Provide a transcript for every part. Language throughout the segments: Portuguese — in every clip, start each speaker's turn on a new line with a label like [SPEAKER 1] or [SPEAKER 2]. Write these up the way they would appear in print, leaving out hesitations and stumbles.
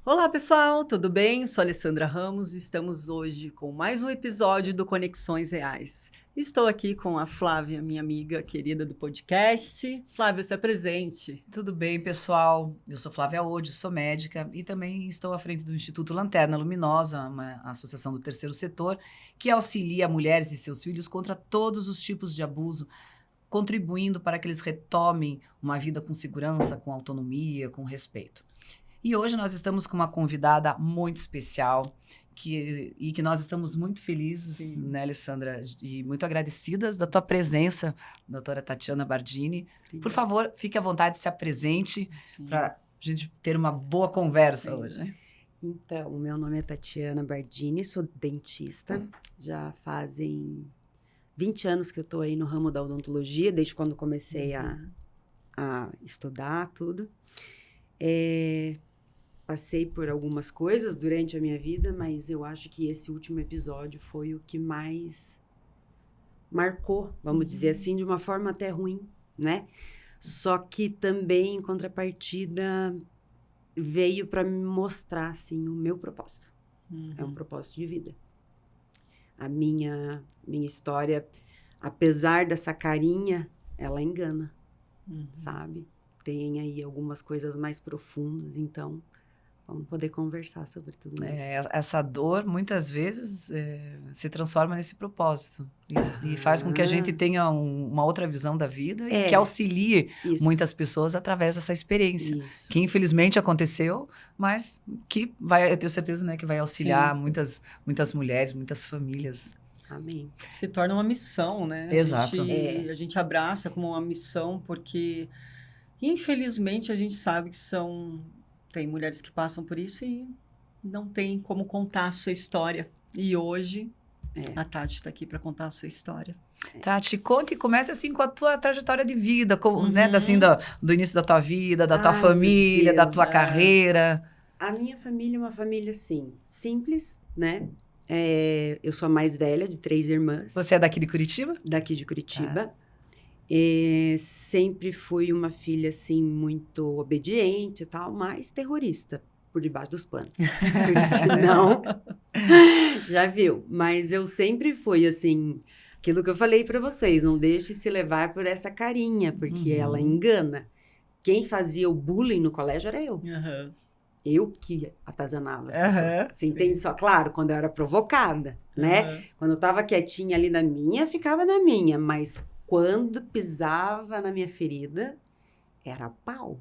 [SPEAKER 1] Olá, pessoal, tudo bem? Sou Alessandra Ramos e estamos hoje com mais um episódio do Conexões Reais. Estou aqui com a Flávia, minha amiga querida do podcast. Flávia, se apresente.
[SPEAKER 2] Tudo bem, pessoal? Eu sou Flávia Ode, sou médica e também estou à frente do Instituto Lanterna Luminosa, uma associação do terceiro setor que auxilia mulheres e seus filhos contra todos os tipos de abuso, contribuindo para que eles retomem uma vida com segurança, com autonomia, com respeito. E hoje nós estamos com uma convidada muito especial que nós estamos muito felizes,
[SPEAKER 1] Sim.
[SPEAKER 2] né, Alessandra, e muito agradecidas da tua presença, doutora Tatiana Bardini. Por favor, fique à vontade, se apresente para a gente ter uma boa conversa hoje. Né?
[SPEAKER 3] Então, o meu nome é Tatiana Bardini, sou dentista. Já fazem 20 anos que eu estou aí no ramo da odontologia, desde quando comecei a estudar tudo. Passei por algumas coisas durante a minha vida, mas eu acho que esse último episódio foi o que mais marcou, vamos dizer assim, de uma forma até ruim, né? Só que também, em contrapartida, veio para me mostrar, assim, o meu propósito. É um propósito de vida. A minha história, apesar dessa carinha, ela engana, sabe? Tem aí algumas coisas mais profundas, então vamos poder conversar sobre tudo isso.
[SPEAKER 2] Essa dor, muitas vezes, se transforma nesse propósito. E faz com que a gente tenha uma outra visão da vida e que auxilie muitas pessoas através dessa experiência.
[SPEAKER 3] Isso.
[SPEAKER 2] Que infelizmente aconteceu, mas que vai, eu tenho certeza, né, que vai auxiliar muitas mulheres, muitas famílias.
[SPEAKER 3] Amém.
[SPEAKER 1] Se torna uma missão, né?
[SPEAKER 2] Exato.
[SPEAKER 1] A gente abraça como uma missão porque, infelizmente, a gente sabe que tem mulheres que passam por isso e não tem como contar a sua história. E hoje, a Tati está aqui para contar a sua história.
[SPEAKER 2] Tati, conte e comece assim com a tua trajetória de vida, né, assim, do início da tua vida, da tua família, da tua carreira.
[SPEAKER 3] A minha família é uma família, assim, simples, né? Eu sou a mais velha de 3 irmãs.
[SPEAKER 2] Você é daqui de Curitiba?
[SPEAKER 3] Daqui de Curitiba. Sempre fui uma filha, assim, muito obediente e tal, mas terrorista, por debaixo dos panos. Porque senão, já viu. Mas eu sempre fui, assim, aquilo que eu falei para vocês, não deixe se levar por essa carinha, porque ela engana. Quem fazia o bullying no colégio era eu. Eu que atazanava as pessoas. Você entende só? Claro, quando eu era provocada, né? Quando eu tava quietinha ali na minha, ficava na minha, mas quando pisava na minha ferida, era pau.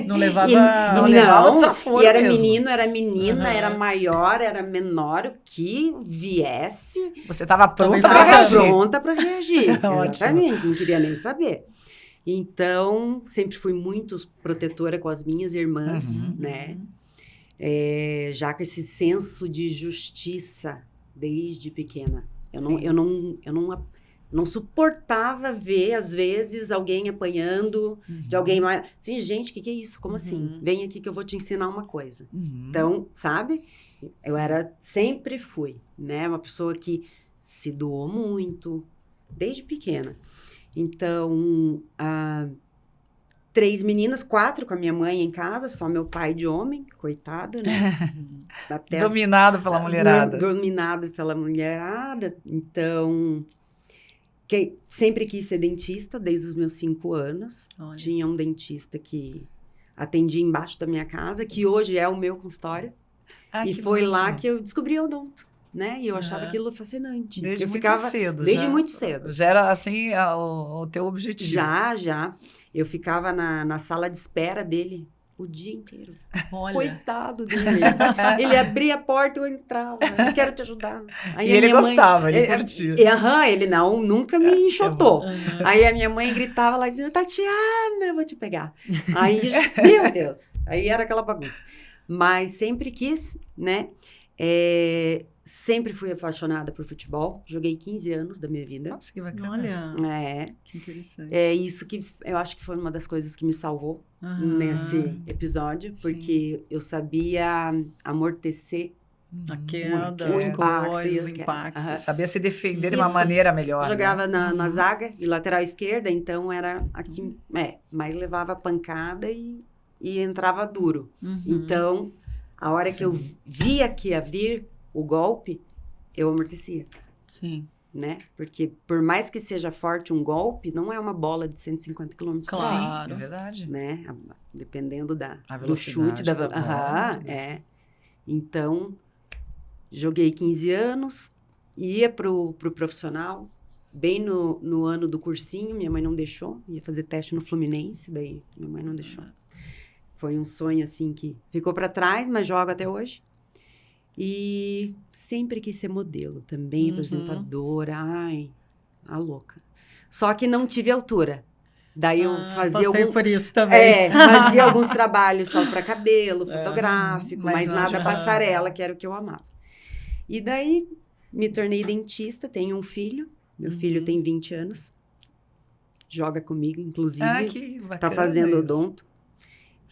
[SPEAKER 1] Não levava...
[SPEAKER 2] não levava desaforo
[SPEAKER 3] e era
[SPEAKER 2] mesmo.
[SPEAKER 3] menino, era menina, era maior, era menor, o que viesse...
[SPEAKER 2] Você estava pronta
[SPEAKER 1] pra
[SPEAKER 2] para reagir.
[SPEAKER 3] Pronta para reagir,
[SPEAKER 2] Ótimo.
[SPEAKER 3] exatamente, não queria nem saber. Então, sempre fui muito protetora com as minhas irmãs, né? Já com esse senso de justiça desde pequena. Eu não suportava ver, às vezes, alguém apanhando de alguém mais... Assim, gente, o que é isso? Como assim? Vem aqui que eu vou te ensinar uma coisa. Então, sabe? Eu sempre fui, né? Uma pessoa que se doou muito, desde pequena. Então, 3 meninas, 4 com a minha mãe em casa, só meu pai de homem, coitado, né?
[SPEAKER 2] Dominado pela mulherada.
[SPEAKER 3] Dominado pela mulherada. Então, sempre quis ser dentista, desde os meus 5 anos.
[SPEAKER 1] Olha.
[SPEAKER 3] Tinha um dentista que atendia embaixo da minha casa, que hoje é o meu consultório. E foi lá que eu descobri o odonto. Né? E eu achava aquilo fascinante.
[SPEAKER 2] Desde
[SPEAKER 3] eu
[SPEAKER 2] muito
[SPEAKER 3] ficava,
[SPEAKER 2] cedo.
[SPEAKER 3] Desde muito cedo.
[SPEAKER 2] Já era, assim, o teu objetivo.
[SPEAKER 3] Já. Eu ficava na sala de espera dele o dia inteiro.
[SPEAKER 1] Olha.
[SPEAKER 3] Coitado dele. Ele abria a porta e eu entrava. Eu quero te ajudar. Aí
[SPEAKER 2] e ele gostava, ele curtia.
[SPEAKER 3] Ele nunca me enxotou. Aí a minha mãe gritava lá, dizendo, Tatiana, eu vou te pegar. Aí, meu Deus. Aí era aquela bagunça. Mas sempre quis, né? Sempre fui apaixonada por futebol. Joguei 15 anos da minha vida.
[SPEAKER 2] Nossa, que bacana.
[SPEAKER 1] Olha, que interessante.
[SPEAKER 3] É isso que eu acho que foi uma das coisas que me salvou nesse episódio. Porque eu sabia amortecer
[SPEAKER 1] a queda,
[SPEAKER 3] o
[SPEAKER 1] os impactos.
[SPEAKER 2] Sabia se defender de uma maneira melhor.
[SPEAKER 3] Jogava na zaga e lateral esquerda, então era aqui... mas levava pancada e entrava duro. Então... A hora que eu via que ia vir o golpe, eu amortecia,
[SPEAKER 1] Sim.
[SPEAKER 3] né? Porque por mais que seja forte um golpe, não é uma bola de 150 km por hora,
[SPEAKER 1] Claro.
[SPEAKER 2] Sim, é verdade.
[SPEAKER 3] né? Dependendo
[SPEAKER 2] A
[SPEAKER 3] do chute.
[SPEAKER 2] velocidade da bola,
[SPEAKER 3] Aham,
[SPEAKER 2] tudo.
[SPEAKER 3] Então, joguei 15 anos, ia pro profissional, bem no ano do cursinho, minha mãe não deixou, ia fazer teste no Fluminense, daí minha mãe não deixou. Foi um sonho, assim, que ficou para trás, mas jogo até hoje. E sempre quis ser modelo, também apresentadora, ai, a louca. Só que não tive altura. Daí eu fazia
[SPEAKER 1] Passei por isso também.
[SPEAKER 3] fazia alguns trabalhos só para cabelo, fotográfico,
[SPEAKER 2] Mas
[SPEAKER 3] mas
[SPEAKER 2] não
[SPEAKER 3] nada
[SPEAKER 2] tinha-
[SPEAKER 3] passarela, que era o que eu amava. E daí me tornei dentista, tenho um filho, meu filho tem 20 anos, joga comigo, inclusive,
[SPEAKER 2] Que bacana
[SPEAKER 3] tá fazendo
[SPEAKER 2] isso.
[SPEAKER 3] odonto,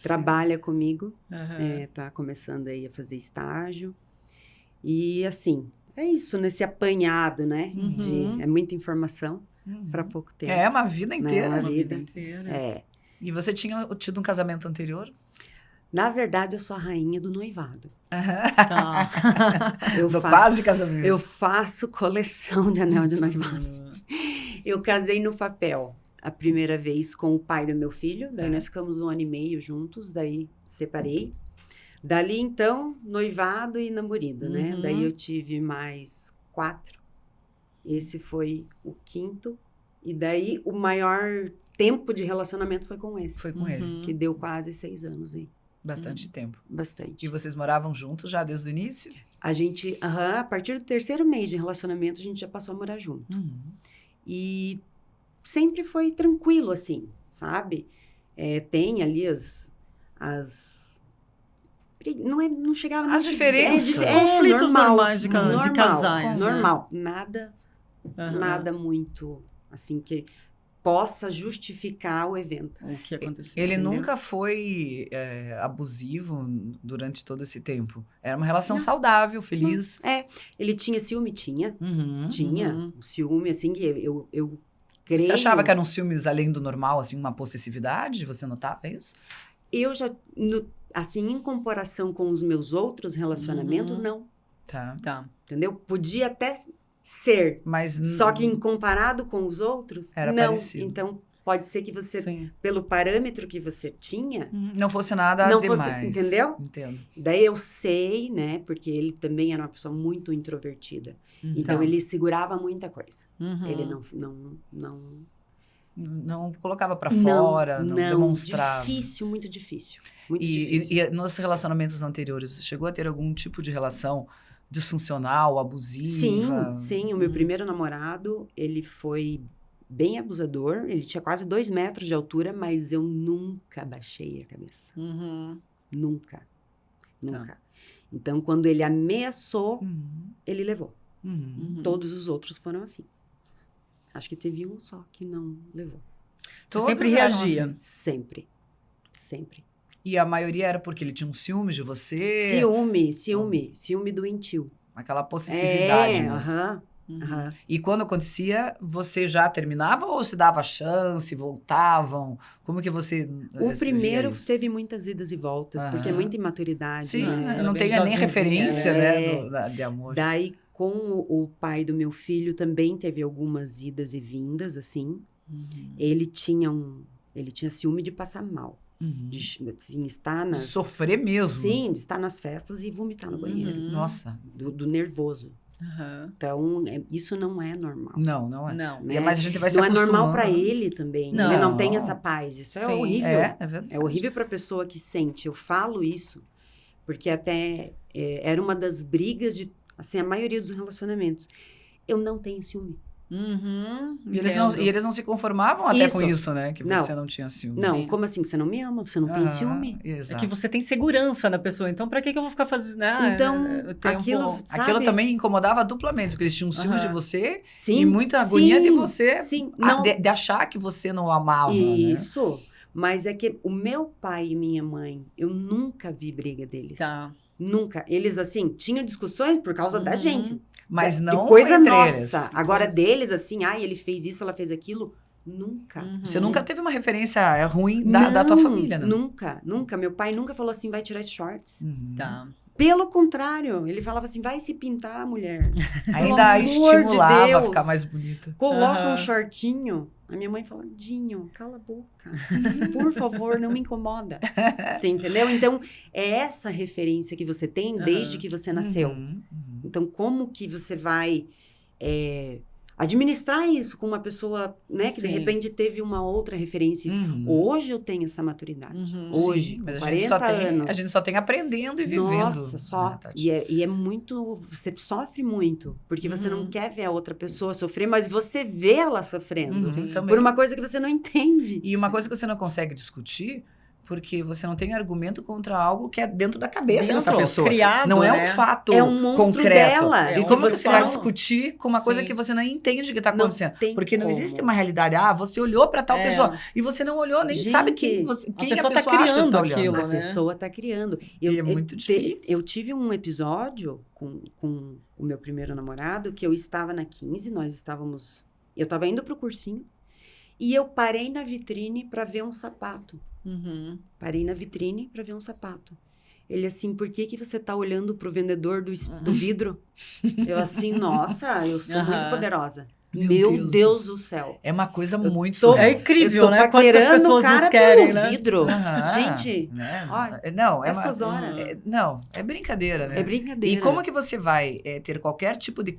[SPEAKER 3] trabalha comigo,
[SPEAKER 1] Aham.
[SPEAKER 3] tá começando aí a fazer estágio. E assim, é isso, nesse apanhado, né? É muita informação para pouco tempo.
[SPEAKER 2] É, uma vida inteira.
[SPEAKER 3] Uma
[SPEAKER 1] Uma
[SPEAKER 3] vida.
[SPEAKER 1] vida inteira.
[SPEAKER 3] É.
[SPEAKER 2] E você tinha tido um casamento anterior?
[SPEAKER 3] Na verdade, eu sou a rainha do noivado.
[SPEAKER 1] Tá.
[SPEAKER 3] Eu
[SPEAKER 2] Do
[SPEAKER 3] faço,
[SPEAKER 2] quase casamento.
[SPEAKER 3] eu faço coleção de anel de noivado. Eu casei no papel a primeira vez com o pai do meu filho, daí nós ficamos 1 ano e meio juntos, daí separei. Dali, então, noivado e namorado, né? Daí eu tive mais 4. Esse foi o 5º. E daí, o maior tempo de relacionamento foi com esse.
[SPEAKER 2] Foi com ele.
[SPEAKER 3] Que deu quase 6 anos aí.
[SPEAKER 2] Bastante tempo.
[SPEAKER 3] Bastante.
[SPEAKER 2] E vocês moravam juntos já desde o início?
[SPEAKER 3] A gente, a partir do 3º mês de relacionamento, a gente já passou a morar junto. E sempre foi tranquilo, assim, sabe? Tem ali não chegava
[SPEAKER 2] As diferenças.
[SPEAKER 1] Os conflitos normais de
[SPEAKER 3] normal,
[SPEAKER 1] casais, né?
[SPEAKER 3] normal. Nada muito, assim, que possa justificar o evento.
[SPEAKER 1] O que aconteceu.
[SPEAKER 2] Ele
[SPEAKER 3] Entendeu?
[SPEAKER 2] nunca foi abusivo durante todo esse tempo. Era uma relação saudável, feliz.
[SPEAKER 3] Ele tinha ciúme? Tinha.
[SPEAKER 2] Uhum.
[SPEAKER 3] Tinha. Um ciúme, assim, que eu creio...
[SPEAKER 2] Você achava que eram ciúmes além do normal, assim, uma possessividade? Você notava isso?
[SPEAKER 3] Eu já, assim, em comparação com os meus outros relacionamentos, não.
[SPEAKER 2] Tá.
[SPEAKER 1] Tá.
[SPEAKER 3] Entendeu? Podia até ser,
[SPEAKER 2] Mas
[SPEAKER 3] só que em comparado com os outros,
[SPEAKER 2] Era
[SPEAKER 3] não.
[SPEAKER 2] parecido.
[SPEAKER 3] Então, pode ser que você,
[SPEAKER 1] Sim.
[SPEAKER 3] pelo parâmetro que você tinha,
[SPEAKER 2] não fosse nada
[SPEAKER 3] Não
[SPEAKER 2] demais.
[SPEAKER 3] fosse- entendeu?
[SPEAKER 2] Entendo.
[SPEAKER 3] daí eu sei, né? Porque ele também era uma pessoa muito introvertida. Então,
[SPEAKER 1] Tá.
[SPEAKER 3] ele segurava muita coisa.
[SPEAKER 1] Uhum.
[SPEAKER 3] Ele
[SPEAKER 2] Não colocava pra fora, não demonstrava.
[SPEAKER 3] Difícil, muito difícil. Muito
[SPEAKER 2] E
[SPEAKER 3] difícil.
[SPEAKER 2] nos relacionamentos anteriores, você chegou a ter algum tipo de relação disfuncional, abusiva?
[SPEAKER 3] Sim. O meu primeiro namorado, ele foi bem abusador. Ele tinha quase 2 metros de altura, mas eu nunca baixei a cabeça.
[SPEAKER 1] Uhum.
[SPEAKER 3] Nunca. Então, quando ele ameaçou, ele levou.
[SPEAKER 2] Uhum.
[SPEAKER 3] Todos os outros foram assim. Acho que teve um só que não levou.
[SPEAKER 1] Você
[SPEAKER 2] Todos
[SPEAKER 1] sempre
[SPEAKER 2] eram
[SPEAKER 1] reagia.
[SPEAKER 2] assim.
[SPEAKER 3] Sempre. Sempre.
[SPEAKER 2] E a maioria era porque ele tinha um ciúme de você?
[SPEAKER 3] Ciúme doentio.
[SPEAKER 2] Aquela possessividade mesmo.
[SPEAKER 3] aham.
[SPEAKER 2] E quando acontecia, você já terminava ou se dava chance, voltavam? Como que você
[SPEAKER 3] O
[SPEAKER 2] via
[SPEAKER 3] primeiro
[SPEAKER 2] isso?
[SPEAKER 3] teve muitas idas e voltas, porque é
[SPEAKER 2] Aham.
[SPEAKER 3] muita imaturidade,
[SPEAKER 2] Sim,
[SPEAKER 3] né?
[SPEAKER 2] você
[SPEAKER 1] Era
[SPEAKER 2] não
[SPEAKER 1] bem
[SPEAKER 2] tem nem
[SPEAKER 1] jovenzinha.
[SPEAKER 2] referência, né, de amor.
[SPEAKER 3] Daí, com o pai do meu filho, também teve algumas idas e vindas, assim. Ele tinha ciúme de passar mal. De assim, estar
[SPEAKER 2] De
[SPEAKER 3] nas...
[SPEAKER 2] sofrer mesmo.
[SPEAKER 3] Sim, de estar nas festas e vomitar no banheiro.
[SPEAKER 2] Nossa.
[SPEAKER 3] Do nervoso.
[SPEAKER 1] Aham.
[SPEAKER 3] Então, isso não é normal.
[SPEAKER 2] Não é.
[SPEAKER 1] Não.
[SPEAKER 2] E mas a gente vai se
[SPEAKER 3] Não é normal
[SPEAKER 2] acostumando.
[SPEAKER 3] para ele também.
[SPEAKER 1] Não.
[SPEAKER 3] Ele não tem essa paz. Isso é
[SPEAKER 1] Sim.
[SPEAKER 3] horrível.
[SPEAKER 2] É verdade.
[SPEAKER 3] É horrível para a pessoa que sente. Eu falo isso porque até era uma das brigas de, assim, a maioria dos relacionamentos. Eu não tenho ciúme.
[SPEAKER 1] Uhum.
[SPEAKER 2] E eles não se conformavam até com isso, né? Que
[SPEAKER 3] Não.
[SPEAKER 2] você não tinha ciúme.
[SPEAKER 3] Não,
[SPEAKER 1] Sim.
[SPEAKER 3] como assim? Você não me ama? Você não tem ciúme?
[SPEAKER 1] É
[SPEAKER 2] Exato.
[SPEAKER 1] que você tem segurança na pessoa, então pra que eu vou ficar fazendo... né?
[SPEAKER 3] Então,
[SPEAKER 1] Eu tenho
[SPEAKER 3] aquilo, sabe?
[SPEAKER 2] Aquilo também incomodava duplamente, porque eles tinham ciúme
[SPEAKER 1] Aham.
[SPEAKER 2] de você
[SPEAKER 3] Sim,
[SPEAKER 2] e muita agonia
[SPEAKER 3] sim,
[SPEAKER 2] de você,
[SPEAKER 3] Sim,
[SPEAKER 2] de achar que você não amava, né?
[SPEAKER 3] Isso. Mas é que o meu pai e minha mãe, eu nunca vi briga deles.
[SPEAKER 1] Tá.
[SPEAKER 3] Nunca. Eles, assim, tinham discussões por causa da gente.
[SPEAKER 2] Mas
[SPEAKER 3] De
[SPEAKER 2] não
[SPEAKER 3] coisa
[SPEAKER 2] entre
[SPEAKER 3] nossa.
[SPEAKER 2] eles.
[SPEAKER 3] Agora deles, assim, ele fez isso, ela fez aquilo. Nunca.
[SPEAKER 2] Você nunca teve uma referência ruim da tua família, né?
[SPEAKER 3] Nunca. Meu pai nunca falou assim, vai tirar os shorts.
[SPEAKER 1] Tá.
[SPEAKER 3] Pelo contrário, ele falava assim, vai se pintar, mulher.
[SPEAKER 2] Ainda
[SPEAKER 3] amor de
[SPEAKER 2] estimulava a
[SPEAKER 3] Deus.
[SPEAKER 2] ficar mais bonita.
[SPEAKER 3] Coloca
[SPEAKER 1] Aham.
[SPEAKER 3] um shortinho. A minha mãe falou, Dinho, cala a boca. Por favor, não me incomoda. Você entendeu? Então, é essa referência que você tem desde que você nasceu.
[SPEAKER 2] Uhum.
[SPEAKER 3] Então, como que você vai administrar isso com uma pessoa, né, que de
[SPEAKER 1] Sim.
[SPEAKER 3] repente teve uma outra referência?
[SPEAKER 2] Uhum.
[SPEAKER 3] Hoje eu tenho essa maturidade.
[SPEAKER 1] Uhum.
[SPEAKER 3] Hoje,
[SPEAKER 2] Sim,
[SPEAKER 3] com
[SPEAKER 2] mas
[SPEAKER 3] 40 anos.
[SPEAKER 2] a gente só tem aprendendo e vivendo.
[SPEAKER 3] Nossa, só.
[SPEAKER 2] né, Tati?
[SPEAKER 3] E é muito. Você sofre muito. Porque você não
[SPEAKER 1] Uhum.
[SPEAKER 3] quer ver a outra pessoa sofrer, mas você vê ela sofrendo.
[SPEAKER 2] Uhum, também.
[SPEAKER 3] Por uma coisa que você não entende.
[SPEAKER 2] E uma coisa que você não consegue discutir, porque você não tem argumento contra algo que é dentro da cabeça
[SPEAKER 1] Dentro,
[SPEAKER 2] dessa pessoa.
[SPEAKER 1] criado,
[SPEAKER 2] não é
[SPEAKER 1] né?
[SPEAKER 2] um fato
[SPEAKER 3] É um monstro
[SPEAKER 2] concreto.
[SPEAKER 3] dela.
[SPEAKER 2] E
[SPEAKER 1] É
[SPEAKER 2] como
[SPEAKER 1] um
[SPEAKER 2] você
[SPEAKER 1] você
[SPEAKER 2] vai
[SPEAKER 1] não-
[SPEAKER 2] discutir com uma coisa
[SPEAKER 1] Sim.
[SPEAKER 2] que você não entende que está
[SPEAKER 3] Não
[SPEAKER 2] acontecendo?
[SPEAKER 3] tem
[SPEAKER 2] Porque não
[SPEAKER 3] como.
[SPEAKER 2] existe uma realidade. Ah, você olhou para tal
[SPEAKER 1] É.
[SPEAKER 2] pessoa e você não olhou, nem
[SPEAKER 3] Gente,
[SPEAKER 2] sabe quem,
[SPEAKER 1] a
[SPEAKER 2] quem
[SPEAKER 1] pessoa tá
[SPEAKER 2] acha que você
[SPEAKER 1] criando
[SPEAKER 2] está olhando.
[SPEAKER 1] aquilo.
[SPEAKER 3] A
[SPEAKER 1] né?
[SPEAKER 3] pessoa está criando.
[SPEAKER 2] E é muito difícil.
[SPEAKER 3] Eu tive um episódio com o meu primeiro namorado, que eu estava na 15, eu estava indo pro cursinho, e eu parei na vitrine para ver um sapato.
[SPEAKER 1] Uhum.
[SPEAKER 3] Parei na vitrine para ver um sapato. Ele assim, por que você tá olhando pro vendedor do vidro? Eu assim, nossa, eu sou muito
[SPEAKER 1] Aham.
[SPEAKER 3] poderosa.
[SPEAKER 2] Meu
[SPEAKER 3] Meu
[SPEAKER 2] Deus
[SPEAKER 3] Deus do céu.
[SPEAKER 2] É uma coisa
[SPEAKER 3] Eu
[SPEAKER 2] muito
[SPEAKER 3] tô-
[SPEAKER 2] surreal.
[SPEAKER 1] É incrível,
[SPEAKER 3] eu tô
[SPEAKER 1] né? Quantas
[SPEAKER 3] paquerando
[SPEAKER 1] pessoas
[SPEAKER 3] o cara
[SPEAKER 1] nos querem,
[SPEAKER 3] pelo
[SPEAKER 1] né?
[SPEAKER 3] vidro.
[SPEAKER 2] Aham,
[SPEAKER 3] Gente,
[SPEAKER 2] né?
[SPEAKER 3] olha,
[SPEAKER 2] não,
[SPEAKER 3] essas horas.
[SPEAKER 2] Não, é brincadeira, né?
[SPEAKER 3] É brincadeira.
[SPEAKER 2] E como que você vai ter qualquer tipo de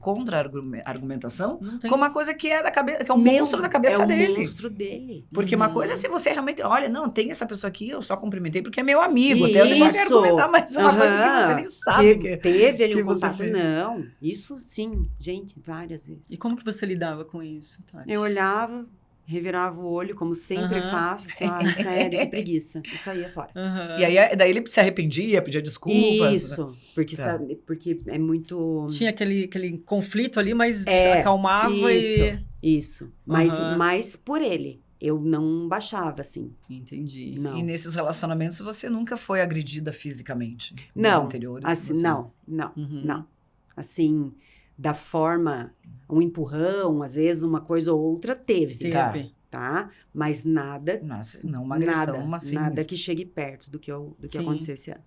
[SPEAKER 2] contra-argumentação
[SPEAKER 1] Não tem.
[SPEAKER 2] com uma coisa que é da cabeça, que é um
[SPEAKER 3] Meu,
[SPEAKER 2] monstro da cabeça
[SPEAKER 3] é o
[SPEAKER 2] dele?
[SPEAKER 3] monstro dele.
[SPEAKER 2] Porque uma
[SPEAKER 1] Uhum.
[SPEAKER 2] coisa é se você realmente, olha, não, tem essa pessoa aqui, eu só cumprimentei porque é meu amigo. Até você pode
[SPEAKER 3] Isso.
[SPEAKER 2] argumentar, mas é uma coisa que
[SPEAKER 3] Aham.
[SPEAKER 2] você nem sabe.
[SPEAKER 3] Que teve ali
[SPEAKER 2] que
[SPEAKER 3] um
[SPEAKER 2] você
[SPEAKER 3] contato.
[SPEAKER 2] fez.
[SPEAKER 3] Não, isso sim, gente, várias vezes.
[SPEAKER 1] E como que você lidava com isso, Tati?
[SPEAKER 3] Eu olhava, revirava o olho, como sempre
[SPEAKER 1] Aham.
[SPEAKER 3] faço, assim, ai, sério, que preguiça. E saía fora.
[SPEAKER 1] Aham.
[SPEAKER 2] E aí, daí ele se arrependia, pedia desculpas.
[SPEAKER 3] Isso, porque, sabe, porque é muito...
[SPEAKER 1] Tinha aquele conflito ali, mas
[SPEAKER 3] É,
[SPEAKER 1] acalmava
[SPEAKER 3] Isso, mas
[SPEAKER 1] Aham.
[SPEAKER 3] mais por ele. Eu não baixava, assim,
[SPEAKER 1] Entendi.
[SPEAKER 3] não.
[SPEAKER 2] E nesses relacionamentos você nunca foi agredida fisicamente? Nos
[SPEAKER 3] Não,
[SPEAKER 2] anteriores?
[SPEAKER 3] assim,
[SPEAKER 2] você...
[SPEAKER 3] não,
[SPEAKER 1] Uhum.
[SPEAKER 3] não. Assim, da forma, um empurrão, às vezes uma coisa ou outra teve,
[SPEAKER 1] Teve.
[SPEAKER 3] tá? Mas nada,
[SPEAKER 2] Nossa, não uma agressão,
[SPEAKER 3] nada,
[SPEAKER 2] assim.
[SPEAKER 3] nada que chegue perto do que
[SPEAKER 1] Sim.
[SPEAKER 3] aconteceu esse ano.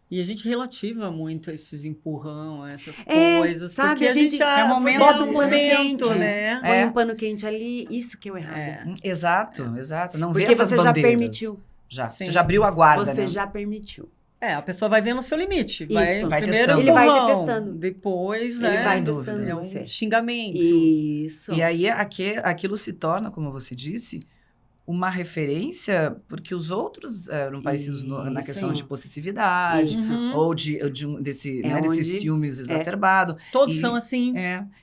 [SPEAKER 1] E a gente relativa muito esses empurrão, essas
[SPEAKER 3] É,
[SPEAKER 1] coisas.
[SPEAKER 3] sabe,
[SPEAKER 1] porque
[SPEAKER 3] a gente-
[SPEAKER 2] é um momento
[SPEAKER 3] bota
[SPEAKER 2] do
[SPEAKER 3] um pano
[SPEAKER 1] momento,
[SPEAKER 3] quente.
[SPEAKER 1] né?
[SPEAKER 3] Põe um pano quente ali, isso que é o errado.
[SPEAKER 1] É.
[SPEAKER 2] Exato, exato. Não vê
[SPEAKER 3] Porque
[SPEAKER 2] essas
[SPEAKER 3] você já
[SPEAKER 2] bandeiras.
[SPEAKER 3] permitiu,
[SPEAKER 2] Já.
[SPEAKER 1] Sim.
[SPEAKER 2] Você já abriu a guarda,
[SPEAKER 3] você
[SPEAKER 2] né?
[SPEAKER 3] já permitiu.
[SPEAKER 1] É, a pessoa vai vendo o seu limite.
[SPEAKER 3] Isso.
[SPEAKER 2] Vai
[SPEAKER 1] primeiro
[SPEAKER 2] testando.
[SPEAKER 3] Ele vai te
[SPEAKER 1] empurrão,
[SPEAKER 3] testando.
[SPEAKER 1] Depois
[SPEAKER 3] Ele
[SPEAKER 1] é,
[SPEAKER 3] vai
[SPEAKER 2] testando
[SPEAKER 1] é um
[SPEAKER 3] você.
[SPEAKER 1] xingamento.
[SPEAKER 3] Isso.
[SPEAKER 2] E aí aquilo se torna, como você disse, uma referência, porque os outros eram parecidos na
[SPEAKER 3] Isso.
[SPEAKER 2] questão de possessividade,
[SPEAKER 3] Isso.
[SPEAKER 1] Uhum.
[SPEAKER 2] ou desses
[SPEAKER 3] onde-
[SPEAKER 2] ciúmes exacerbados.
[SPEAKER 1] Todos
[SPEAKER 2] E-
[SPEAKER 1] são assim.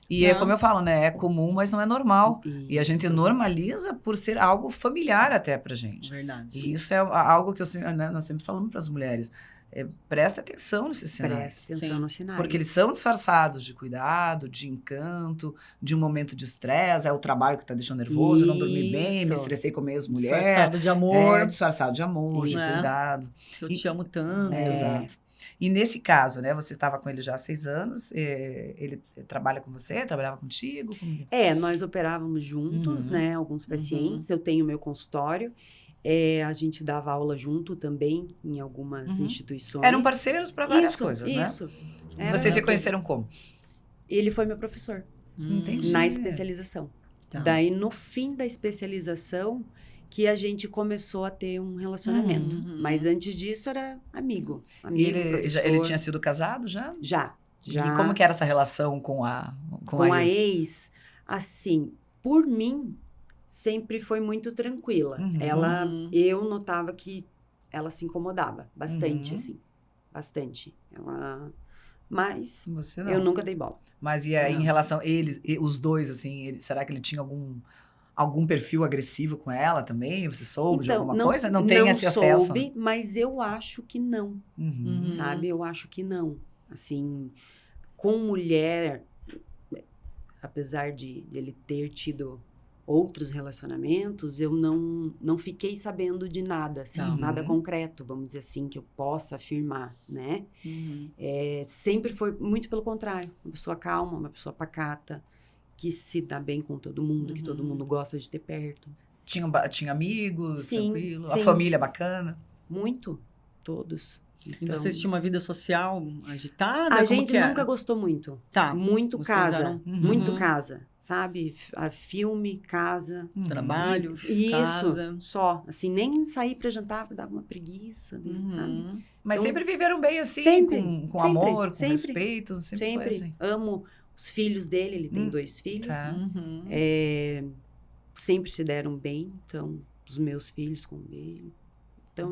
[SPEAKER 2] E é
[SPEAKER 1] Não.
[SPEAKER 2] como eu falo, né? É comum, mas não é normal. E a gente
[SPEAKER 3] Isso.
[SPEAKER 2] normaliza por ser algo familiar até pra gente.
[SPEAKER 1] Verdade.
[SPEAKER 2] E isso é algo que nós sempre falamos para as mulheres. Presta atenção nesses sinais.
[SPEAKER 3] Presta atenção
[SPEAKER 1] Sim.
[SPEAKER 3] nos sinais.
[SPEAKER 2] Porque eles são disfarçados de cuidado, de encanto, de um momento de estresse. É o trabalho que tá deixando nervoso, eu não dormi bem, me
[SPEAKER 3] Isso.
[SPEAKER 2] estressei com meias mulheres.
[SPEAKER 1] Disfarçado de amor,
[SPEAKER 2] Disfarçado de amor, de
[SPEAKER 1] Isso.
[SPEAKER 2] cuidado.
[SPEAKER 1] que eu te amo tanto.
[SPEAKER 2] Exato. E nesse caso, né? Você estava com ele já há 6 anos. Ele trabalha com você? Trabalhava contigo? Como...
[SPEAKER 3] Nós operávamos juntos,
[SPEAKER 2] Uhum.
[SPEAKER 3] né? Alguns pacientes. Eu tenho meu consultório. A gente dava aula junto também em algumas
[SPEAKER 2] Uhum.
[SPEAKER 3] instituições.
[SPEAKER 2] Eram parceiros para várias
[SPEAKER 3] Isso,
[SPEAKER 2] coisas, né?
[SPEAKER 3] Isso.
[SPEAKER 2] E vocês se conheceram como?
[SPEAKER 3] Ele foi meu professor
[SPEAKER 2] Entendi.
[SPEAKER 3] na especialização.
[SPEAKER 1] Tá.
[SPEAKER 3] Daí, no fim da especialização, que a gente começou a ter um relacionamento.
[SPEAKER 1] Uhum.
[SPEAKER 3] Mas antes disso, era amigo.
[SPEAKER 2] E
[SPEAKER 3] Amigo,
[SPEAKER 2] ele
[SPEAKER 3] professor.
[SPEAKER 2] tinha sido casado já?
[SPEAKER 3] Já.
[SPEAKER 2] E como que era essa relação com a
[SPEAKER 3] ex, assim, por mim, sempre foi muito tranquila.
[SPEAKER 2] Uhum.
[SPEAKER 3] Eu notava que ela se incomodava bastante,
[SPEAKER 2] Uhum.
[SPEAKER 3] assim, bastante. Mas
[SPEAKER 2] Você não.
[SPEAKER 3] eu nunca dei bola.
[SPEAKER 2] Mas e aí,
[SPEAKER 1] Não.
[SPEAKER 2] em relação a eles, os dois, assim, será que ele tinha algum perfil agressivo com ela também? Você soube de alguma coisa? Não tem esse acesso?
[SPEAKER 3] soube, mas eu acho que não,
[SPEAKER 2] Uhum.
[SPEAKER 1] Uhum.
[SPEAKER 3] sabe? Eu acho que não. Assim, com mulher, apesar de ele ter tido outros relacionamentos, eu não fiquei sabendo de nada, assim,
[SPEAKER 1] Tá.
[SPEAKER 3] nada
[SPEAKER 2] Uhum.
[SPEAKER 3] concreto, vamos dizer assim, que eu possa afirmar, né?
[SPEAKER 1] Uhum.
[SPEAKER 3] Sempre foi muito pelo contrário, uma pessoa calma, uma pessoa pacata, que se dá bem com todo mundo, que todo
[SPEAKER 1] Uhum.
[SPEAKER 3] mundo gosta de ter perto.
[SPEAKER 2] Tinha amigos,
[SPEAKER 3] Sim,
[SPEAKER 2] tranquilo? A
[SPEAKER 3] sim.
[SPEAKER 2] família bacana?
[SPEAKER 3] Muito, todos.
[SPEAKER 1] E
[SPEAKER 3] Então,
[SPEAKER 1] vocês tinham uma vida social agitada?
[SPEAKER 3] a
[SPEAKER 1] Como
[SPEAKER 3] gente
[SPEAKER 1] que era?
[SPEAKER 3] nunca gostou muito.
[SPEAKER 1] Tá.
[SPEAKER 3] Muito
[SPEAKER 1] Vocês
[SPEAKER 3] casa.
[SPEAKER 1] eram-
[SPEAKER 3] Muito
[SPEAKER 1] Uhum.
[SPEAKER 3] casa. Sabe? Filme, casa.
[SPEAKER 1] Trabalho,
[SPEAKER 3] Isso,
[SPEAKER 1] casa.
[SPEAKER 3] só. Assim, nem sair pra jantar dava uma preguiça, né,
[SPEAKER 1] Uhum.
[SPEAKER 3] sabe?
[SPEAKER 2] Mas
[SPEAKER 3] Então,
[SPEAKER 2] sempre viveram bem assim,
[SPEAKER 3] sempre,
[SPEAKER 2] com
[SPEAKER 3] sempre,
[SPEAKER 2] amor, com
[SPEAKER 3] sempre,
[SPEAKER 2] respeito, sempre foi
[SPEAKER 3] Sempre.
[SPEAKER 2] assim.
[SPEAKER 3] Amo os filhos dele, ele tem 2 filhos.
[SPEAKER 2] Tá.
[SPEAKER 1] Uhum.
[SPEAKER 3] Sempre se deram bem, então, os meus filhos com ele. Então,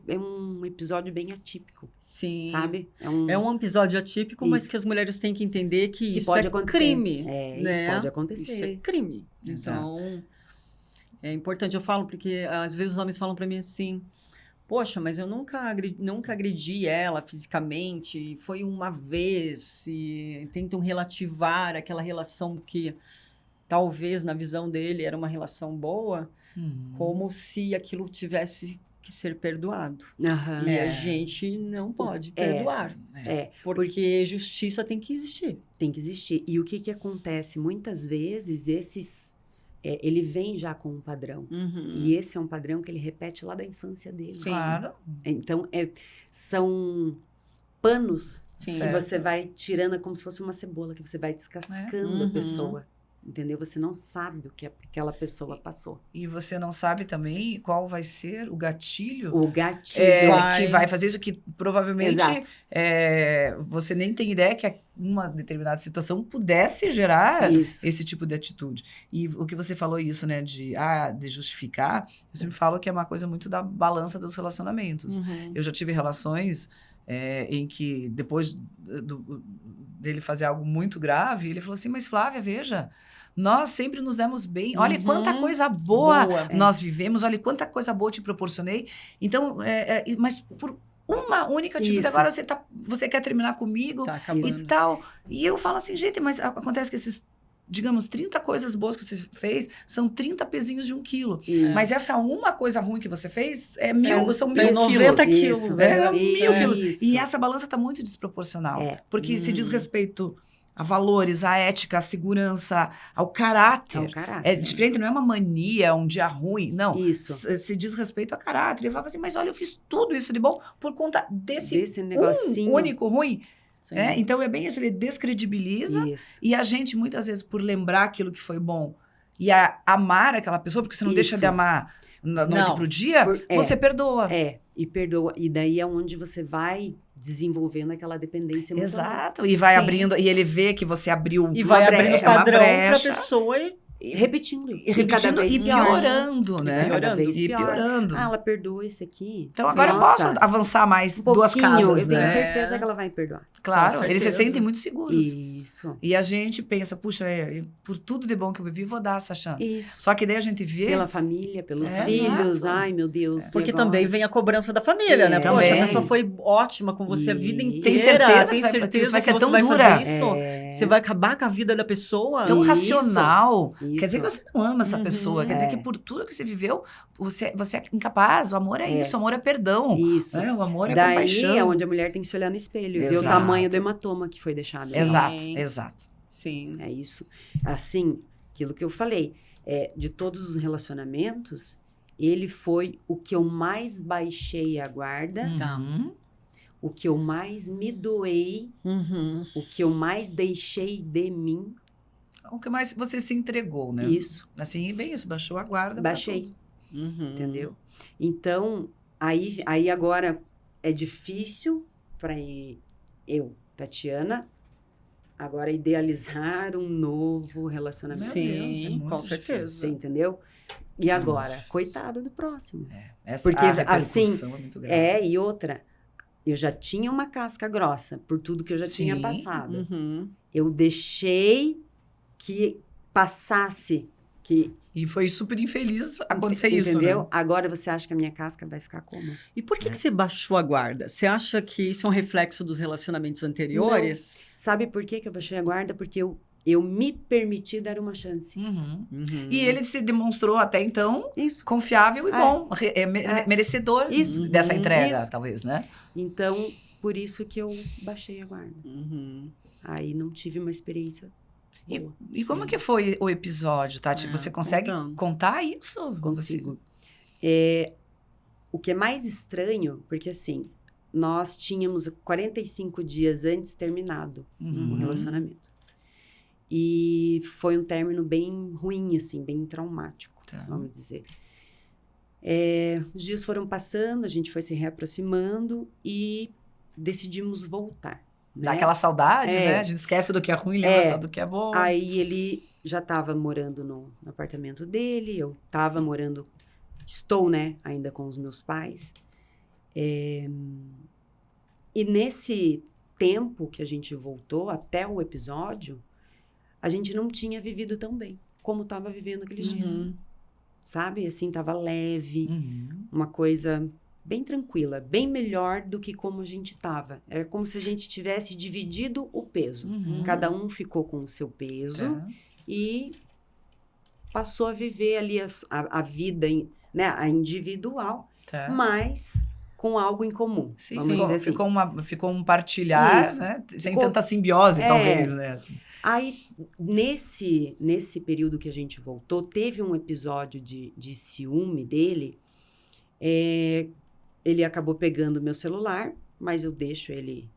[SPEAKER 3] é um episódio bem atípico,
[SPEAKER 1] Sim.
[SPEAKER 3] sabe?
[SPEAKER 1] É um episódio atípico, mas
[SPEAKER 3] Isso.
[SPEAKER 1] que as mulheres têm que entender que
[SPEAKER 3] Que
[SPEAKER 1] isso
[SPEAKER 3] pode
[SPEAKER 1] é
[SPEAKER 3] acontecer.
[SPEAKER 1] crime.
[SPEAKER 3] É,
[SPEAKER 1] né?
[SPEAKER 3] pode acontecer.
[SPEAKER 1] Isso é crime.
[SPEAKER 2] Exato.
[SPEAKER 1] Então, é importante. Eu falo porque às vezes os homens falam pra mim assim: poxa, mas eu nunca agredi ela fisicamente, foi uma vez, e tentam relativar aquela relação que talvez na visão dele era uma relação boa, como se aquilo tivesse que ser perdoado.
[SPEAKER 3] Aham.
[SPEAKER 1] E a gente não pode perdoar,
[SPEAKER 3] É,
[SPEAKER 1] porque justiça tem que existir.
[SPEAKER 3] tem que existir. E o que acontece? Muitas vezes, ele vem já com um padrão.
[SPEAKER 1] Uhum.
[SPEAKER 3] E esse é um padrão que ele repete lá da infância dele.
[SPEAKER 1] Sim.
[SPEAKER 2] Claro.
[SPEAKER 3] Então, são panos
[SPEAKER 1] Sim.
[SPEAKER 3] que você vai tirando como se fosse uma cebola, que você vai descascando a
[SPEAKER 1] Uhum.
[SPEAKER 3] pessoa. Entendeu? Você não sabe o que aquela pessoa passou.
[SPEAKER 2] E você não sabe também qual vai ser o gatilho
[SPEAKER 3] O gatilho.
[SPEAKER 2] que vai fazer isso, que provavelmente
[SPEAKER 3] Exato.
[SPEAKER 2] Você nem tem ideia que uma determinada situação pudesse gerar
[SPEAKER 3] Isso.
[SPEAKER 2] esse tipo de atitude. E o que você falou isso, né, de justificar, eu sempre falo que é uma coisa muito da balança dos relacionamentos.
[SPEAKER 1] Uhum.
[SPEAKER 2] Eu já tive relações em que, depois dele fazer algo muito grave, ele falou assim, mas Flávia, veja, nós sempre nos demos bem. Olha
[SPEAKER 1] Uhum.
[SPEAKER 2] quanta coisa boa,
[SPEAKER 1] Boa.
[SPEAKER 2] nós vivemos, olha quanta coisa boa eu te proporcionei. Então, mas por uma única atitude,
[SPEAKER 3] Isso.
[SPEAKER 2] agora você quer terminar comigo
[SPEAKER 1] Tá acabando.
[SPEAKER 2] e tal. E eu falo assim, gente, mas acontece que esses, digamos, 30 coisas boas que você fez são 30 pezinhos de 1 quilo.
[SPEAKER 3] Isso.
[SPEAKER 2] Mas essa uma coisa ruim que você fez são
[SPEAKER 1] tem
[SPEAKER 2] 1000
[SPEAKER 1] 90
[SPEAKER 2] quilos.
[SPEAKER 1] quilos,
[SPEAKER 3] Isso.
[SPEAKER 1] né?
[SPEAKER 2] 1000 quilos.
[SPEAKER 3] Isso.
[SPEAKER 2] E essa balança está muito desproporcional. Porque se diz
[SPEAKER 1] Hum.
[SPEAKER 2] respeito a valores, a ética, a segurança, ao caráter.
[SPEAKER 3] É o caráter.
[SPEAKER 2] É diferente, não é uma mania, um dia ruim. Não.
[SPEAKER 3] Isso.
[SPEAKER 2] Se diz respeito a caráter. Ele falava assim, mas olha, eu fiz tudo isso de bom por conta desse
[SPEAKER 3] negocinho.
[SPEAKER 2] único ruim.
[SPEAKER 1] Sim.
[SPEAKER 2] Então, é bem isso, ele descredibiliza.
[SPEAKER 3] Isso.
[SPEAKER 2] E a gente, muitas vezes, por lembrar aquilo que foi bom e amar aquela pessoa, porque você não deixa
[SPEAKER 3] Isso.
[SPEAKER 2] de amar da noite
[SPEAKER 1] Não.
[SPEAKER 2] pro dia, você perdoa.
[SPEAKER 3] E perdoa. E daí é onde você vai desenvolvendo aquela dependência emocional.
[SPEAKER 2] Exato. E vai
[SPEAKER 1] Sim.
[SPEAKER 2] abrindo, e ele vê que você abriu
[SPEAKER 1] E
[SPEAKER 2] uma
[SPEAKER 1] vai
[SPEAKER 2] brecha,
[SPEAKER 1] abrindo
[SPEAKER 2] uma
[SPEAKER 1] padrão pra
[SPEAKER 2] brecha,
[SPEAKER 1] pessoa e
[SPEAKER 3] Repetindo.
[SPEAKER 2] e repetindo e
[SPEAKER 3] pior.
[SPEAKER 2] piorando, né?
[SPEAKER 1] piorando.
[SPEAKER 3] Cada vez
[SPEAKER 2] E
[SPEAKER 3] pior.
[SPEAKER 2] piorando.
[SPEAKER 3] Ah, ela perdoa esse aqui.
[SPEAKER 2] Então agora eu
[SPEAKER 3] Nossa,
[SPEAKER 2] posso avançar mais
[SPEAKER 3] um
[SPEAKER 2] 2
[SPEAKER 3] pouquinho,
[SPEAKER 2] casas,
[SPEAKER 3] eu tenho
[SPEAKER 2] né?
[SPEAKER 3] certeza que ela vai perdoar.
[SPEAKER 2] Claro,
[SPEAKER 1] Com
[SPEAKER 2] eles se
[SPEAKER 1] certeza.
[SPEAKER 2] sentem muito seguros.
[SPEAKER 3] Isso.
[SPEAKER 2] E a gente pensa, puxa, por tudo de bom que eu vivi, vou dar essa chance.
[SPEAKER 3] Isso.
[SPEAKER 2] Só que daí a gente vê...
[SPEAKER 3] Pela família, pelos
[SPEAKER 2] É,
[SPEAKER 3] filhos.
[SPEAKER 2] exato.
[SPEAKER 3] Ai, meu Deus.
[SPEAKER 1] porque
[SPEAKER 3] e agora?
[SPEAKER 1] também vem a cobrança da família, né?
[SPEAKER 2] Também.
[SPEAKER 1] Poxa, a pessoa foi ótima com você a vida
[SPEAKER 3] Tem
[SPEAKER 1] inteira.
[SPEAKER 2] certeza
[SPEAKER 1] Tem
[SPEAKER 2] que
[SPEAKER 1] certeza
[SPEAKER 2] isso vai
[SPEAKER 1] que
[SPEAKER 2] ser
[SPEAKER 1] você
[SPEAKER 2] tão
[SPEAKER 1] vai
[SPEAKER 2] dura?
[SPEAKER 1] fazer isso? Você vai acabar com a vida da pessoa?
[SPEAKER 2] Tão
[SPEAKER 3] Isso.
[SPEAKER 2] racional.
[SPEAKER 3] Isso.
[SPEAKER 2] Quer dizer que você não ama essa
[SPEAKER 1] Uhum.
[SPEAKER 2] pessoa. Quer dizer que por tudo que você viveu, você é incapaz. O amor é isso. O amor é perdão.
[SPEAKER 3] Isso.
[SPEAKER 2] Né? O amor é
[SPEAKER 3] Daí
[SPEAKER 2] compaixão.
[SPEAKER 3] é onde a mulher tem que se olhar no espelho. Ver o
[SPEAKER 2] Exato.
[SPEAKER 3] tamanho do hematoma que foi deixado. ali.
[SPEAKER 2] Exato,
[SPEAKER 1] Sim.
[SPEAKER 2] exato.
[SPEAKER 1] Sim.
[SPEAKER 3] É isso. Assim, aquilo que eu falei. De todos os relacionamentos, ele foi o que eu mais baixei a guarda,
[SPEAKER 1] Tá.
[SPEAKER 2] Uhum.
[SPEAKER 3] o que eu mais me doei,
[SPEAKER 1] Uhum.
[SPEAKER 3] o que eu mais deixei de mim.
[SPEAKER 2] O que mais você se entregou, né?
[SPEAKER 3] Isso.
[SPEAKER 2] Assim, bem isso. Baixou a guarda. pra
[SPEAKER 3] Baixei.
[SPEAKER 2] tudo.
[SPEAKER 1] Uhum.
[SPEAKER 3] Entendeu? Então, aí agora é difícil para eu, Tatiana, agora idealizar um novo relacionamento.
[SPEAKER 2] Meu
[SPEAKER 1] Sim,
[SPEAKER 2] Deus, é muito
[SPEAKER 1] com
[SPEAKER 2] difícil.
[SPEAKER 1] certeza.
[SPEAKER 3] Você entendeu? E agora?
[SPEAKER 2] Nossa.
[SPEAKER 3] Coitado do próximo.
[SPEAKER 2] Porque
[SPEAKER 3] Porque,
[SPEAKER 2] a repercussão
[SPEAKER 3] assim,
[SPEAKER 2] é muito grande.
[SPEAKER 3] E outra, eu já tinha uma casca grossa por tudo que eu já tinha
[SPEAKER 2] Sim.
[SPEAKER 3] passado.
[SPEAKER 1] Uhum.
[SPEAKER 3] Eu deixei que passasse, que
[SPEAKER 2] E foi super infeliz acontecer isso,
[SPEAKER 3] entendeu?
[SPEAKER 2] né?
[SPEAKER 3] Agora você acha que a minha casca vai ficar como?
[SPEAKER 1] E por que você baixou a guarda? Você acha que isso é um reflexo dos relacionamentos anteriores?
[SPEAKER 3] Sabe por que eu baixei a guarda? Porque eu me permiti dar uma chance.
[SPEAKER 2] Uhum.
[SPEAKER 1] Uhum.
[SPEAKER 2] E ele se demonstrou até então
[SPEAKER 3] Isso.
[SPEAKER 2] confiável e bom, merecedor
[SPEAKER 3] Isso.
[SPEAKER 2] dessa entrega,
[SPEAKER 3] Isso.
[SPEAKER 2] talvez, né?
[SPEAKER 3] Então, por isso que eu baixei a guarda.
[SPEAKER 1] Uhum.
[SPEAKER 3] Aí não tive uma experiência boa.
[SPEAKER 2] E como é que foi o episódio, Tati? Você consegue
[SPEAKER 1] contando.
[SPEAKER 2] contar isso?
[SPEAKER 3] Consigo. O que é mais estranho, porque assim, nós tínhamos 45 dias antes terminado o relacionamento. E foi um término bem ruim, assim, bem traumático, vamos dizer. Os dias foram passando, a gente foi se reaproximando e decidimos voltar. Né?
[SPEAKER 2] Dá aquela saudade, né? A gente esquece do que é ruim, lembra só do que é bom.
[SPEAKER 3] Aí ele já estava morando no apartamento dele, eu estava morando, estou, né, ainda com os meus pais. E nesse tempo que a gente voltou, até o episódio, a gente não tinha vivido tão bem como estava vivendo aqueles dias. Sabe? Assim, estava leve, uma coisa bem tranquila, bem melhor do que como a gente estava. Era como se a gente tivesse dividido o peso. Cada um ficou com o seu peso e passou a viver ali a vida, né, a individual, mas com algo em comum.
[SPEAKER 2] Sim,
[SPEAKER 3] vamos dizer assim.
[SPEAKER 2] Ficou um partilhar, né? Sem tanta simbiose, talvez, né? Assim.
[SPEAKER 3] Aí, nesse período que a gente voltou, teve um episódio de ciúme dele. Ele acabou pegando o meu celular, mas eu deixo ele...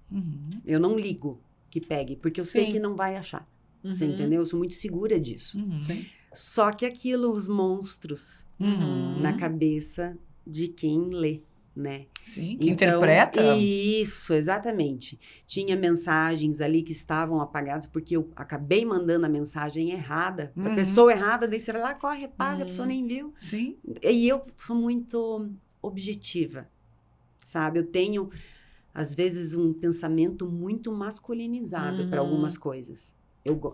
[SPEAKER 3] Eu não ligo que pegue, porque eu sei que não vai achar. Você entendeu? Eu sou muito segura disso.
[SPEAKER 1] Sim.
[SPEAKER 3] Só que aquilo, os monstros na cabeça de quem lê, né?
[SPEAKER 2] Sim, que interpreta.
[SPEAKER 3] Isso, exatamente. Tinha mensagens ali que estavam apagadas, porque eu acabei mandando a mensagem errada. A pessoa errada, daí você vai lá, corre, apaga, a pessoa nem viu.
[SPEAKER 2] Sim.
[SPEAKER 3] E eu sou muito objetiva, sabe? Eu tenho, às vezes, um pensamento muito masculinizado para algumas coisas.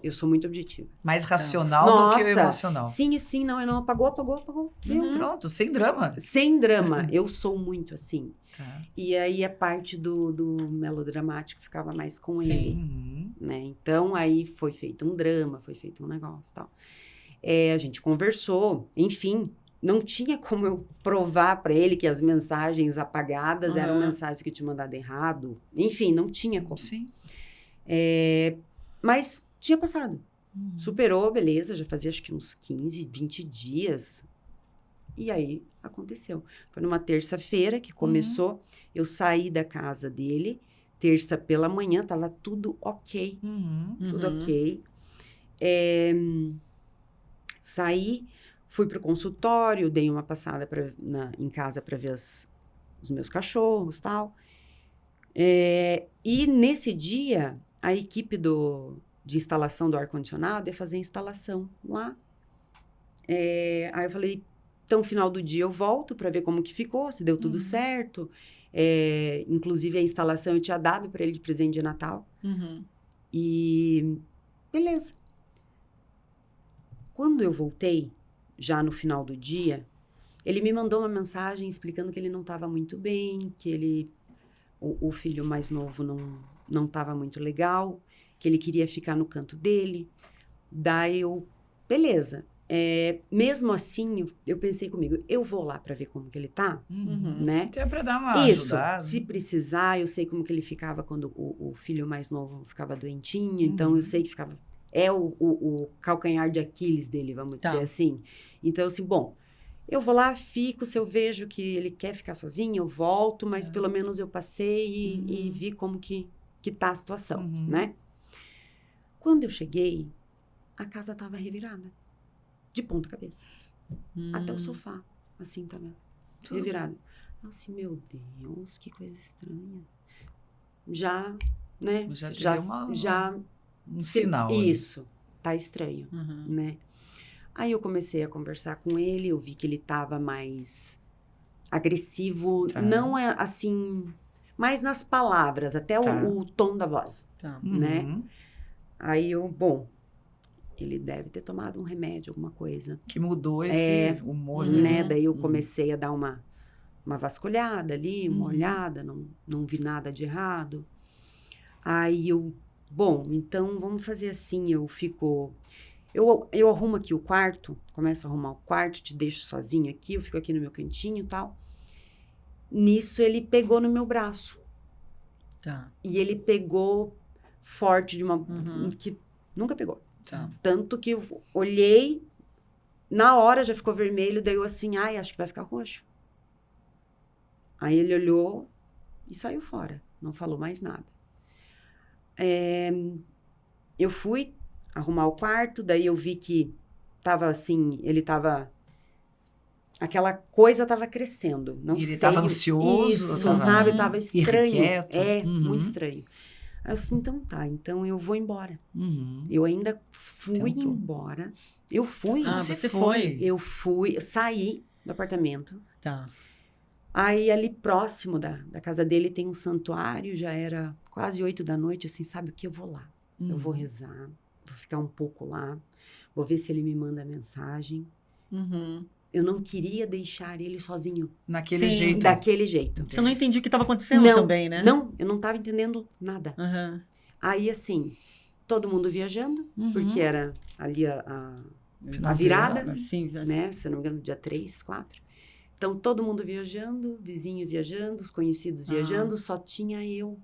[SPEAKER 3] Eu sou muito objetiva.
[SPEAKER 2] Mais racional do que o emocional.
[SPEAKER 3] Sim, não, eu não apagou.
[SPEAKER 2] Pronto, sem drama.
[SPEAKER 3] Sem drama. Eu sou muito assim.
[SPEAKER 2] Tá.
[SPEAKER 3] E aí a parte do melodramático ficava mais com ele. Né? Então, aí foi feito um drama, foi feito um negócio e tal. A gente conversou, enfim, não tinha como eu provar para ele que as mensagens apagadas eram mensagens que eu tinha mandado errado. Enfim, não tinha como.
[SPEAKER 2] Sim.
[SPEAKER 3] Mas tinha passado. Superou, beleza, já fazia acho que uns 15, 20 dias. E aí, aconteceu. Foi numa terça-feira que começou. Eu saí da casa dele, terça pela manhã, tava tudo ok. Tudo ok. Saí, fui pro consultório, dei uma passada em casa para ver os meus cachorros e tal. E nesse dia, a equipe de instalação do ar-condicionado ia fazer a instalação lá. Aí eu falei, então, no final do dia eu volto para ver como que ficou, se deu tudo certo. Inclusive, a instalação eu tinha dado para ele de presente de Natal. E beleza. Quando eu voltei, já no final do dia, ele me mandou uma mensagem explicando que ele não estava muito bem, que o filho mais novo não estava muito legal, que ele queria ficar no canto dele. Daí beleza. Mesmo assim, eu pensei comigo, eu vou lá para ver como que ele tá, né?
[SPEAKER 2] Até para dar uma ajudada.
[SPEAKER 3] Se precisar, eu sei como que ele ficava quando o filho mais novo ficava doentinho, então eu sei que ficava... o calcanhar de Aquiles dele, vamos dizer assim. Então, assim, bom, eu vou lá, fico, se eu vejo que ele quer ficar sozinho, eu volto, mas pelo menos eu passei e vi como que tá a situação, né? Quando eu cheguei, a casa tava revirada. De ponta cabeça. Até o sofá, assim, tava revirado. Assim, meu Deus, que coisa estranha. Já, né? Já
[SPEAKER 2] um sinal.
[SPEAKER 3] Isso, tá estranho, né? Aí eu comecei a conversar com ele, eu vi que ele tava mais agressivo, não é assim, mais nas palavras, até o tom da voz, né? Aí bom, ele deve ter tomado um remédio, alguma coisa.
[SPEAKER 2] Que mudou esse humor,
[SPEAKER 3] né? Daí eu comecei a dar uma vasculhada ali, uma olhada, não vi nada de errado. Aí bom, então vamos fazer assim, eu arrumo aqui o quarto, começo a arrumar o quarto, te deixo sozinho aqui, eu fico aqui no meu cantinho e tal. Nisso ele pegou no meu braço. E ele pegou forte de uma... que nunca pegou. Tanto que eu olhei, na hora já ficou vermelho, daí eu assim, acho que vai ficar roxo. Aí ele olhou, e saiu fora. Não falou mais nada. Eu fui arrumar o quarto, daí eu vi que tava assim, ele tava... Aquela coisa tava crescendo. Não
[SPEAKER 2] E ele
[SPEAKER 3] sei.
[SPEAKER 2] tava ansioso?
[SPEAKER 3] Isso,
[SPEAKER 2] Tava
[SPEAKER 3] sabe? Tava estranho.
[SPEAKER 2] irrequieto?
[SPEAKER 3] Muito estranho. Aí eu assim, então tá, então eu vou embora.
[SPEAKER 2] Uhum.
[SPEAKER 3] Eu ainda fui
[SPEAKER 2] Tentou.
[SPEAKER 3] embora. Eu fui.
[SPEAKER 1] Ah, você foi.
[SPEAKER 3] Eu fui, eu saí do apartamento.
[SPEAKER 1] Tá.
[SPEAKER 3] Aí, ali próximo da casa dele, tem um santuário. Já era quase 8 da noite. Assim, sabe o que? Eu vou lá. Eu vou rezar. Vou ficar um pouco lá. Vou ver se ele me manda mensagem.
[SPEAKER 1] Uhum.
[SPEAKER 3] Eu não queria deixar ele sozinho.
[SPEAKER 2] Naquele
[SPEAKER 1] Sim.
[SPEAKER 2] jeito.
[SPEAKER 3] Daquele jeito.
[SPEAKER 1] Você não entendia o que estava acontecendo
[SPEAKER 3] Não,
[SPEAKER 1] também, né?
[SPEAKER 3] Não, eu não estava entendendo nada.
[SPEAKER 1] Uhum.
[SPEAKER 3] Aí, assim, todo mundo viajando.
[SPEAKER 2] Uhum.
[SPEAKER 3] Porque era ali a
[SPEAKER 2] Final de
[SPEAKER 3] virada.
[SPEAKER 2] ano,
[SPEAKER 1] Sim,
[SPEAKER 3] Né? Se eu não me engano, dia 3, 4. Então, todo mundo viajando, vizinho viajando, os conhecidos viajando, só tinha eu.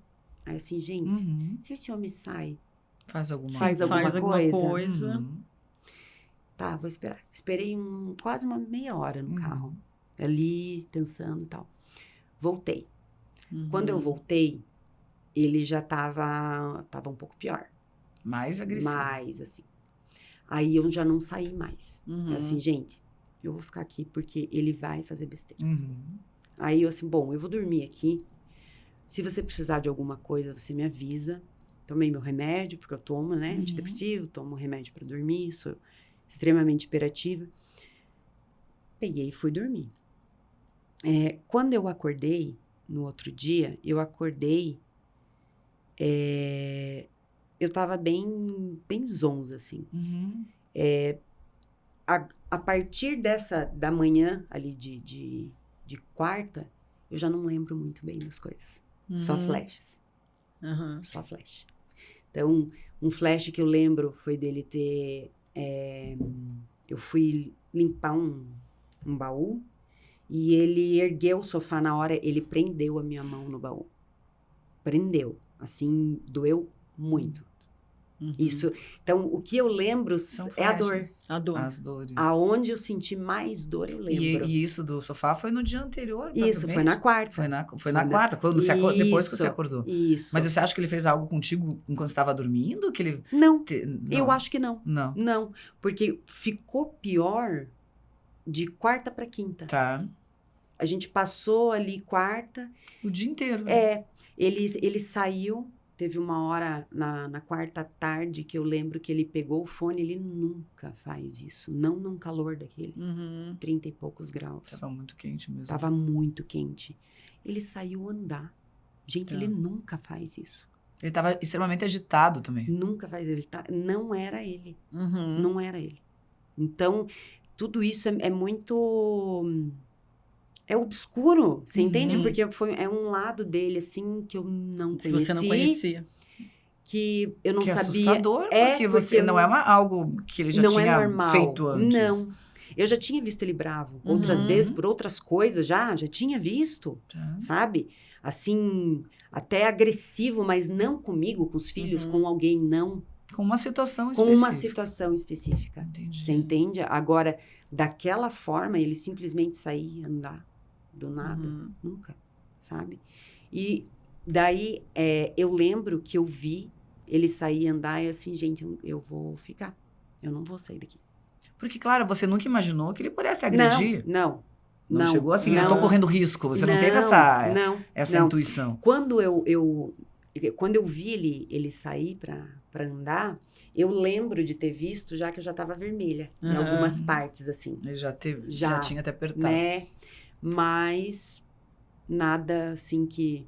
[SPEAKER 3] Aí, assim, gente,
[SPEAKER 2] Uhum.
[SPEAKER 3] se esse homem sai,
[SPEAKER 2] Faz alguma
[SPEAKER 3] Faz alguma
[SPEAKER 1] coisa.
[SPEAKER 2] Uhum.
[SPEAKER 3] tá, vou esperar. Esperei quase uma meia hora no carro. Ali, pensando e tal. Voltei.
[SPEAKER 1] Uhum.
[SPEAKER 3] Quando eu voltei, ele já tava um pouco pior.
[SPEAKER 2] Mais agressivo.
[SPEAKER 3] Mais, assim. Aí, eu já não saí mais.
[SPEAKER 1] Uhum.
[SPEAKER 3] Eu, assim, gente, eu vou ficar aqui porque ele vai fazer besteira.
[SPEAKER 2] Uhum.
[SPEAKER 3] Aí eu assim, bom, eu vou dormir aqui. Se você precisar de alguma coisa, você me avisa. Tomei meu remédio, porque eu tomo, né? Antidepressivo, tomo remédio para dormir, sou extremamente hiperativa. Peguei e fui dormir. Quando eu acordei, no outro dia, eu acordei... eu tava bem zonza, assim.
[SPEAKER 2] Uhum.
[SPEAKER 3] A partir da manhã, ali de quarta, eu já não lembro muito bem das coisas. Só flashes.
[SPEAKER 1] Uhum.
[SPEAKER 3] Só flash. Então, um flash que eu lembro foi dele ter... eu fui limpar um baú e ele ergueu o sofá na hora, ele prendeu a minha mão no baú. Prendeu. Assim, doeu muito. Isso. Então, o que eu lembro é a dor.
[SPEAKER 1] A dor.
[SPEAKER 2] As dores.
[SPEAKER 3] Aonde eu senti mais dor, eu lembro.
[SPEAKER 2] E isso do sofá foi no dia anterior?
[SPEAKER 3] Isso, foi na quarta.
[SPEAKER 2] Foi na quarta, quando depois que você acordou.
[SPEAKER 3] Isso.
[SPEAKER 2] Mas você acha que ele fez algo contigo enquanto você estava dormindo? Que ele
[SPEAKER 3] Não,
[SPEAKER 2] não,
[SPEAKER 3] eu acho que não.
[SPEAKER 2] Não.
[SPEAKER 3] Não, porque ficou pior de quarta para quinta.
[SPEAKER 2] Tá.
[SPEAKER 3] A gente passou ali quarta.
[SPEAKER 2] O dia inteiro.
[SPEAKER 3] Ele saiu. Teve uma hora na quarta tarde que eu lembro que ele pegou o fone. Ele nunca faz isso. Não num calor daquele. 30 e poucos graus.
[SPEAKER 2] Tava muito quente mesmo.
[SPEAKER 3] Tava muito quente. Ele saiu andar. Gente, ele nunca faz isso.
[SPEAKER 2] Ele tava extremamente agitado também.
[SPEAKER 3] Nunca faz ele. Não era ele.
[SPEAKER 1] Uhum.
[SPEAKER 3] Não era ele. Então, tudo isso é muito... É obscuro, você entende? Porque é um lado dele, assim, que eu não
[SPEAKER 1] Se
[SPEAKER 3] conheci.
[SPEAKER 1] você não conhecia.
[SPEAKER 3] Que eu não
[SPEAKER 2] que
[SPEAKER 3] sabia.
[SPEAKER 2] Assustador, porque você não é algo que ele já
[SPEAKER 3] não
[SPEAKER 2] tinha
[SPEAKER 3] normal.
[SPEAKER 2] feito antes.
[SPEAKER 3] Não. Eu já tinha visto ele bravo. Outras vezes, por outras coisas, já tinha visto.
[SPEAKER 2] Tá.
[SPEAKER 3] Sabe? Assim, até agressivo, mas não comigo, com os filhos, com alguém, não.
[SPEAKER 2] Com uma situação
[SPEAKER 3] Com
[SPEAKER 2] específica.
[SPEAKER 3] uma situação específica.
[SPEAKER 2] Entendi.
[SPEAKER 3] Você entende? Agora, daquela forma, ele simplesmente sair e andar do nada. Nunca, sabe? E daí, eu lembro que eu vi ele sair e andar e assim, gente, eu vou ficar. Eu não vou sair daqui.
[SPEAKER 2] Porque, claro, você nunca imaginou que ele pudesse agredir.
[SPEAKER 3] Não.
[SPEAKER 2] Não chegou assim,
[SPEAKER 3] não,
[SPEAKER 2] eu tô correndo risco. Você não teve essa intuição.
[SPEAKER 3] Quando eu vi ele sair para andar, eu lembro de ter visto, já que eu já estava vermelha em algumas partes, assim.
[SPEAKER 2] Ele já tinha até apertado.
[SPEAKER 3] Né? Mas nada, assim, que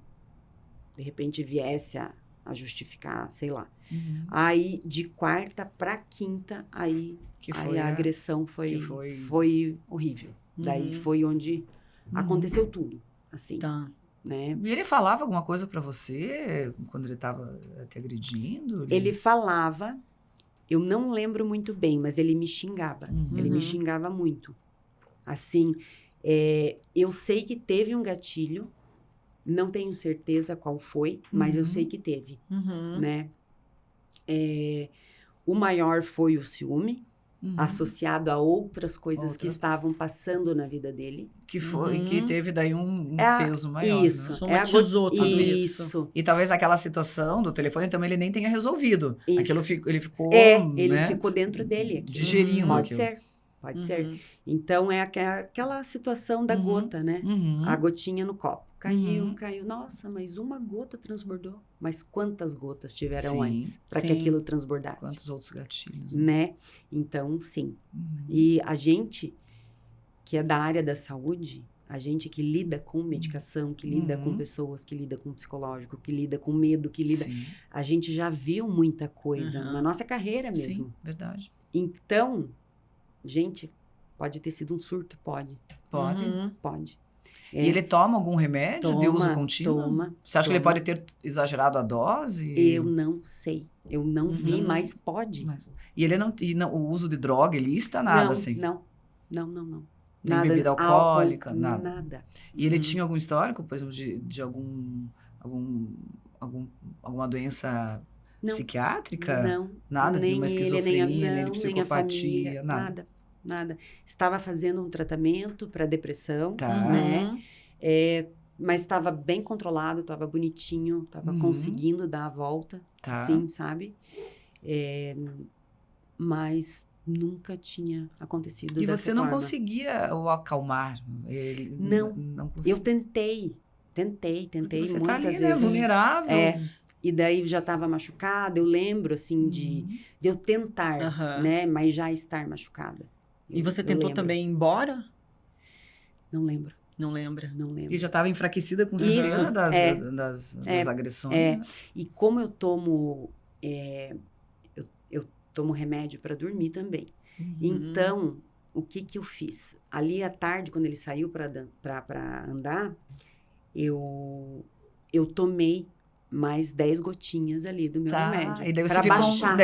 [SPEAKER 3] de repente viesse a justificar, sei lá. Aí, de quarta para quinta, aí a agressão foi horrível. Daí foi onde aconteceu tudo, assim.
[SPEAKER 1] Tá.
[SPEAKER 3] Né?
[SPEAKER 2] E ele falava alguma coisa pra você quando ele tava te agredindo?
[SPEAKER 3] Ele falava, eu não lembro muito bem, mas ele me xingava. Ele me xingava muito. Assim, eu sei que teve um gatilho, não tenho certeza qual foi, mas eu sei que teve, né? O maior foi o ciúme, associado a outras coisas que estavam passando na vida dele.
[SPEAKER 2] Que foi, que teve daí um peso maior.
[SPEAKER 3] Isso.
[SPEAKER 1] Né? Somatizou tudo
[SPEAKER 3] isso.
[SPEAKER 2] E talvez aquela situação do telefone também ele nem tenha resolvido.
[SPEAKER 3] Isso.
[SPEAKER 2] Aquilo ele ficou...
[SPEAKER 3] ele
[SPEAKER 2] né?
[SPEAKER 3] ficou dentro dele.
[SPEAKER 2] Digerindo
[SPEAKER 3] Pode
[SPEAKER 2] aquilo.
[SPEAKER 3] ser. Pode ser. Então, é aquela situação da gota, né? A gotinha no copo. Caiu. Nossa, mas uma gota transbordou. Mas quantas gotas tiveram antes para que aquilo transbordasse?
[SPEAKER 2] Quantos outros gatilhos.
[SPEAKER 3] Né? Então, sim. E a gente, que é da área da saúde, a gente que lida com medicação, que lida com pessoas, que lida com psicológico, que lida com medo, que lida...
[SPEAKER 2] Sim.
[SPEAKER 3] A gente já viu muita coisa na nossa carreira mesmo.
[SPEAKER 2] Sim, verdade.
[SPEAKER 3] Então... Gente, pode ter sido um surto? Pode. Pode.
[SPEAKER 2] E ele toma algum remédio de uso contínuo?
[SPEAKER 3] Toma.
[SPEAKER 2] Você acha que ele pode ter exagerado a dose?
[SPEAKER 3] Eu não sei. Eu não vi, mas pode.
[SPEAKER 2] E ele não, o uso de droga ilícita, nada assim?
[SPEAKER 3] Não.
[SPEAKER 2] Nem
[SPEAKER 3] Nada.
[SPEAKER 2] bebida alcoólica,
[SPEAKER 3] álcool,
[SPEAKER 2] nada. E ele tinha algum histórico, por exemplo, de alguma doença psiquiátrica?
[SPEAKER 3] Não.
[SPEAKER 2] Nada?
[SPEAKER 3] Nem
[SPEAKER 2] de uma
[SPEAKER 3] ele,
[SPEAKER 2] esquizofrenia,
[SPEAKER 3] nem
[SPEAKER 2] de
[SPEAKER 3] a
[SPEAKER 2] psicopatia,
[SPEAKER 3] família,
[SPEAKER 2] nada.
[SPEAKER 3] Nada. Estava fazendo um tratamento para depressão,
[SPEAKER 2] Tá.
[SPEAKER 3] né? Mas estava bem controlado, estava bonitinho, estava conseguindo dar a volta, assim, sabe? Mas nunca tinha acontecido
[SPEAKER 2] E
[SPEAKER 3] dessa
[SPEAKER 2] você não
[SPEAKER 3] forma.
[SPEAKER 2] conseguia o acalmar? Ele não conseguia.
[SPEAKER 3] Eu tentei
[SPEAKER 2] Você
[SPEAKER 3] muitas
[SPEAKER 2] tá ali,
[SPEAKER 3] vezes.
[SPEAKER 2] né? Vulnerável.
[SPEAKER 3] E daí já estava machucada, eu lembro, assim, de eu tentar, né? Mas já estar machucada.
[SPEAKER 1] E você tentou também ir embora?
[SPEAKER 3] Não lembro.
[SPEAKER 1] Não lembra?
[SPEAKER 3] Não lembro.
[SPEAKER 2] E já estava enfraquecida com certeza das agressões. Né?
[SPEAKER 3] E como eu tomo... eu tomo remédio para dormir também. Então, o que eu fiz? Ali à tarde, quando ele saiu para andar, eu tomei mais 10 gotinhas ali do meu remédio.
[SPEAKER 2] E daí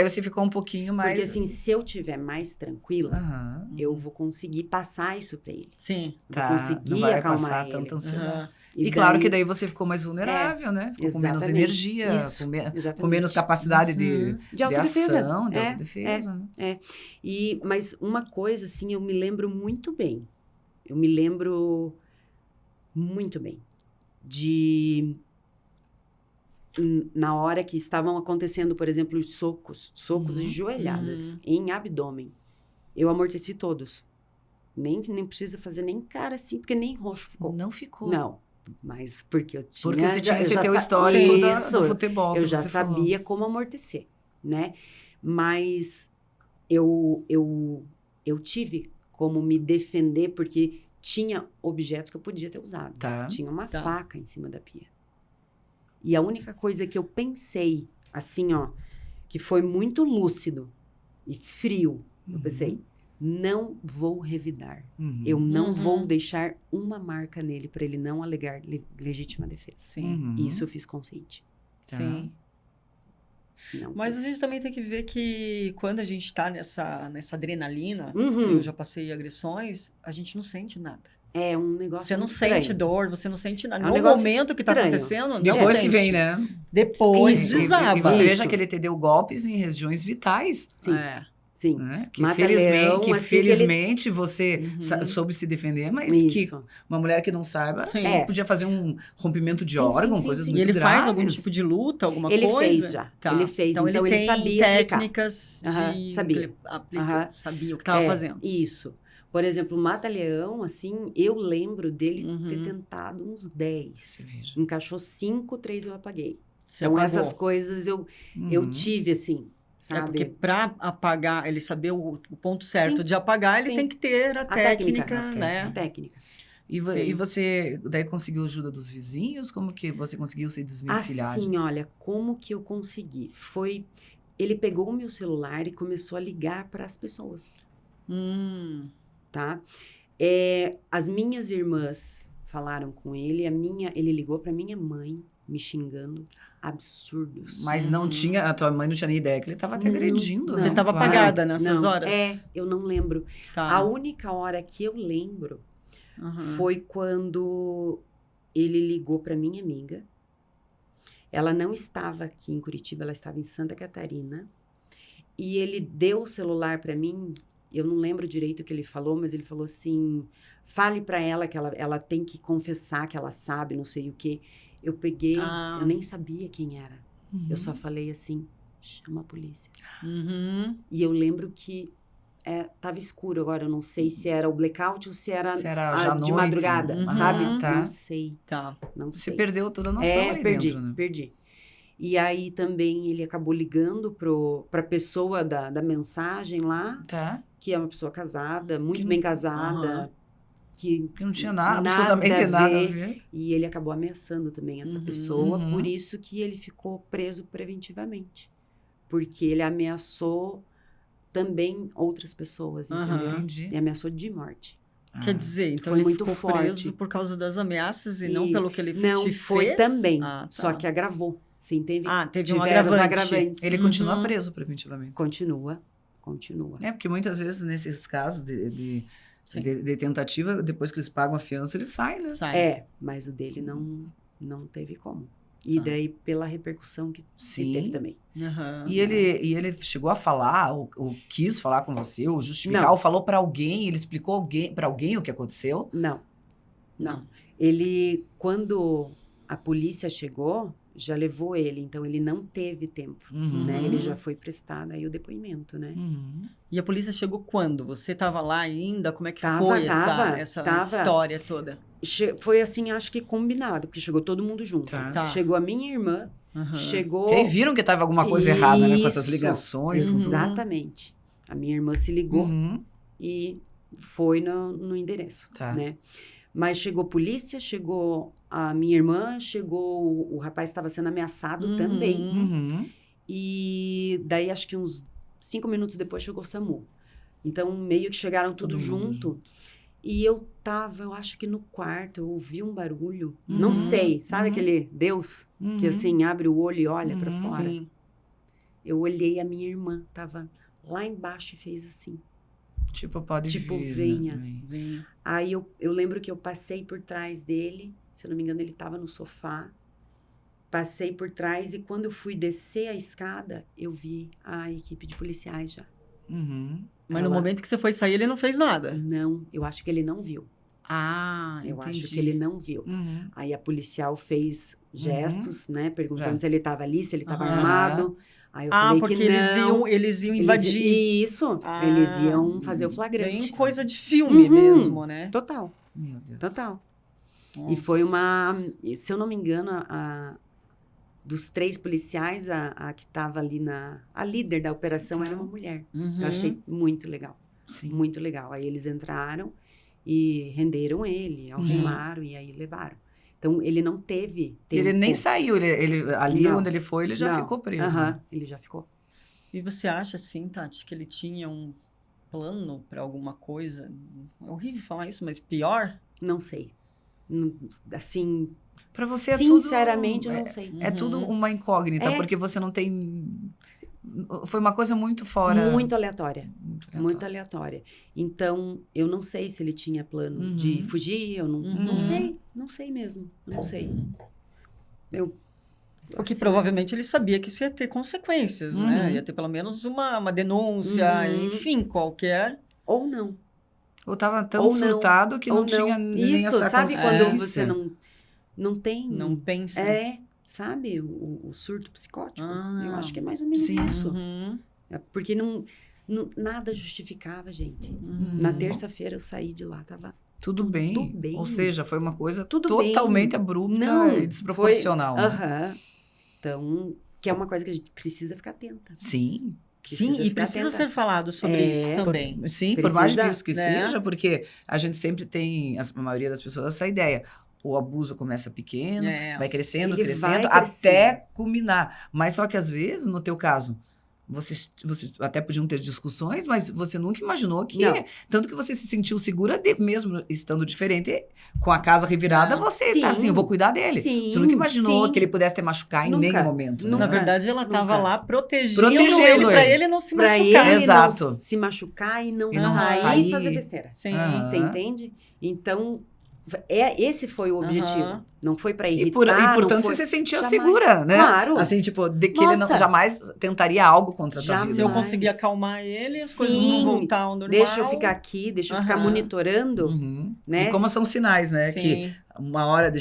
[SPEAKER 2] você ficou um pouquinho mais...
[SPEAKER 3] Porque assim, se eu tiver mais tranquila, eu vou conseguir passar isso para ele.
[SPEAKER 1] Sim.
[SPEAKER 3] Vou conseguir
[SPEAKER 2] não vai
[SPEAKER 3] acalmar
[SPEAKER 2] passar
[SPEAKER 3] ele.
[SPEAKER 2] tanta ansiedade.
[SPEAKER 3] E
[SPEAKER 2] claro que daí você ficou mais vulnerável, né? Ficou com menos energia, com menos capacidade de ação, de autodefesa. Né?
[SPEAKER 3] Mas uma coisa, assim, eu me lembro muito bem. Na hora que estavam acontecendo, por exemplo, os socos e joelhadas em abdômen. Eu amorteci todos. Nem precisa fazer nem cara assim, porque nem roxo ficou.
[SPEAKER 2] Não ficou.
[SPEAKER 3] Não, mas porque eu tinha...
[SPEAKER 2] Porque você tinha esse teu histórico do futebol.
[SPEAKER 3] Eu já sabia como amortecer, né? Mas eu tive como me defender, porque tinha objetos que eu podia ter usado. Tinha uma faca em cima da pia. E a única coisa que eu pensei, assim, ó, que foi muito lúcido e frio, eu pensei, não vou revidar. Eu não vou deixar uma marca nele para ele não alegar legítima defesa.
[SPEAKER 1] Sim.
[SPEAKER 3] Isso eu fiz consciente.
[SPEAKER 1] Sim. Mas a gente também tem que ver que quando a gente tá nessa adrenalina, eu já passei agressões, a gente não sente nada.
[SPEAKER 3] É um negócio
[SPEAKER 1] Você não sente dor, você não sente nada. No momento que tá acontecendo,
[SPEAKER 2] depois que vem, né?
[SPEAKER 1] Depois desaba.
[SPEAKER 2] E você veja que ele te deu golpes em regiões vitais.
[SPEAKER 3] Sim. Sim.
[SPEAKER 2] Né? Que felizmente você soube se defender, mas que uma mulher que não saiba podia fazer um rompimento de órgão, coisas muito graves.
[SPEAKER 1] E ele faz algum tipo de luta, alguma coisa?
[SPEAKER 3] Ele fez já. Ele fez.
[SPEAKER 1] Então ele
[SPEAKER 3] tem
[SPEAKER 1] sabia técnicas de...
[SPEAKER 3] Sabia.
[SPEAKER 1] Sabia o que estava fazendo.
[SPEAKER 3] Isso. Por exemplo, o Mata-Leão, assim, eu lembro dele ter tentado uns 10. Encaixou 5, 3 eu apaguei. Então, essas coisas eu tive, assim, sabe?
[SPEAKER 1] Porque para apagar, ele saber o ponto certo de apagar, ele tem que ter a técnica, né?
[SPEAKER 3] A técnica.
[SPEAKER 2] E você daí conseguiu ajuda dos vizinhos? Como que você conseguiu se desvencilhar disso?
[SPEAKER 3] Assim, olha, como que eu consegui? Ele pegou o meu celular e começou a ligar para as pessoas. Tá? As minhas irmãs falaram com ele, ele ligou para minha mãe me xingando absurdos.
[SPEAKER 2] Mas não tinha, a tua mãe não tinha nem ideia que ele estava te agredindo.
[SPEAKER 1] Você estava apagada nessas horas?
[SPEAKER 3] Eu não lembro. A única hora que eu lembro foi quando ele ligou para minha amiga. Ela não estava aqui em Curitiba, ela estava em Santa Catarina. E ele deu o celular para mim eu não lembro direito o que ele falou, mas ele falou assim, fale pra ela que ela tem que confessar que ela sabe, não sei o quê. Eu peguei, eu nem sabia quem era. Eu só falei assim, chama a polícia. E eu lembro que tava escuro agora, eu não sei se era o blackout ou se era
[SPEAKER 2] já
[SPEAKER 3] de
[SPEAKER 2] noite.
[SPEAKER 3] madrugada, sabe?
[SPEAKER 2] Tá.
[SPEAKER 3] Não sei. Não
[SPEAKER 2] Você
[SPEAKER 3] sei.
[SPEAKER 2] perdeu toda a noção ali dentro, né?
[SPEAKER 3] Perdi. E aí também ele acabou ligando pra pessoa da mensagem lá,
[SPEAKER 2] Tá.
[SPEAKER 3] que é uma pessoa casada, muito bem casada, que
[SPEAKER 2] não tinha absolutamente nada a ver.
[SPEAKER 3] E ele acabou ameaçando também essa pessoa, por isso que ele ficou preso preventivamente. Porque ele ameaçou também outras pessoas, entendeu?
[SPEAKER 2] Entendi.
[SPEAKER 3] E ameaçou de morte.
[SPEAKER 1] Quer dizer, então
[SPEAKER 3] Foi
[SPEAKER 1] ele
[SPEAKER 3] muito
[SPEAKER 1] ficou
[SPEAKER 3] forte.
[SPEAKER 1] preso por causa das ameaças e não pelo que ele
[SPEAKER 3] não,
[SPEAKER 1] te
[SPEAKER 3] foi
[SPEAKER 1] fez?
[SPEAKER 3] também,
[SPEAKER 1] Tá.
[SPEAKER 3] só que agravou. Você entende?
[SPEAKER 1] Teve um
[SPEAKER 3] Tiveram os
[SPEAKER 1] agravante.
[SPEAKER 3] agravantes.
[SPEAKER 2] Ele continua preso preventivamente.
[SPEAKER 3] Continua.
[SPEAKER 2] Porque muitas vezes, nesses casos de tentativa, depois que eles pagam a fiança, eles saem, né?
[SPEAKER 3] Mas o dele não teve como. E daí, pela repercussão que teve também.
[SPEAKER 2] E ele chegou a falar, ou quis falar com você, ou justificar, ou falou pra alguém, ele explicou pra alguém o que aconteceu?
[SPEAKER 3] Não. Ele, quando a polícia chegou, já levou ele, então ele não teve tempo, né? Ele já foi prestado aí o depoimento, né?
[SPEAKER 1] E a polícia chegou quando? Você estava lá ainda? Como é que
[SPEAKER 3] Tava,
[SPEAKER 1] foi essa história toda?
[SPEAKER 3] Foi assim, acho que combinado, porque chegou todo mundo junto.
[SPEAKER 1] Tá.
[SPEAKER 3] Chegou a minha irmã, chegou...
[SPEAKER 2] Que aí viram que tava alguma coisa errada, né? Com essas ligações.
[SPEAKER 3] Exatamente. A minha irmã se ligou e foi no endereço, né? Mas chegou polícia, chegou a minha irmã, chegou... O rapaz estava sendo ameaçado também. E daí, acho que uns 5 minutos depois, chegou o SAMU. Então, meio que chegaram tudo junto. E eu acho que no quarto, eu ouvi um barulho. Não sei, sabe aquele Deus que assim, abre o olho e olha pra fora?
[SPEAKER 1] Sim.
[SPEAKER 3] Eu olhei, a minha irmã tava lá embaixo e fez assim.
[SPEAKER 2] Tipo, pode vir,
[SPEAKER 3] venha.
[SPEAKER 2] Né?
[SPEAKER 1] Venha.
[SPEAKER 3] Aí eu lembro que eu passei por trás dele, se eu não me engano, ele tava no sofá. Passei por trás e quando eu fui descer a escada, eu vi a equipe de policiais já.
[SPEAKER 1] Mas no momento que você foi sair, ele não fez nada?
[SPEAKER 3] Não, eu acho que ele não viu. Eu
[SPEAKER 1] Entendi.
[SPEAKER 3] acho que ele não viu. Aí a policial fez gestos, né? Perguntando se ele estava ali, se ele estava armado. Aí eu falei
[SPEAKER 1] porque
[SPEAKER 3] que não.
[SPEAKER 1] eles iam invadir.
[SPEAKER 3] Isso, eles iam fazer o flagrante.
[SPEAKER 1] Bem coisa de filme mesmo, né?
[SPEAKER 3] Total.
[SPEAKER 2] Meu Deus.
[SPEAKER 3] Total.
[SPEAKER 1] Nossa.
[SPEAKER 3] E foi uma... Se eu não me engano, dos 3 policiais, a que estava ali a líder da operação era uma mulher. Eu achei muito legal.
[SPEAKER 2] Sim.
[SPEAKER 3] Muito legal. Aí eles entraram e renderam ele, algemaram e aí levaram. Então, ele não teve tempo.
[SPEAKER 2] Ele nem saiu, ele ali onde ele foi, ele já ficou preso.
[SPEAKER 3] Ele já ficou.
[SPEAKER 1] E você acha, assim, Tati, que ele tinha um plano para alguma coisa? É horrível falar isso, mas pior?
[SPEAKER 3] Não sei. Assim,
[SPEAKER 2] Pra você
[SPEAKER 3] sinceramente, eu não sei.
[SPEAKER 2] É tudo uma incógnita, porque você não tem... Foi uma coisa muito fora...
[SPEAKER 3] Muito aleatória. Muito aleatória. Então, eu não sei se ele tinha plano de fugir, eu não sei. Não sei mesmo. Eu não sei.
[SPEAKER 1] Porque provavelmente ele sabia que isso ia ter consequências, né? Ia ter pelo menos uma denúncia, enfim, qualquer...
[SPEAKER 3] Ou não.
[SPEAKER 2] Ou tava tão surtado que não tinha nem essa
[SPEAKER 3] sabe
[SPEAKER 2] consciência.
[SPEAKER 3] quando você não tem...
[SPEAKER 1] Não pensa.
[SPEAKER 3] Sabe? O surto psicótico. Eu acho que é mais ou menos isso. Porque nada justificava, gente. Na terça-feira eu saí de lá, tava...
[SPEAKER 2] Tudo bem. Ou seja, foi uma coisa totalmente abrupta e
[SPEAKER 3] Foi,
[SPEAKER 2] desproporcional.
[SPEAKER 3] Então, que é uma coisa que a gente precisa ficar atenta.
[SPEAKER 2] Sim.
[SPEAKER 1] Sim, e precisa ser falado sobre isso também.
[SPEAKER 2] Por mais difícil que
[SPEAKER 1] né?
[SPEAKER 2] seja, porque a gente sempre tem, a maioria das pessoas, essa ideia. O abuso começa pequeno, vai crescendo, até culminar. Mas só que às vezes, no teu caso, vocês até podiam ter discussões, mas você nunca imaginou que... Tanto que você se sentiu segura, mesmo estando diferente, com a casa revirada, você tá assim, eu vou cuidar dele. Você nunca imaginou que ele pudesse te machucar em nenhum momento.
[SPEAKER 1] Na verdade, ela estava lá protegendo
[SPEAKER 2] ele
[SPEAKER 1] para ele não se machucar.
[SPEAKER 3] Ele
[SPEAKER 2] Exato.
[SPEAKER 3] não se machucar e não
[SPEAKER 2] não
[SPEAKER 3] sair
[SPEAKER 2] sair.
[SPEAKER 3] e fazer besteira.
[SPEAKER 1] Sim.
[SPEAKER 3] Você entende? Então, Esse foi o objetivo.
[SPEAKER 1] Aham.
[SPEAKER 3] Não foi para
[SPEAKER 2] E,
[SPEAKER 3] irritar.
[SPEAKER 2] portanto,
[SPEAKER 3] não foi,
[SPEAKER 2] você se sentia
[SPEAKER 3] jamais.
[SPEAKER 2] segura, né?
[SPEAKER 3] Claro.
[SPEAKER 2] Assim, tipo, de que ele não,
[SPEAKER 3] Nossa.
[SPEAKER 2] jamais tentaria algo contra a tua
[SPEAKER 3] Jamais.
[SPEAKER 2] vida.
[SPEAKER 1] Se eu
[SPEAKER 2] né?
[SPEAKER 1] conseguir acalmar ele, as
[SPEAKER 3] Sim.
[SPEAKER 1] coisas não voltar ao normal.
[SPEAKER 3] Deixa eu ficar aqui, deixa eu ficar
[SPEAKER 1] Aham.
[SPEAKER 3] monitorando,
[SPEAKER 2] Uhum.
[SPEAKER 3] né?
[SPEAKER 2] E como são sinais, né? Que
[SPEAKER 1] Sim.
[SPEAKER 2] uma hora,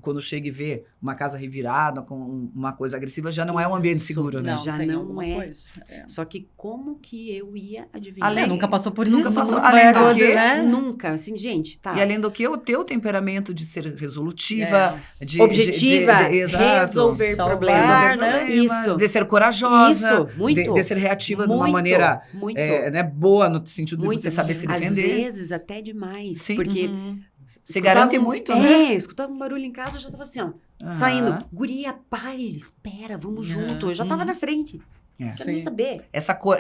[SPEAKER 2] quando chega e vê uma casa revirada com uma coisa agressiva, já não é um ambiente
[SPEAKER 3] Isso.
[SPEAKER 2] seguro, né?
[SPEAKER 1] Não,
[SPEAKER 3] Já
[SPEAKER 1] tem
[SPEAKER 3] não
[SPEAKER 1] alguma
[SPEAKER 3] é.
[SPEAKER 1] coisa. É.
[SPEAKER 3] Só que como que eu ia adivinhar?
[SPEAKER 2] Além-
[SPEAKER 1] Nunca passou por
[SPEAKER 2] Nunca
[SPEAKER 1] isso.
[SPEAKER 2] passou.
[SPEAKER 1] Não
[SPEAKER 2] Além
[SPEAKER 1] vai
[SPEAKER 2] do
[SPEAKER 1] agora,
[SPEAKER 2] quê?
[SPEAKER 1] né?
[SPEAKER 3] Nunca. Assim, gente, tá.
[SPEAKER 2] E além do que, o teu temperamento de ser resolutiva, de
[SPEAKER 3] Objetiva,
[SPEAKER 2] exato.
[SPEAKER 3] resolver
[SPEAKER 1] Salvar,
[SPEAKER 3] problemas.
[SPEAKER 2] Resolver
[SPEAKER 1] né?
[SPEAKER 2] problemas,
[SPEAKER 3] Isso.
[SPEAKER 2] de ser corajosa,
[SPEAKER 3] Isso, muito.
[SPEAKER 2] de ser reativa de uma
[SPEAKER 3] Muito,
[SPEAKER 2] maneira
[SPEAKER 3] muito.
[SPEAKER 2] né, boa, no sentido
[SPEAKER 3] Muito.
[SPEAKER 2] de você saber se
[SPEAKER 3] Às
[SPEAKER 2] defender.
[SPEAKER 3] vezes até demais.
[SPEAKER 2] Sim.
[SPEAKER 3] Porque
[SPEAKER 1] Uhum.
[SPEAKER 2] Se garante muito, né?
[SPEAKER 3] Escutava um barulho em casa, eu já tava assim, ó.
[SPEAKER 2] Aham.
[SPEAKER 3] Saindo. Guria, pare, espera, vamos junto. Eu já tava na frente.
[SPEAKER 2] É.
[SPEAKER 3] Quero nem
[SPEAKER 1] Sim.
[SPEAKER 3] saber.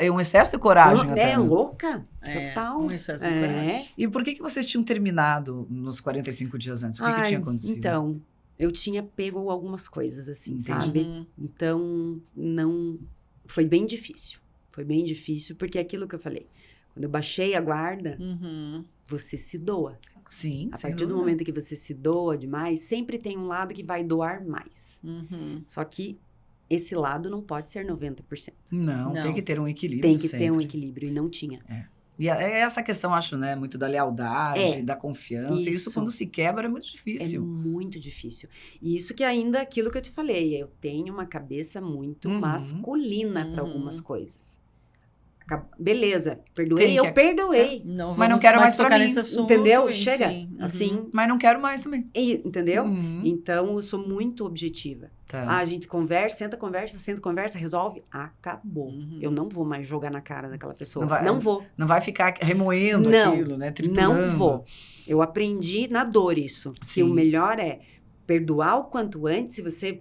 [SPEAKER 2] É um excesso de coragem
[SPEAKER 3] É
[SPEAKER 2] até. né?
[SPEAKER 3] louca?
[SPEAKER 1] É,
[SPEAKER 3] Total.
[SPEAKER 1] um excesso de coragem.
[SPEAKER 2] E por que vocês tinham terminado nos 45 dias antes? O que
[SPEAKER 3] Ai,
[SPEAKER 2] tinha acontecido?
[SPEAKER 3] Então, eu tinha pego algumas coisas, assim,
[SPEAKER 2] Entendi.
[SPEAKER 3] sabe?
[SPEAKER 1] Uhum.
[SPEAKER 3] Então, não... Foi bem difícil. Foi bem difícil, porque é aquilo que eu falei. Quando eu baixei a guarda,
[SPEAKER 1] Uhum.
[SPEAKER 3] você se doa.
[SPEAKER 2] Sim,
[SPEAKER 3] A
[SPEAKER 2] sem
[SPEAKER 3] partir do
[SPEAKER 2] dúvida.
[SPEAKER 3] momento que você se doa demais, sempre tem um lado que vai doar mais.
[SPEAKER 1] Uhum.
[SPEAKER 3] Só que esse lado não pode ser 90%.
[SPEAKER 2] Não,
[SPEAKER 1] Não.
[SPEAKER 2] tem que ter um equilíbrio
[SPEAKER 3] Tem que ter um
[SPEAKER 2] sempre.
[SPEAKER 3] equilíbrio, e não tinha.
[SPEAKER 2] E é essa questão, acho, né? Muito da lealdade,
[SPEAKER 3] É.
[SPEAKER 2] da confiança. Isso
[SPEAKER 3] Isso.
[SPEAKER 2] quando se quebra é muito
[SPEAKER 3] É
[SPEAKER 2] difícil.
[SPEAKER 3] muito difícil. E isso que ainda, aquilo que eu te falei, eu tenho uma cabeça muito
[SPEAKER 2] Uhum.
[SPEAKER 3] masculina para
[SPEAKER 1] Uhum.
[SPEAKER 3] algumas coisas. Beleza, perdoei,
[SPEAKER 2] Tem
[SPEAKER 3] eu
[SPEAKER 2] que-
[SPEAKER 3] perdoei.
[SPEAKER 1] Não
[SPEAKER 2] Mas não
[SPEAKER 1] vamos
[SPEAKER 2] quero mais pra
[SPEAKER 1] tocar
[SPEAKER 2] mim,
[SPEAKER 1] nesse assunto,
[SPEAKER 3] Entendeu?
[SPEAKER 1] enfim.
[SPEAKER 3] Chega,
[SPEAKER 1] Uhum.
[SPEAKER 3] assim,
[SPEAKER 2] Mas não quero mais também.
[SPEAKER 3] entendeu?
[SPEAKER 2] Uhum.
[SPEAKER 3] Então, eu sou muito objetiva.
[SPEAKER 2] Tá.
[SPEAKER 3] A gente conversa, senta, conversa, resolve, acabou.
[SPEAKER 1] Uhum.
[SPEAKER 3] Eu não vou mais jogar na cara daquela pessoa.
[SPEAKER 2] Não vai-
[SPEAKER 3] Não vou.
[SPEAKER 2] Não vai ficar remoendo
[SPEAKER 3] Não,
[SPEAKER 2] aquilo, né? Triturando.
[SPEAKER 3] Não vou. Eu aprendi na dor isso. Que
[SPEAKER 2] Sim.
[SPEAKER 3] o melhor é perdoar o quanto antes, se você,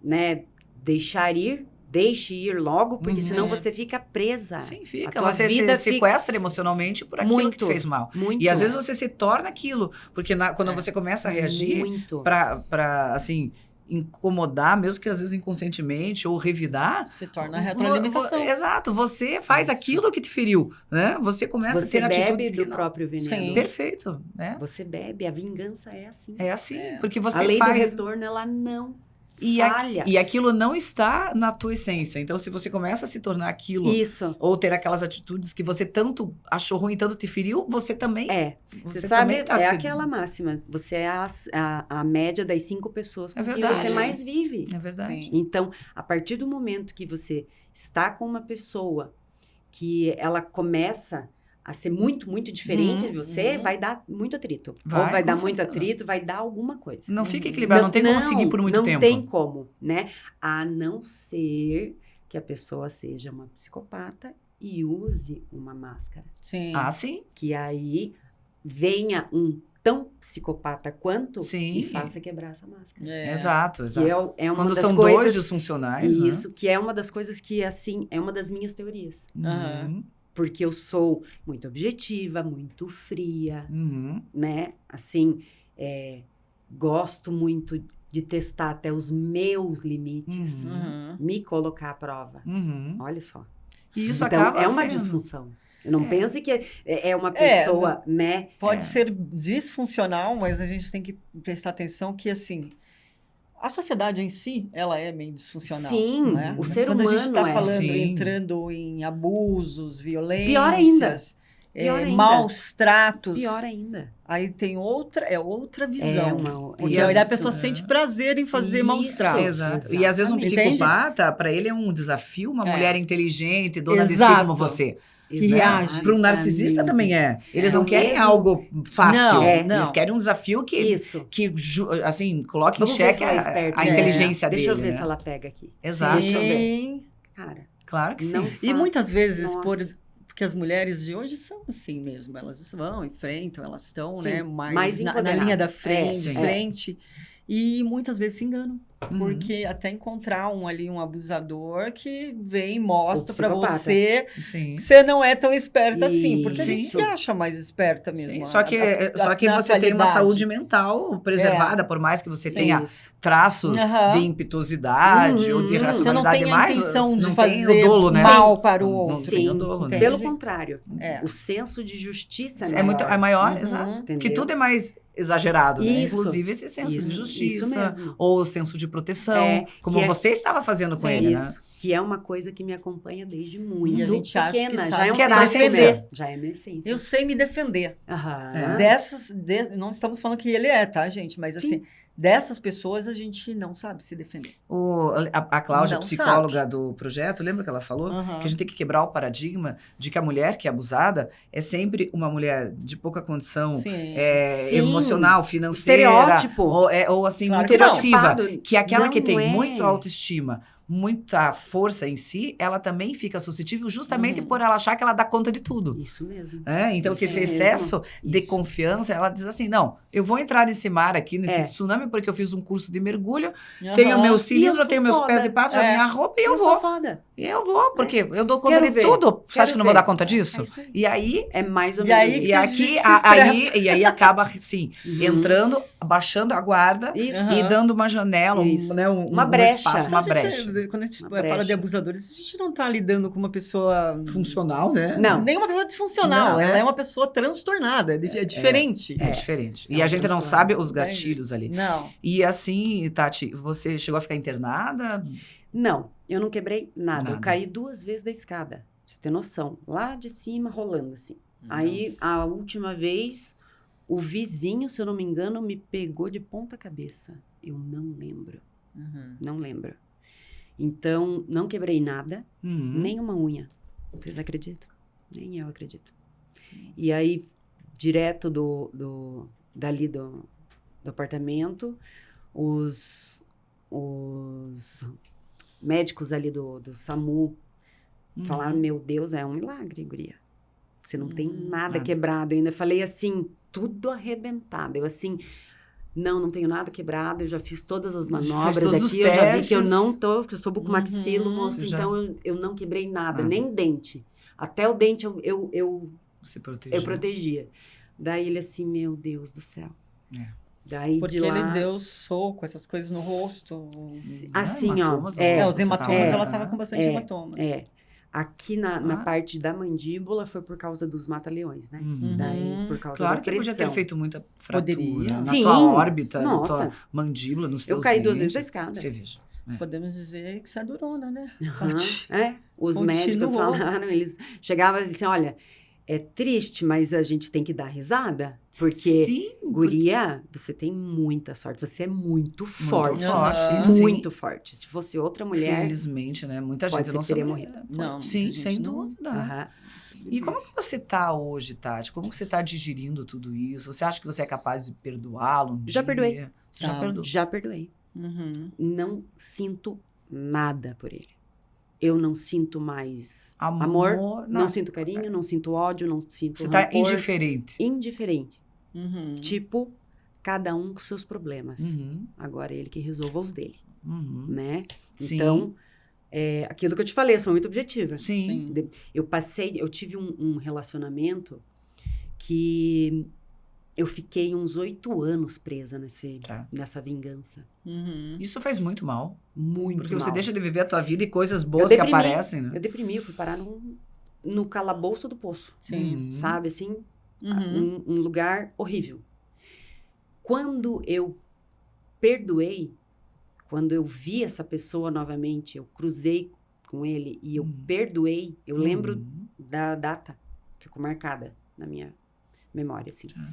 [SPEAKER 3] né, deixar ir, deixe ir logo, porque
[SPEAKER 2] Uhum.
[SPEAKER 3] senão
[SPEAKER 1] É.
[SPEAKER 3] você fica presa.
[SPEAKER 2] Sim,
[SPEAKER 3] A
[SPEAKER 2] fica.
[SPEAKER 3] tua
[SPEAKER 2] Você
[SPEAKER 3] vida
[SPEAKER 2] se
[SPEAKER 3] fica-
[SPEAKER 2] sequestra emocionalmente por aquilo que te
[SPEAKER 3] Muito.
[SPEAKER 2] fez mal.
[SPEAKER 3] Muito.
[SPEAKER 2] E às vezes você se torna aquilo. Porque quando você começa a reagir
[SPEAKER 3] Muito.
[SPEAKER 2] pra assim, incomodar, mesmo que às vezes inconscientemente, ou revidar.
[SPEAKER 1] Se torna retroalimentação.
[SPEAKER 2] Exato, você faz
[SPEAKER 3] Isso.
[SPEAKER 2] aquilo que te feriu, né? Você começa a
[SPEAKER 3] Você
[SPEAKER 2] ter atitudes
[SPEAKER 3] bebe
[SPEAKER 2] que
[SPEAKER 3] do
[SPEAKER 2] não.
[SPEAKER 3] próprio veneno.
[SPEAKER 1] Sim.
[SPEAKER 2] Perfeito, né?
[SPEAKER 3] Você bebe, a vingança é assim.
[SPEAKER 2] É assim,
[SPEAKER 1] É.
[SPEAKER 2] porque você
[SPEAKER 3] a lei do
[SPEAKER 2] faz
[SPEAKER 3] retorno, ela não
[SPEAKER 2] e,
[SPEAKER 3] falha.
[SPEAKER 2] e aquilo não está na tua essência. Então, se você começa a se tornar aquilo
[SPEAKER 3] Isso.
[SPEAKER 2] ou ter aquelas atitudes que você tanto achou ruim, tanto te feriu, você também.
[SPEAKER 3] É. Você
[SPEAKER 2] Você
[SPEAKER 3] sabe,
[SPEAKER 2] também tá
[SPEAKER 3] é
[SPEAKER 2] se-
[SPEAKER 3] aquela máxima. Você é a média das 5 pessoas com
[SPEAKER 2] É
[SPEAKER 3] que
[SPEAKER 2] verdade.
[SPEAKER 3] você mais vive.
[SPEAKER 2] É verdade.
[SPEAKER 1] Sim.
[SPEAKER 3] Então, a partir do momento que você está com uma pessoa que ela começa a ser muito, muito diferente
[SPEAKER 2] Uhum,
[SPEAKER 3] de você,
[SPEAKER 1] uhum.
[SPEAKER 3] vai dar muito atrito.
[SPEAKER 2] Vai,
[SPEAKER 3] Ou vai
[SPEAKER 2] com
[SPEAKER 3] dar muito
[SPEAKER 2] certeza.
[SPEAKER 3] atrito, vai dar alguma coisa.
[SPEAKER 2] Não fica equilibrado, não tem como seguir por muito
[SPEAKER 3] não
[SPEAKER 2] tempo.
[SPEAKER 3] tem como, né? A não ser que a pessoa seja uma psicopata e use uma máscara.
[SPEAKER 1] Sim.
[SPEAKER 2] Ah, sim.
[SPEAKER 3] Que aí venha um tão psicopata quanto
[SPEAKER 2] Sim.
[SPEAKER 3] e faça quebrar essa máscara.
[SPEAKER 1] É.
[SPEAKER 2] Exato,
[SPEAKER 3] Que
[SPEAKER 2] exato.
[SPEAKER 3] é uma
[SPEAKER 2] Quando
[SPEAKER 3] das
[SPEAKER 2] são
[SPEAKER 3] coisas...
[SPEAKER 2] dois disfuncionais, né?
[SPEAKER 3] Isso, que é uma das coisas que, assim, é uma das minhas teorias.
[SPEAKER 2] Uhum.
[SPEAKER 3] Porque eu sou muito objetiva, muito fria,
[SPEAKER 2] Uhum.
[SPEAKER 3] né? Assim, gosto muito de testar até os meus limites.
[SPEAKER 2] Uhum.
[SPEAKER 1] Uhum.
[SPEAKER 3] Me colocar à prova.
[SPEAKER 2] Uhum.
[SPEAKER 3] Olha só.
[SPEAKER 2] E isso
[SPEAKER 3] Então,
[SPEAKER 2] acaba
[SPEAKER 3] é uma
[SPEAKER 2] sendo...
[SPEAKER 3] disfunção. Eu não
[SPEAKER 2] É.
[SPEAKER 3] pense que é uma pessoa, né?
[SPEAKER 1] Pode
[SPEAKER 2] É.
[SPEAKER 1] ser disfuncional, mas a gente tem que prestar atenção que, assim, a sociedade em si, ela é meio disfuncional.
[SPEAKER 3] Sim,
[SPEAKER 1] não é?
[SPEAKER 3] o
[SPEAKER 1] Mas
[SPEAKER 3] ser
[SPEAKER 1] quando a gente
[SPEAKER 3] humano
[SPEAKER 1] está
[SPEAKER 3] é.
[SPEAKER 1] falando,
[SPEAKER 2] Sim.
[SPEAKER 1] entrando em abusos, violências...
[SPEAKER 3] Pior ainda. Pior ainda.
[SPEAKER 1] maus tratos.
[SPEAKER 3] Pior ainda.
[SPEAKER 1] Aí tem outra visão. Porque
[SPEAKER 2] E
[SPEAKER 1] aí a
[SPEAKER 2] as-
[SPEAKER 1] pessoa sente prazer em fazer maus
[SPEAKER 3] Isso.
[SPEAKER 1] tratos.
[SPEAKER 2] Exato. E às vezes um
[SPEAKER 3] Exatamente.
[SPEAKER 2] psicopata, pra ele é um desafio, uma
[SPEAKER 1] É.
[SPEAKER 2] mulher inteligente, dona de si
[SPEAKER 1] Exato.
[SPEAKER 2] como você.
[SPEAKER 1] Que reage.
[SPEAKER 2] Para um narcisista
[SPEAKER 3] Exatamente.
[SPEAKER 2] também é. Eles
[SPEAKER 3] É
[SPEAKER 2] não
[SPEAKER 3] o
[SPEAKER 2] querem
[SPEAKER 3] mesmo-
[SPEAKER 2] algo fácil.
[SPEAKER 1] Não,
[SPEAKER 2] Eles
[SPEAKER 1] não.
[SPEAKER 2] querem um desafio que
[SPEAKER 3] Isso.
[SPEAKER 2] assim, coloque
[SPEAKER 3] Vamos
[SPEAKER 2] em
[SPEAKER 3] ver
[SPEAKER 2] xeque
[SPEAKER 3] se ela é esperta.
[SPEAKER 2] a
[SPEAKER 1] É.
[SPEAKER 2] inteligência dele.
[SPEAKER 3] Deixa eu ver
[SPEAKER 2] né?
[SPEAKER 3] se ela pega aqui.
[SPEAKER 2] Exato.
[SPEAKER 3] Deixa eu ver.
[SPEAKER 1] Sim.
[SPEAKER 3] Cara,
[SPEAKER 2] Claro que sim.
[SPEAKER 3] não
[SPEAKER 1] E
[SPEAKER 3] faça-
[SPEAKER 1] muitas vezes,
[SPEAKER 3] Nossa.
[SPEAKER 1] porque as mulheres de hoje são assim mesmo, elas vão, enfrentam, elas estão,
[SPEAKER 3] Sim,
[SPEAKER 1] né,
[SPEAKER 3] mais
[SPEAKER 1] mais na
[SPEAKER 3] empoderadas.
[SPEAKER 1] linha da frente,
[SPEAKER 2] sim.
[SPEAKER 1] frente. E muitas vezes se enganam,
[SPEAKER 2] Uhum.
[SPEAKER 1] porque até encontrar um abusador que vem e mostra
[SPEAKER 3] O
[SPEAKER 1] pra
[SPEAKER 3] psicopata.
[SPEAKER 1] você
[SPEAKER 2] Sim.
[SPEAKER 1] que você não é tão esperta assim, porque a gente
[SPEAKER 3] Isso.
[SPEAKER 1] se acha mais esperta mesmo.
[SPEAKER 2] Sim,
[SPEAKER 1] a-
[SPEAKER 2] Só que
[SPEAKER 1] na
[SPEAKER 2] você tem uma
[SPEAKER 1] atualidade.
[SPEAKER 2] saúde mental preservada, por mais que você
[SPEAKER 1] Sim.
[SPEAKER 2] tenha
[SPEAKER 3] Isso.
[SPEAKER 2] traços
[SPEAKER 1] Aham.
[SPEAKER 2] de impietusidade ou de
[SPEAKER 3] Você não
[SPEAKER 2] irracionalidade
[SPEAKER 1] tem a
[SPEAKER 2] demais.
[SPEAKER 1] intenção de
[SPEAKER 2] não
[SPEAKER 1] fazer
[SPEAKER 2] tem o dolo, né?
[SPEAKER 1] mal para o
[SPEAKER 2] Não
[SPEAKER 1] outro.
[SPEAKER 2] tem o
[SPEAKER 3] Sim,
[SPEAKER 2] dolo, né?
[SPEAKER 1] entende?
[SPEAKER 3] Pelo contrário,
[SPEAKER 1] É.
[SPEAKER 3] o senso de justiça
[SPEAKER 2] É, muito, é maior,
[SPEAKER 1] Uhum.
[SPEAKER 2] exato.
[SPEAKER 3] Entendeu?
[SPEAKER 2] Que tudo é mais exagerado, né?
[SPEAKER 3] Isso.
[SPEAKER 2] Inclusive esse senso de
[SPEAKER 3] Isso
[SPEAKER 2] justiça,
[SPEAKER 3] mesmo.
[SPEAKER 2] ou o senso de proteção, como
[SPEAKER 3] que é-
[SPEAKER 2] você estava fazendo com ele, né?
[SPEAKER 3] Isso, que é uma coisa que me acompanha desde muito
[SPEAKER 1] E a gente acha que
[SPEAKER 3] pequena.
[SPEAKER 1] sabe
[SPEAKER 3] Já é um
[SPEAKER 2] que é da
[SPEAKER 3] traço
[SPEAKER 2] essência.
[SPEAKER 3] meu. Já é minha essência.
[SPEAKER 1] Eu sei me defender.
[SPEAKER 3] Aham.
[SPEAKER 1] Não estamos falando que ele é, tá, gente? Mas assim, dessas pessoas a gente não sabe se defender.
[SPEAKER 2] A Cláudia,
[SPEAKER 1] Não
[SPEAKER 2] psicóloga do projeto, lembra que ela falou?
[SPEAKER 1] Aham.
[SPEAKER 2] Que a gente tem que quebrar o paradigma de que a mulher que é abusada é sempre uma mulher de pouca condição
[SPEAKER 1] Sim.
[SPEAKER 3] Sim.
[SPEAKER 2] emocional, financeira.
[SPEAKER 3] Estereótipo.
[SPEAKER 2] Ou assim,
[SPEAKER 1] Claro
[SPEAKER 2] muito
[SPEAKER 1] que não.
[SPEAKER 2] passiva.
[SPEAKER 3] Estereotipado.
[SPEAKER 2] Que aquela que
[SPEAKER 3] Não
[SPEAKER 2] tem
[SPEAKER 3] é.
[SPEAKER 2] muito autoestima, muita força em si, ela também fica suscetível justamente por ela achar que ela dá conta de tudo.
[SPEAKER 3] Isso mesmo.
[SPEAKER 2] Então, que esse
[SPEAKER 3] Isso
[SPEAKER 2] excesso de
[SPEAKER 3] Isso.
[SPEAKER 2] confiança, ela diz assim, não, eu vou entrar nesse mar aqui, nesse
[SPEAKER 3] É.
[SPEAKER 2] tsunami, porque eu fiz um curso de mergulho,
[SPEAKER 1] Aham.
[SPEAKER 2] tenho meu
[SPEAKER 3] E eu
[SPEAKER 2] cilindro,
[SPEAKER 3] sou
[SPEAKER 2] tenho meus
[SPEAKER 3] foda.
[SPEAKER 2] pés de pato, a
[SPEAKER 1] É.
[SPEAKER 2] minha roupa, e eu
[SPEAKER 3] sou
[SPEAKER 2] vou.
[SPEAKER 3] foda.
[SPEAKER 2] Eu vou, porque eu dou conta
[SPEAKER 3] Quero
[SPEAKER 2] de
[SPEAKER 3] ver.
[SPEAKER 2] tudo. Você acha
[SPEAKER 3] Quero
[SPEAKER 2] que eu não vou
[SPEAKER 3] ver.
[SPEAKER 2] dar conta disso?
[SPEAKER 3] É isso aí.
[SPEAKER 2] E aí...
[SPEAKER 3] É mais ou
[SPEAKER 1] E
[SPEAKER 3] menos
[SPEAKER 1] aí
[SPEAKER 3] isso.
[SPEAKER 1] que
[SPEAKER 2] E
[SPEAKER 1] a
[SPEAKER 2] aqui,
[SPEAKER 1] gente se
[SPEAKER 2] aí acaba, assim, entrando, abaixando a guarda
[SPEAKER 3] Isso.
[SPEAKER 2] e dando uma janela,
[SPEAKER 3] Isso.
[SPEAKER 2] um
[SPEAKER 3] brecha.
[SPEAKER 2] espaço, uma
[SPEAKER 1] A gente,
[SPEAKER 2] brecha.
[SPEAKER 1] quando a gente
[SPEAKER 3] Uma
[SPEAKER 1] fala
[SPEAKER 3] brecha.
[SPEAKER 1] de abusadores, a gente não tá lidando com uma pessoa...
[SPEAKER 2] Funcional, né?
[SPEAKER 3] Não.
[SPEAKER 1] Nem uma pessoa disfuncional.
[SPEAKER 2] Não,
[SPEAKER 1] ela
[SPEAKER 2] é.
[SPEAKER 1] é uma pessoa transtornada. É diferente.
[SPEAKER 2] É diferente.
[SPEAKER 3] É
[SPEAKER 2] E a
[SPEAKER 3] um
[SPEAKER 2] gente não
[SPEAKER 3] transtorno.
[SPEAKER 2] sabe os gatilhos ali.
[SPEAKER 1] Não.
[SPEAKER 2] E assim, Tati, você chegou a ficar internada?
[SPEAKER 3] Não, eu não quebrei nada.
[SPEAKER 2] Nada.
[SPEAKER 3] Eu caí 2 vezes da escada. Pra você ter noção. Lá de cima, rolando assim. Aí, a última vez, o vizinho, se eu não me engano, me pegou de ponta cabeça. Eu não lembro.
[SPEAKER 1] Uhum.
[SPEAKER 3] Não lembro. Então, não quebrei nada. Nem uma unha. Vocês acreditam? Nem eu acredito. E aí, direto dali do apartamento, os médicos ali do SAMU falaram, meu Deus, é um milagre, guria. Você não tem nada quebrado. Eu ainda falei assim, tudo arrebentado. Eu assim, não tenho nada quebrado, eu já fiz todas as manobras
[SPEAKER 2] todos os
[SPEAKER 3] aqui, eu já vi que eu
[SPEAKER 2] testes.
[SPEAKER 3] não tô, porque eu sou bucomaxilo, moço,
[SPEAKER 2] Você já-
[SPEAKER 3] então eu não quebrei nada,
[SPEAKER 2] Ah.
[SPEAKER 3] nem dente. Até o dente eu
[SPEAKER 2] Se protegeu.
[SPEAKER 3] protegia. Daí ele assim, meu Deus do céu.
[SPEAKER 2] É.
[SPEAKER 3] Daí
[SPEAKER 1] Porque
[SPEAKER 3] de lá...
[SPEAKER 1] ele deu soco, essas coisas no rosto.
[SPEAKER 3] Assim, ó.
[SPEAKER 2] hematomas,
[SPEAKER 1] Os
[SPEAKER 2] você
[SPEAKER 1] hematomas,
[SPEAKER 2] tava-
[SPEAKER 1] ela tava com bastante hematomas.
[SPEAKER 3] Aqui na parte da mandíbula foi por causa dos mata-leões, né?
[SPEAKER 2] Uhum.
[SPEAKER 3] Daí, por causa
[SPEAKER 2] Claro
[SPEAKER 3] da
[SPEAKER 2] que
[SPEAKER 3] pressão.
[SPEAKER 2] podia ter feito muita fratura
[SPEAKER 1] Poderia.
[SPEAKER 2] na
[SPEAKER 3] Sim.
[SPEAKER 2] tua órbita, na
[SPEAKER 3] Nossa.
[SPEAKER 2] tua mandíbula, nos teus
[SPEAKER 3] Eu caí 2
[SPEAKER 2] dentes.
[SPEAKER 3] vezes da escada.
[SPEAKER 2] Você veja.
[SPEAKER 1] Podemos dizer que você é durona, né?
[SPEAKER 3] Aham. Os
[SPEAKER 1] Continuou.
[SPEAKER 3] médicos falaram, eles chegavam e disseram, olha, é triste, mas a gente tem que dar risada, porque,
[SPEAKER 2] Sim,
[SPEAKER 3] guria, você tem muita sorte, você é muito forte.
[SPEAKER 1] forte,
[SPEAKER 2] sim.
[SPEAKER 3] Muito forte. Se fosse outra mulher,
[SPEAKER 2] Felizmente, né? Muita
[SPEAKER 3] pode
[SPEAKER 2] gente
[SPEAKER 3] ser
[SPEAKER 2] não
[SPEAKER 3] que teria
[SPEAKER 2] saberia.
[SPEAKER 3] morrido.
[SPEAKER 1] Não,
[SPEAKER 2] Sim,
[SPEAKER 1] muita
[SPEAKER 2] sem
[SPEAKER 1] gente não-
[SPEAKER 2] dúvida.
[SPEAKER 3] aham.
[SPEAKER 2] E como que você tá hoje, Tati? Como que você tá digerindo tudo isso? Você acha que você é capaz de perdoá-lo?
[SPEAKER 3] Já perdoei.
[SPEAKER 2] Você já
[SPEAKER 1] Tá.
[SPEAKER 2] perdoou?
[SPEAKER 3] Já perdoei.
[SPEAKER 1] Uhum.
[SPEAKER 3] Não sinto nada por ele. Eu não sinto mais amor, não sinto carinho, não sinto ódio, não sinto
[SPEAKER 2] Você tá
[SPEAKER 3] rancor.
[SPEAKER 2] indiferente.
[SPEAKER 3] Indiferente.
[SPEAKER 1] Uhum.
[SPEAKER 3] Tipo, cada um com seus problemas.
[SPEAKER 2] Uhum,
[SPEAKER 3] Agora ele que resolva os dele,
[SPEAKER 2] uhum.
[SPEAKER 3] né?
[SPEAKER 2] Sim.
[SPEAKER 3] Então, aquilo que eu te falei, eu sou muito objetiva.
[SPEAKER 2] Sim.
[SPEAKER 1] Sim.
[SPEAKER 3] Eu tive um relacionamento que eu fiquei uns 8 anos presa
[SPEAKER 2] Tá.
[SPEAKER 3] nessa vingança.
[SPEAKER 1] Uhum.
[SPEAKER 2] Isso faz muito mal.
[SPEAKER 3] Muito
[SPEAKER 2] Porque você
[SPEAKER 3] mal.
[SPEAKER 2] deixa de viver a tua vida e coisas boas
[SPEAKER 3] Eu
[SPEAKER 2] que
[SPEAKER 3] deprimi.
[SPEAKER 2] aparecem, né?
[SPEAKER 3] Eu deprimi, eu fui parar no calabouço do poço.
[SPEAKER 1] Sim.
[SPEAKER 2] Uhum.
[SPEAKER 3] Sabe, assim,
[SPEAKER 1] Uhum.
[SPEAKER 3] um lugar horrível. Quando eu perdoei, quando eu vi essa pessoa novamente, eu cruzei com ele e eu perdoei, eu lembro
[SPEAKER 2] Uhum.
[SPEAKER 3] da data, ficou marcada na minha memória, assim.
[SPEAKER 2] Tá.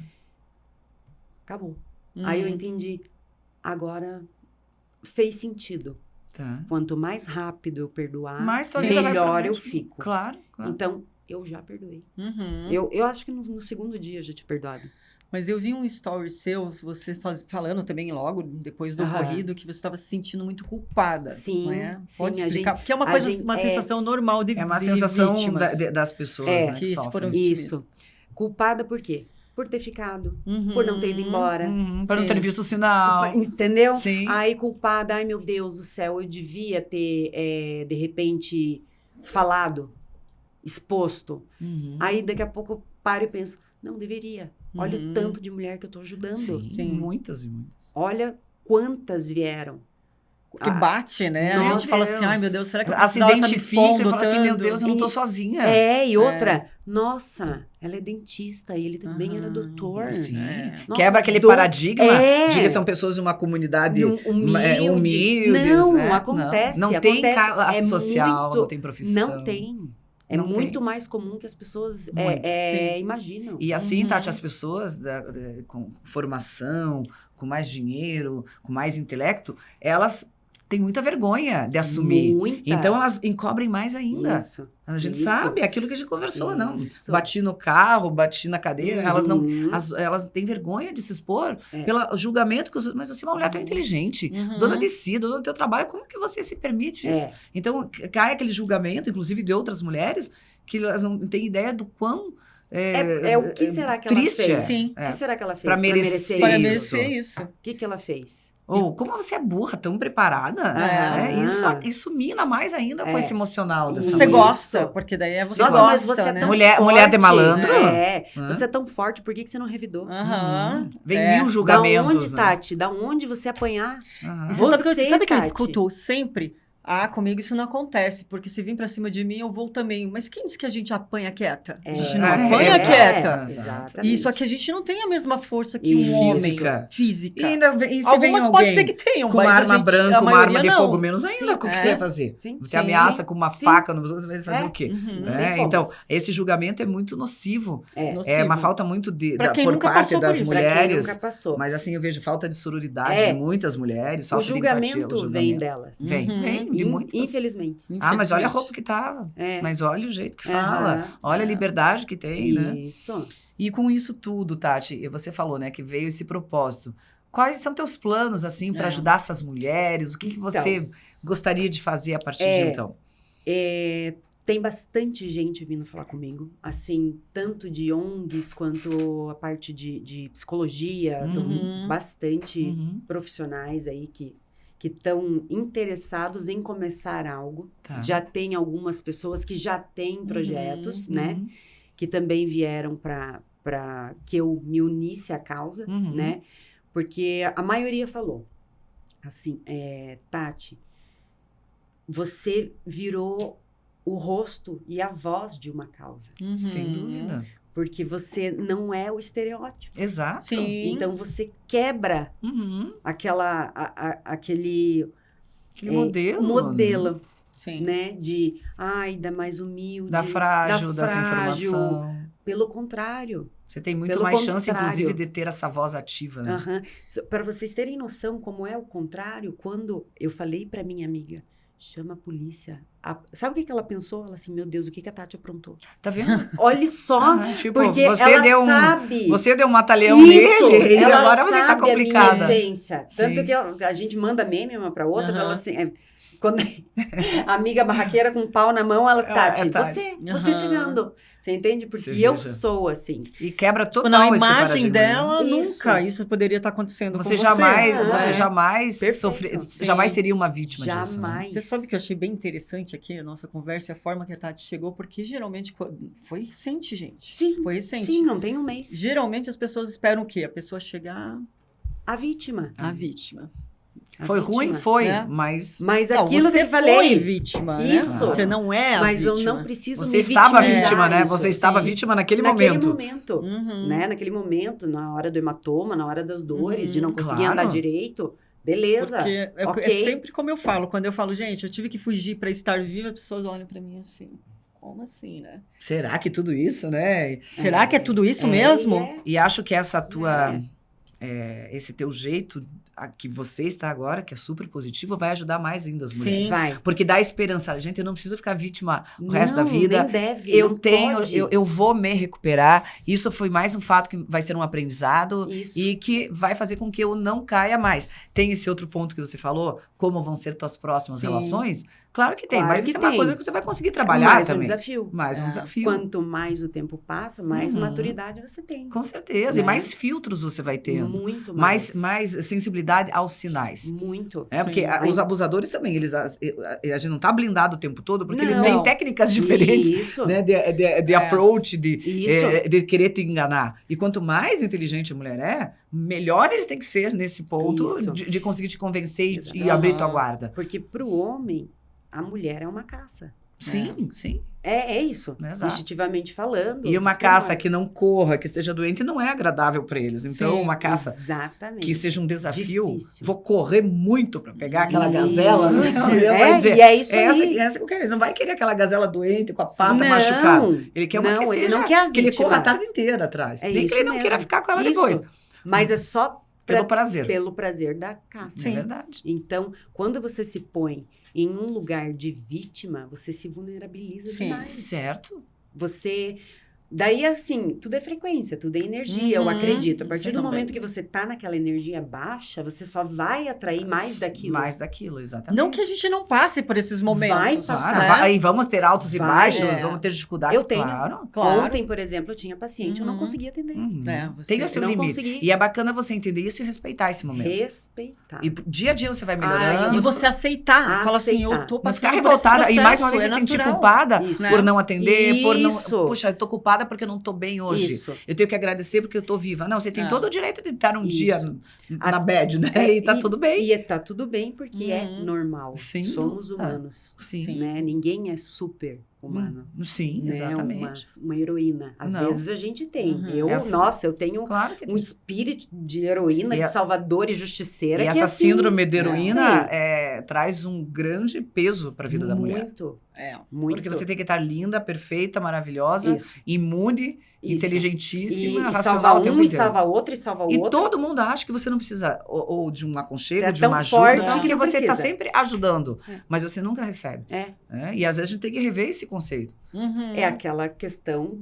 [SPEAKER 3] Acabou.
[SPEAKER 1] Uhum.
[SPEAKER 3] Aí eu entendi, agora fez sentido.
[SPEAKER 2] Tá.
[SPEAKER 3] Quanto mais rápido eu perdoar,
[SPEAKER 2] Mais tua vida vai pra
[SPEAKER 3] melhor eu
[SPEAKER 2] frente.
[SPEAKER 3] fico.
[SPEAKER 2] Claro, claro.
[SPEAKER 3] Então, eu já perdoei.
[SPEAKER 1] Uhum.
[SPEAKER 3] Eu acho que no segundo dia eu já tinha perdoado.
[SPEAKER 1] Mas eu vi um story seu, você falando também logo depois do
[SPEAKER 3] Aham.
[SPEAKER 1] ocorrido, que você estava se sentindo muito culpada.
[SPEAKER 3] Sim,
[SPEAKER 1] não é?
[SPEAKER 3] sim,
[SPEAKER 1] Pode
[SPEAKER 3] a
[SPEAKER 1] explicar,
[SPEAKER 3] gente-
[SPEAKER 1] porque é uma
[SPEAKER 3] a
[SPEAKER 1] coisa,
[SPEAKER 3] gente-
[SPEAKER 1] uma sensação normal de
[SPEAKER 2] É uma
[SPEAKER 1] de
[SPEAKER 2] sensação
[SPEAKER 1] vítimas.
[SPEAKER 2] das pessoas,
[SPEAKER 3] É,
[SPEAKER 2] né,
[SPEAKER 1] que
[SPEAKER 2] que
[SPEAKER 1] foram
[SPEAKER 2] sofrem.
[SPEAKER 1] vítimas.
[SPEAKER 3] Isso. Culpada por quê? Por ter ficado,
[SPEAKER 1] Uhum.
[SPEAKER 3] por não ter ido embora.
[SPEAKER 2] Pra não
[SPEAKER 1] Sim.
[SPEAKER 2] ter visto o sinal.
[SPEAKER 3] Entendeu?
[SPEAKER 2] Sim.
[SPEAKER 3] Aí culpada, ai meu Deus do céu, eu devia ter, de repente, falado, exposto.
[SPEAKER 2] Uhum.
[SPEAKER 3] Aí daqui a pouco eu paro e penso, não deveria. Olha
[SPEAKER 1] Uhum.
[SPEAKER 3] o tanto de mulher que eu tô ajudando.
[SPEAKER 2] Sim,
[SPEAKER 1] Sim.
[SPEAKER 2] muitas e muitas.
[SPEAKER 3] Olha quantas vieram.
[SPEAKER 1] Que bate, né?
[SPEAKER 3] Meu
[SPEAKER 1] A gente fala assim,
[SPEAKER 2] Deus.
[SPEAKER 1] ai meu Deus, será que eu
[SPEAKER 2] Ela se
[SPEAKER 1] precisava tá me
[SPEAKER 2] identifica e
[SPEAKER 1] expondo
[SPEAKER 2] fala assim, meu
[SPEAKER 1] tanto?
[SPEAKER 2] Deus, eu não tô sozinha.
[SPEAKER 3] E outra, Nossa, ela é dentista, ele também era doutor.
[SPEAKER 2] Sim.
[SPEAKER 3] Nossa,
[SPEAKER 2] Quebra aquele
[SPEAKER 3] do-
[SPEAKER 2] paradigma
[SPEAKER 3] É.
[SPEAKER 2] de que são pessoas de uma comunidade
[SPEAKER 3] Humilde.
[SPEAKER 2] humildes.
[SPEAKER 3] Não,
[SPEAKER 2] né?
[SPEAKER 3] acontece.
[SPEAKER 2] Não tem
[SPEAKER 3] acontece.
[SPEAKER 2] classe social,
[SPEAKER 3] muito-
[SPEAKER 2] não tem profissão.
[SPEAKER 3] Não tem. É
[SPEAKER 2] Não
[SPEAKER 3] muito
[SPEAKER 2] tem.
[SPEAKER 3] mais comum que as pessoas
[SPEAKER 2] Muito.
[SPEAKER 1] Sim.
[SPEAKER 3] imaginam.
[SPEAKER 2] E assim,
[SPEAKER 1] Uhum.
[SPEAKER 2] Tati, as pessoas com formação, com mais dinheiro, com mais intelecto, elas têm muita vergonha de assumir.
[SPEAKER 3] Muita.
[SPEAKER 2] Então elas encobrem mais ainda.
[SPEAKER 3] Isso.
[SPEAKER 2] A gente
[SPEAKER 3] Isso.
[SPEAKER 2] sabe, aquilo que a gente conversou, não.
[SPEAKER 3] Isso.
[SPEAKER 2] Bati no carro, bati na cadeira, elas não.
[SPEAKER 3] Uhum.
[SPEAKER 2] Elas têm vergonha de se expor
[SPEAKER 3] É.
[SPEAKER 2] pelo julgamento que mas você é uma mulher tão inteligente,
[SPEAKER 1] Uhum.
[SPEAKER 2] dona de si, dona do teu trabalho, como que você se permite isso?
[SPEAKER 3] É.
[SPEAKER 2] Então cai aquele julgamento, inclusive de outras mulheres, que elas não têm ideia do quão
[SPEAKER 3] O que será que ela
[SPEAKER 2] triste
[SPEAKER 3] fez?
[SPEAKER 2] é.
[SPEAKER 1] Sim.
[SPEAKER 3] O que será que ela fez
[SPEAKER 2] Pra merecer
[SPEAKER 1] Para
[SPEAKER 2] isso.
[SPEAKER 1] merecer isso.
[SPEAKER 3] O que ela fez?
[SPEAKER 2] Ou como você é burra, tão preparada.
[SPEAKER 3] É.
[SPEAKER 2] Isso mina mais ainda com esse emocional dessa
[SPEAKER 3] Isso.
[SPEAKER 1] Você
[SPEAKER 2] mulher.
[SPEAKER 1] gosta, porque daí é você
[SPEAKER 3] Nossa,
[SPEAKER 1] gosta,
[SPEAKER 3] mas você é
[SPEAKER 1] né?
[SPEAKER 3] tão
[SPEAKER 2] Mulher
[SPEAKER 3] forte.
[SPEAKER 2] de malandro?
[SPEAKER 3] É.
[SPEAKER 2] Hã?
[SPEAKER 3] Você é tão forte, por que você não revidou?
[SPEAKER 1] Aham.
[SPEAKER 2] Vem
[SPEAKER 1] É.
[SPEAKER 2] mil
[SPEAKER 3] Da
[SPEAKER 2] julgamentos.
[SPEAKER 3] onde,
[SPEAKER 2] né?
[SPEAKER 3] Tati? Da onde você apanhar?
[SPEAKER 2] Aham.
[SPEAKER 1] E você sabe que eu
[SPEAKER 3] Tati.
[SPEAKER 1] escuto sempre? Ah, comigo isso não acontece, porque se vir pra cima de mim, eu vou também. Mas quem disse que a gente apanha quieta? A gente não apanha
[SPEAKER 2] é.
[SPEAKER 1] quieta.
[SPEAKER 3] Exatamente.
[SPEAKER 1] E só que a gente não tem a mesma força que
[SPEAKER 3] Isso.
[SPEAKER 1] um homem.
[SPEAKER 2] Física.
[SPEAKER 1] Física.
[SPEAKER 2] E, ainda, e se vem
[SPEAKER 1] Algumas
[SPEAKER 2] alguém
[SPEAKER 1] pode ser que tenham,
[SPEAKER 2] com
[SPEAKER 1] mas
[SPEAKER 2] uma
[SPEAKER 1] a
[SPEAKER 2] arma
[SPEAKER 1] gente,
[SPEAKER 2] branca,
[SPEAKER 1] a
[SPEAKER 2] uma arma
[SPEAKER 1] maioria
[SPEAKER 2] de
[SPEAKER 1] não.
[SPEAKER 2] fogo, menos ainda,
[SPEAKER 3] Sim,
[SPEAKER 2] o que
[SPEAKER 1] é.
[SPEAKER 2] você vai fazer?
[SPEAKER 3] Sim.
[SPEAKER 2] Você
[SPEAKER 1] Sim.
[SPEAKER 2] ameaça com uma
[SPEAKER 3] Sim.
[SPEAKER 2] faca, você vai fazer
[SPEAKER 3] É.
[SPEAKER 2] o quê?
[SPEAKER 1] Uhum.
[SPEAKER 3] Não
[SPEAKER 2] É,
[SPEAKER 3] tem como.
[SPEAKER 2] então, esse julgamento é muito nocivo.
[SPEAKER 3] É.
[SPEAKER 1] Nocivo.
[SPEAKER 2] É uma falta muito
[SPEAKER 1] Pra quem
[SPEAKER 2] por
[SPEAKER 1] nunca
[SPEAKER 2] parte
[SPEAKER 1] passou por
[SPEAKER 2] das
[SPEAKER 1] isso.
[SPEAKER 3] Pra quem
[SPEAKER 2] mulheres.
[SPEAKER 3] nunca passou.
[SPEAKER 2] Mas assim, eu vejo falta de sororidade
[SPEAKER 3] É.
[SPEAKER 2] de muitas mulheres,
[SPEAKER 3] O
[SPEAKER 2] falta de empatia.
[SPEAKER 3] julgamento vem delas.
[SPEAKER 2] Vem,
[SPEAKER 1] Uhum.
[SPEAKER 2] vem de muitas.
[SPEAKER 3] Infelizmente.
[SPEAKER 2] Ah, mas olha a
[SPEAKER 1] Infelizmente.
[SPEAKER 2] roupa que tava.
[SPEAKER 3] É.
[SPEAKER 2] Mas olha o jeito que
[SPEAKER 3] Aham.
[SPEAKER 2] fala. Olha a liberdade que tem, né?
[SPEAKER 3] Isso.
[SPEAKER 2] E com isso tudo, Tati, e você falou, né, que veio esse propósito. Quais são teus planos, assim, para
[SPEAKER 1] É.
[SPEAKER 2] ajudar essas mulheres? O que você gostaria de fazer a partir de então?
[SPEAKER 3] Tem bastante gente vindo falar comigo, assim, tanto de ONGs quanto a parte de psicologia, então,
[SPEAKER 1] Uhum.
[SPEAKER 3] bastante
[SPEAKER 2] Uhum.
[SPEAKER 3] profissionais aí que estão interessados em começar algo.
[SPEAKER 2] Tá.
[SPEAKER 3] Já tem algumas pessoas que já têm projetos, né?
[SPEAKER 2] Uhum.
[SPEAKER 3] Que também vieram para que eu me unisse à causa,
[SPEAKER 2] Uhum.
[SPEAKER 3] né? Porque a maioria falou assim, Tati, você virou o rosto e a voz de uma causa.
[SPEAKER 1] Uhum.
[SPEAKER 2] Sem dúvida.
[SPEAKER 3] Porque você não é o estereótipo.
[SPEAKER 2] Exato.
[SPEAKER 1] Sim.
[SPEAKER 3] Então, você quebra
[SPEAKER 2] Uhum.
[SPEAKER 3] aquele
[SPEAKER 2] Aquele modelo.
[SPEAKER 3] modelo,
[SPEAKER 1] Sim.
[SPEAKER 3] né? De, da mais humilde.
[SPEAKER 2] Da frágil, dessa
[SPEAKER 3] frágil.
[SPEAKER 2] informação.
[SPEAKER 3] Pelo contrário.
[SPEAKER 2] Você tem muito
[SPEAKER 3] Pelo
[SPEAKER 2] mais chance,
[SPEAKER 3] contrário.
[SPEAKER 2] inclusive, de ter essa voz ativa. Né?
[SPEAKER 3] Para vocês terem noção como é o contrário, quando eu falei para minha amiga, chama a polícia. Sabe o que ela pensou? Ela assim, meu Deus, o que a Tati aprontou?
[SPEAKER 2] Tá vendo?
[SPEAKER 3] Olha só,
[SPEAKER 2] Ah, tipo,
[SPEAKER 3] porque
[SPEAKER 2] você
[SPEAKER 3] ela
[SPEAKER 2] deu
[SPEAKER 3] sabe.
[SPEAKER 2] Você deu um matalhão
[SPEAKER 3] Isso,
[SPEAKER 2] nele e
[SPEAKER 3] ela
[SPEAKER 2] agora você tá
[SPEAKER 3] sabe
[SPEAKER 2] complicada.
[SPEAKER 3] a minha essência. Tanto
[SPEAKER 2] Sim.
[SPEAKER 3] que a gente manda meme uma pra outra,
[SPEAKER 1] Aham.
[SPEAKER 3] ela assim, quando a amiga barraqueira com um pau na mão, ela, Tati,
[SPEAKER 2] Tati.
[SPEAKER 3] você
[SPEAKER 1] Aham.
[SPEAKER 3] chegando. Você entende? Porque
[SPEAKER 2] Você
[SPEAKER 3] eu
[SPEAKER 2] veja.
[SPEAKER 3] sou assim.
[SPEAKER 2] E quebra
[SPEAKER 1] Tipo,
[SPEAKER 2] total
[SPEAKER 1] na
[SPEAKER 2] esse
[SPEAKER 1] imagem
[SPEAKER 2] paradigma, né?
[SPEAKER 1] dela,
[SPEAKER 3] Isso.
[SPEAKER 1] nunca isso poderia estar acontecendo
[SPEAKER 2] Você
[SPEAKER 1] com
[SPEAKER 2] jamais,
[SPEAKER 3] Ah,
[SPEAKER 2] você
[SPEAKER 3] é.
[SPEAKER 2] jamais
[SPEAKER 3] Perfeito.
[SPEAKER 2] sofrer,
[SPEAKER 1] Sim.
[SPEAKER 2] jamais seria uma vítima disso. Né?
[SPEAKER 3] Jamais.
[SPEAKER 1] Você sabe que eu achei bem interessante aqui a nossa conversa e a forma que a Tati chegou, porque geralmente foi recente, gente.
[SPEAKER 3] Sim,
[SPEAKER 1] Foi recente.
[SPEAKER 3] Sim, não tem um mês.
[SPEAKER 1] Geralmente as pessoas esperam o quê? A pessoa chegar
[SPEAKER 3] A vítima.
[SPEAKER 1] a vítima.
[SPEAKER 3] A
[SPEAKER 2] Foi
[SPEAKER 3] vítima,
[SPEAKER 2] ruim? Foi,
[SPEAKER 1] né?
[SPEAKER 2] mas
[SPEAKER 3] Mas
[SPEAKER 1] Não,
[SPEAKER 3] aquilo que
[SPEAKER 1] você
[SPEAKER 3] eu falei.
[SPEAKER 1] foi vítima, né?
[SPEAKER 3] Isso.
[SPEAKER 1] Você não é a
[SPEAKER 3] Mas
[SPEAKER 1] vítima.
[SPEAKER 3] eu não preciso
[SPEAKER 2] você
[SPEAKER 3] me
[SPEAKER 2] estava
[SPEAKER 3] vitimizar
[SPEAKER 2] vítima, né?
[SPEAKER 3] isso.
[SPEAKER 2] Você estava
[SPEAKER 1] Sim.
[SPEAKER 2] vítima naquele
[SPEAKER 3] Naquele
[SPEAKER 2] momento.
[SPEAKER 3] momento.
[SPEAKER 1] Uhum.
[SPEAKER 3] Né? Naquele momento, na hora do hematoma, na hora das dores, de não conseguir
[SPEAKER 2] Claro.
[SPEAKER 3] andar direito. Beleza.
[SPEAKER 1] Porque é
[SPEAKER 3] ok.
[SPEAKER 1] sempre como eu falo. Quando eu falo, gente, eu tive que fugir para estar viva, as pessoas olham para mim assim. Como assim, né?
[SPEAKER 2] Será que tudo isso, né?
[SPEAKER 1] Será que é tudo isso mesmo?
[SPEAKER 2] E acho que essa tua, esse teu jeito que você está agora, que é super positivo, vai ajudar mais ainda as mulheres.
[SPEAKER 1] Sim.
[SPEAKER 3] Vai.
[SPEAKER 2] Porque dá esperança. Gente, eu não preciso ficar vítima o resto da
[SPEAKER 3] Não,
[SPEAKER 2] vida.
[SPEAKER 3] nem deve,
[SPEAKER 2] Eu
[SPEAKER 3] não
[SPEAKER 2] tenho,
[SPEAKER 3] pode.
[SPEAKER 2] eu vou me recuperar. Isso foi mais um fato que vai ser um aprendizado
[SPEAKER 3] Isso.
[SPEAKER 2] e que vai fazer com que eu não caia mais. Tem esse outro ponto que você falou, como vão ser tuas próximas
[SPEAKER 1] Sim.
[SPEAKER 2] relações? Claro que tem,
[SPEAKER 3] Claro
[SPEAKER 2] mas
[SPEAKER 3] que
[SPEAKER 2] isso é uma
[SPEAKER 3] tem.
[SPEAKER 2] coisa que você vai conseguir trabalhar
[SPEAKER 3] mais
[SPEAKER 2] também.
[SPEAKER 3] um desafio.
[SPEAKER 2] Mais um
[SPEAKER 1] É.
[SPEAKER 2] desafio.
[SPEAKER 3] Quanto mais o tempo passa, mais
[SPEAKER 2] Uhum.
[SPEAKER 3] maturidade você tem.
[SPEAKER 2] Com certeza.
[SPEAKER 3] Né?
[SPEAKER 2] E mais filtros você vai tendo.
[SPEAKER 3] Muito
[SPEAKER 2] Mais,
[SPEAKER 3] mais.
[SPEAKER 2] mais sensibilidade aos sinais.
[SPEAKER 3] Muito.
[SPEAKER 2] É, porque
[SPEAKER 1] Sim.
[SPEAKER 2] os abusadores também, a gente não tá blindado o tempo todo, porque eles
[SPEAKER 3] Não.
[SPEAKER 2] têm técnicas diferentes,
[SPEAKER 3] Isso.
[SPEAKER 2] né, de approach, de
[SPEAKER 3] Isso.
[SPEAKER 2] de querer te enganar. E quanto mais inteligente a mulher é, melhor eles têm que ser nesse ponto
[SPEAKER 3] Isso.
[SPEAKER 2] de conseguir te convencer e
[SPEAKER 3] Exatamente.
[SPEAKER 2] abrir tua
[SPEAKER 1] Aham.
[SPEAKER 2] guarda.
[SPEAKER 3] Porque pro homem, a mulher é uma caça.
[SPEAKER 2] Sim, sim.
[SPEAKER 3] É isso,
[SPEAKER 2] Exato.
[SPEAKER 3] instintivamente falando.
[SPEAKER 2] E uma
[SPEAKER 3] dos
[SPEAKER 2] caça
[SPEAKER 3] termômetros.
[SPEAKER 2] que não corra, que esteja doente, não é agradável para eles. Então,
[SPEAKER 1] Sim,
[SPEAKER 2] uma caça
[SPEAKER 3] Exatamente.
[SPEAKER 2] que seja um desafio,
[SPEAKER 3] Difícil.
[SPEAKER 2] vou correr muito para pegar aquela gazela.
[SPEAKER 3] Isso.
[SPEAKER 2] Ele vai dizer,
[SPEAKER 3] E é isso
[SPEAKER 2] essa,
[SPEAKER 3] aí.
[SPEAKER 2] essa que eu quero. Ele não vai querer aquela gazela doente com a pata
[SPEAKER 3] Não,
[SPEAKER 2] machucada. Ele quer uma
[SPEAKER 3] não,
[SPEAKER 2] que
[SPEAKER 3] ele
[SPEAKER 2] seja,
[SPEAKER 3] não quer a
[SPEAKER 2] que ele
[SPEAKER 3] vítima.
[SPEAKER 2] corra a tarde inteira atrás.
[SPEAKER 3] É
[SPEAKER 2] Nem
[SPEAKER 3] isso
[SPEAKER 2] que ele não
[SPEAKER 3] mesmo.
[SPEAKER 2] queira ficar com ela
[SPEAKER 3] Isso.
[SPEAKER 2] depois.
[SPEAKER 3] Mas é só
[SPEAKER 2] Pelo prazer.
[SPEAKER 3] pelo prazer da caça.
[SPEAKER 1] Sim.
[SPEAKER 2] É verdade.
[SPEAKER 3] Então, quando você se põe em um lugar de vítima, você se vulnerabiliza
[SPEAKER 1] Sim.
[SPEAKER 3] demais.
[SPEAKER 2] Certo.
[SPEAKER 3] Você... Daí, assim, tudo é frequência, tudo é energia, eu
[SPEAKER 1] Uhum.
[SPEAKER 3] acredito. A partir
[SPEAKER 1] Isso
[SPEAKER 3] do
[SPEAKER 1] também.
[SPEAKER 3] momento que você tá naquela energia baixa, você só vai atrair mais daquilo.
[SPEAKER 2] Mais daquilo, exatamente.
[SPEAKER 1] Não que a gente não passe por esses momentos.
[SPEAKER 3] Vai
[SPEAKER 2] Claro,
[SPEAKER 3] passar.
[SPEAKER 1] né?
[SPEAKER 2] aí vamos ter altos e
[SPEAKER 3] Vai,
[SPEAKER 2] baixos,
[SPEAKER 1] é.
[SPEAKER 2] vamos ter dificuldades,
[SPEAKER 3] Eu tenho.
[SPEAKER 2] claro.
[SPEAKER 1] Claro.
[SPEAKER 3] Ontem, por exemplo, eu tinha paciente, eu não
[SPEAKER 1] Uhum.
[SPEAKER 3] conseguia atender.
[SPEAKER 2] Uhum.
[SPEAKER 1] É, você
[SPEAKER 2] Tem o seu
[SPEAKER 3] não
[SPEAKER 2] limite.
[SPEAKER 3] consegui.
[SPEAKER 2] E é bacana você entender isso e respeitar esse momento.
[SPEAKER 3] Respeitar.
[SPEAKER 2] E dia a dia você vai
[SPEAKER 3] Ai,
[SPEAKER 2] melhorando.
[SPEAKER 1] E você aceitar. Fala assim, eu
[SPEAKER 3] Aceitar.
[SPEAKER 1] tô
[SPEAKER 2] Não
[SPEAKER 1] passando
[SPEAKER 2] ficar
[SPEAKER 1] por esse
[SPEAKER 2] revoltada e mais uma vez
[SPEAKER 1] processo,
[SPEAKER 2] se sentir
[SPEAKER 1] natural.
[SPEAKER 2] culpada
[SPEAKER 3] Isso.
[SPEAKER 2] por não atender, por não.
[SPEAKER 3] Isso.
[SPEAKER 2] Puxa, eu tô culpada porque eu não tô bem hoje.
[SPEAKER 3] Isso.
[SPEAKER 2] Eu tenho que agradecer porque eu tô viva. Não, você tem
[SPEAKER 1] É.
[SPEAKER 2] todo o direito de estar um
[SPEAKER 3] Isso.
[SPEAKER 2] dia na bad, né? E tá tudo bem.
[SPEAKER 3] E tá tudo bem porque é
[SPEAKER 1] Uhum.
[SPEAKER 3] normal.
[SPEAKER 2] Sem
[SPEAKER 3] Somos
[SPEAKER 2] dúvida.
[SPEAKER 3] humanos.
[SPEAKER 2] Sim.
[SPEAKER 3] Né? Ninguém é super humano.
[SPEAKER 2] Sim,
[SPEAKER 3] Né?
[SPEAKER 2] exatamente.
[SPEAKER 3] Uma heroína. Às
[SPEAKER 2] Não.
[SPEAKER 3] vezes a gente tem.
[SPEAKER 1] Uhum.
[SPEAKER 3] Eu,
[SPEAKER 2] Essa-
[SPEAKER 3] nossa, eu tenho
[SPEAKER 2] Claro que
[SPEAKER 3] um
[SPEAKER 2] tem.
[SPEAKER 3] espírito de heroína,
[SPEAKER 2] E
[SPEAKER 3] de
[SPEAKER 2] a-
[SPEAKER 3] salvadora e justiceira.
[SPEAKER 2] E
[SPEAKER 3] que
[SPEAKER 2] essa
[SPEAKER 3] assim,
[SPEAKER 2] síndrome de heroína
[SPEAKER 3] Sim.
[SPEAKER 2] traz um grande peso para a vida da mulher.
[SPEAKER 3] Muito,
[SPEAKER 1] É.
[SPEAKER 3] muito.
[SPEAKER 2] Porque você tem que estar linda, perfeita, maravilhosa,
[SPEAKER 3] Isso.
[SPEAKER 2] imune,
[SPEAKER 3] Isso.
[SPEAKER 2] inteligentíssima,
[SPEAKER 3] E
[SPEAKER 2] racional
[SPEAKER 3] salva
[SPEAKER 2] o tempo
[SPEAKER 3] um, e
[SPEAKER 2] inteiro.
[SPEAKER 3] salva outro, e salva o
[SPEAKER 2] E
[SPEAKER 3] outro.
[SPEAKER 2] todo mundo acha que você não precisa ou de um aconchego,
[SPEAKER 3] Você é
[SPEAKER 2] de
[SPEAKER 3] tão
[SPEAKER 2] uma
[SPEAKER 3] forte
[SPEAKER 2] ajuda,
[SPEAKER 1] que
[SPEAKER 2] porque
[SPEAKER 3] não
[SPEAKER 2] você está
[SPEAKER 3] precisa.
[SPEAKER 2] sempre ajudando,
[SPEAKER 3] É.
[SPEAKER 2] mas você nunca recebe.
[SPEAKER 3] É.
[SPEAKER 2] Né? E às vezes a gente tem que rever esse conceito.
[SPEAKER 1] Uhum.
[SPEAKER 3] É aquela questão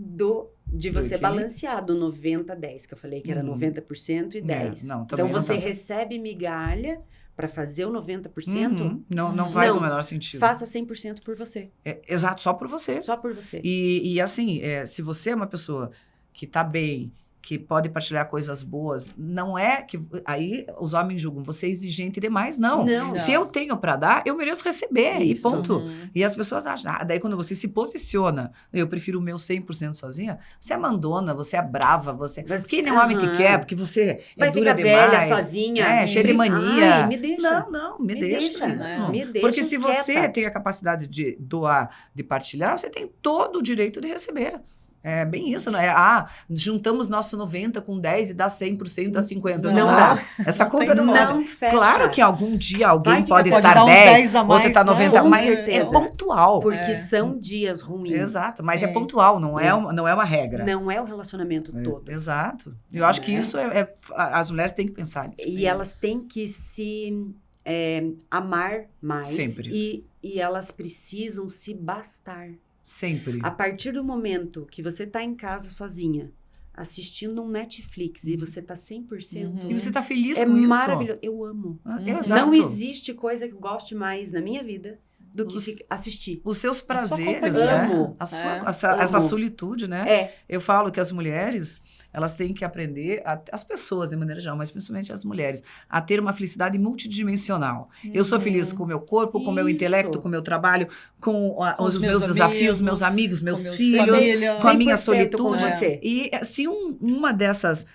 [SPEAKER 3] de você
[SPEAKER 2] equilíbrio.
[SPEAKER 3] balancear do 90-10, que eu falei que era 90% e 10%.
[SPEAKER 2] não, também
[SPEAKER 3] então
[SPEAKER 2] não
[SPEAKER 3] você
[SPEAKER 2] tá certo.
[SPEAKER 3] recebe migalha para fazer o 90%,
[SPEAKER 2] Uhum. Não faz
[SPEAKER 3] Não,
[SPEAKER 2] o menor sentido.
[SPEAKER 3] faça 100% por você.
[SPEAKER 2] Exato, só por você.
[SPEAKER 3] Só por você.
[SPEAKER 2] E assim, se você é uma pessoa que tá bem, que pode partilhar coisas boas, não é que... Aí os homens julgam, você é exigente demais. Não.
[SPEAKER 3] Não.
[SPEAKER 2] Se eu tenho para dar, eu mereço receber.
[SPEAKER 3] Isso.
[SPEAKER 2] E ponto.
[SPEAKER 1] Uhum.
[SPEAKER 2] E as pessoas acham... daí quando você se posiciona, eu prefiro o meu 100% sozinha, você é mandona, você é brava, você...
[SPEAKER 3] Mas-
[SPEAKER 2] Porque nem um homem te
[SPEAKER 3] Aham.
[SPEAKER 2] quer, porque você
[SPEAKER 3] Vai
[SPEAKER 2] é dura
[SPEAKER 3] ficar velha,
[SPEAKER 2] demais.
[SPEAKER 3] sozinha.
[SPEAKER 2] Cheia de mania.
[SPEAKER 3] Ai, me deixa.
[SPEAKER 2] Não, me deixa.
[SPEAKER 1] né?
[SPEAKER 3] Me deixa
[SPEAKER 2] Porque se você
[SPEAKER 3] quieta.
[SPEAKER 2] tem a capacidade de doar, de partilhar, você tem todo o direito de receber. É bem isso, né? Juntamos nosso 90 com 10 e dá 100%, dá 50%.
[SPEAKER 3] Não dá.
[SPEAKER 2] Essa
[SPEAKER 1] Não
[SPEAKER 2] conta
[SPEAKER 1] tem
[SPEAKER 2] não dá.
[SPEAKER 3] Não fecha.
[SPEAKER 2] Claro que algum dia alguém
[SPEAKER 3] Vai ficar-
[SPEAKER 2] pode
[SPEAKER 3] pode
[SPEAKER 2] estar
[SPEAKER 1] dar uns
[SPEAKER 2] 10,
[SPEAKER 1] 10 a mais,
[SPEAKER 2] outra está
[SPEAKER 1] né?
[SPEAKER 2] 90,
[SPEAKER 3] Com
[SPEAKER 2] mas é
[SPEAKER 3] certeza.
[SPEAKER 2] pontual.
[SPEAKER 3] Porque são dias ruins.
[SPEAKER 2] Exato, mas é
[SPEAKER 1] Sim.
[SPEAKER 2] pontual, não é uma regra.
[SPEAKER 3] Não é o relacionamento todo.
[SPEAKER 2] Exato. Eu acho que
[SPEAKER 3] É.
[SPEAKER 2] isso as mulheres têm que pensar nisso.
[SPEAKER 3] E elas têm que se amar mais.
[SPEAKER 2] Sempre.
[SPEAKER 3] E elas precisam se bastar.
[SPEAKER 2] Sempre.
[SPEAKER 3] A partir do momento que você tá em casa sozinha, assistindo um Netflix e você tá 100%,
[SPEAKER 2] E você tá feliz
[SPEAKER 3] é
[SPEAKER 2] com isso?
[SPEAKER 3] maravilhoso. Eu amo.
[SPEAKER 2] Exato.
[SPEAKER 3] Não existe coisa que eu goste mais na minha vida do que
[SPEAKER 2] Os-
[SPEAKER 3] assistir.
[SPEAKER 2] Os seus prazeres,
[SPEAKER 1] companhia.
[SPEAKER 2] né?
[SPEAKER 3] Amo.
[SPEAKER 2] Essa
[SPEAKER 3] Amo.
[SPEAKER 2] solitude, né?
[SPEAKER 3] É,
[SPEAKER 2] Eu falo que as mulheres, elas têm que aprender, as pessoas de maneira geral, mas principalmente as mulheres, a ter uma felicidade multidimensional. Eu sou feliz com o meu corpo, com o meu
[SPEAKER 3] Isso.
[SPEAKER 2] intelecto, com o meu trabalho, com os meus
[SPEAKER 1] meus
[SPEAKER 2] desafios, meus amigos, meus filhos,
[SPEAKER 1] família.
[SPEAKER 2] com a minha
[SPEAKER 3] 100% com
[SPEAKER 2] solitude.
[SPEAKER 3] você.
[SPEAKER 2] E se uma dessas...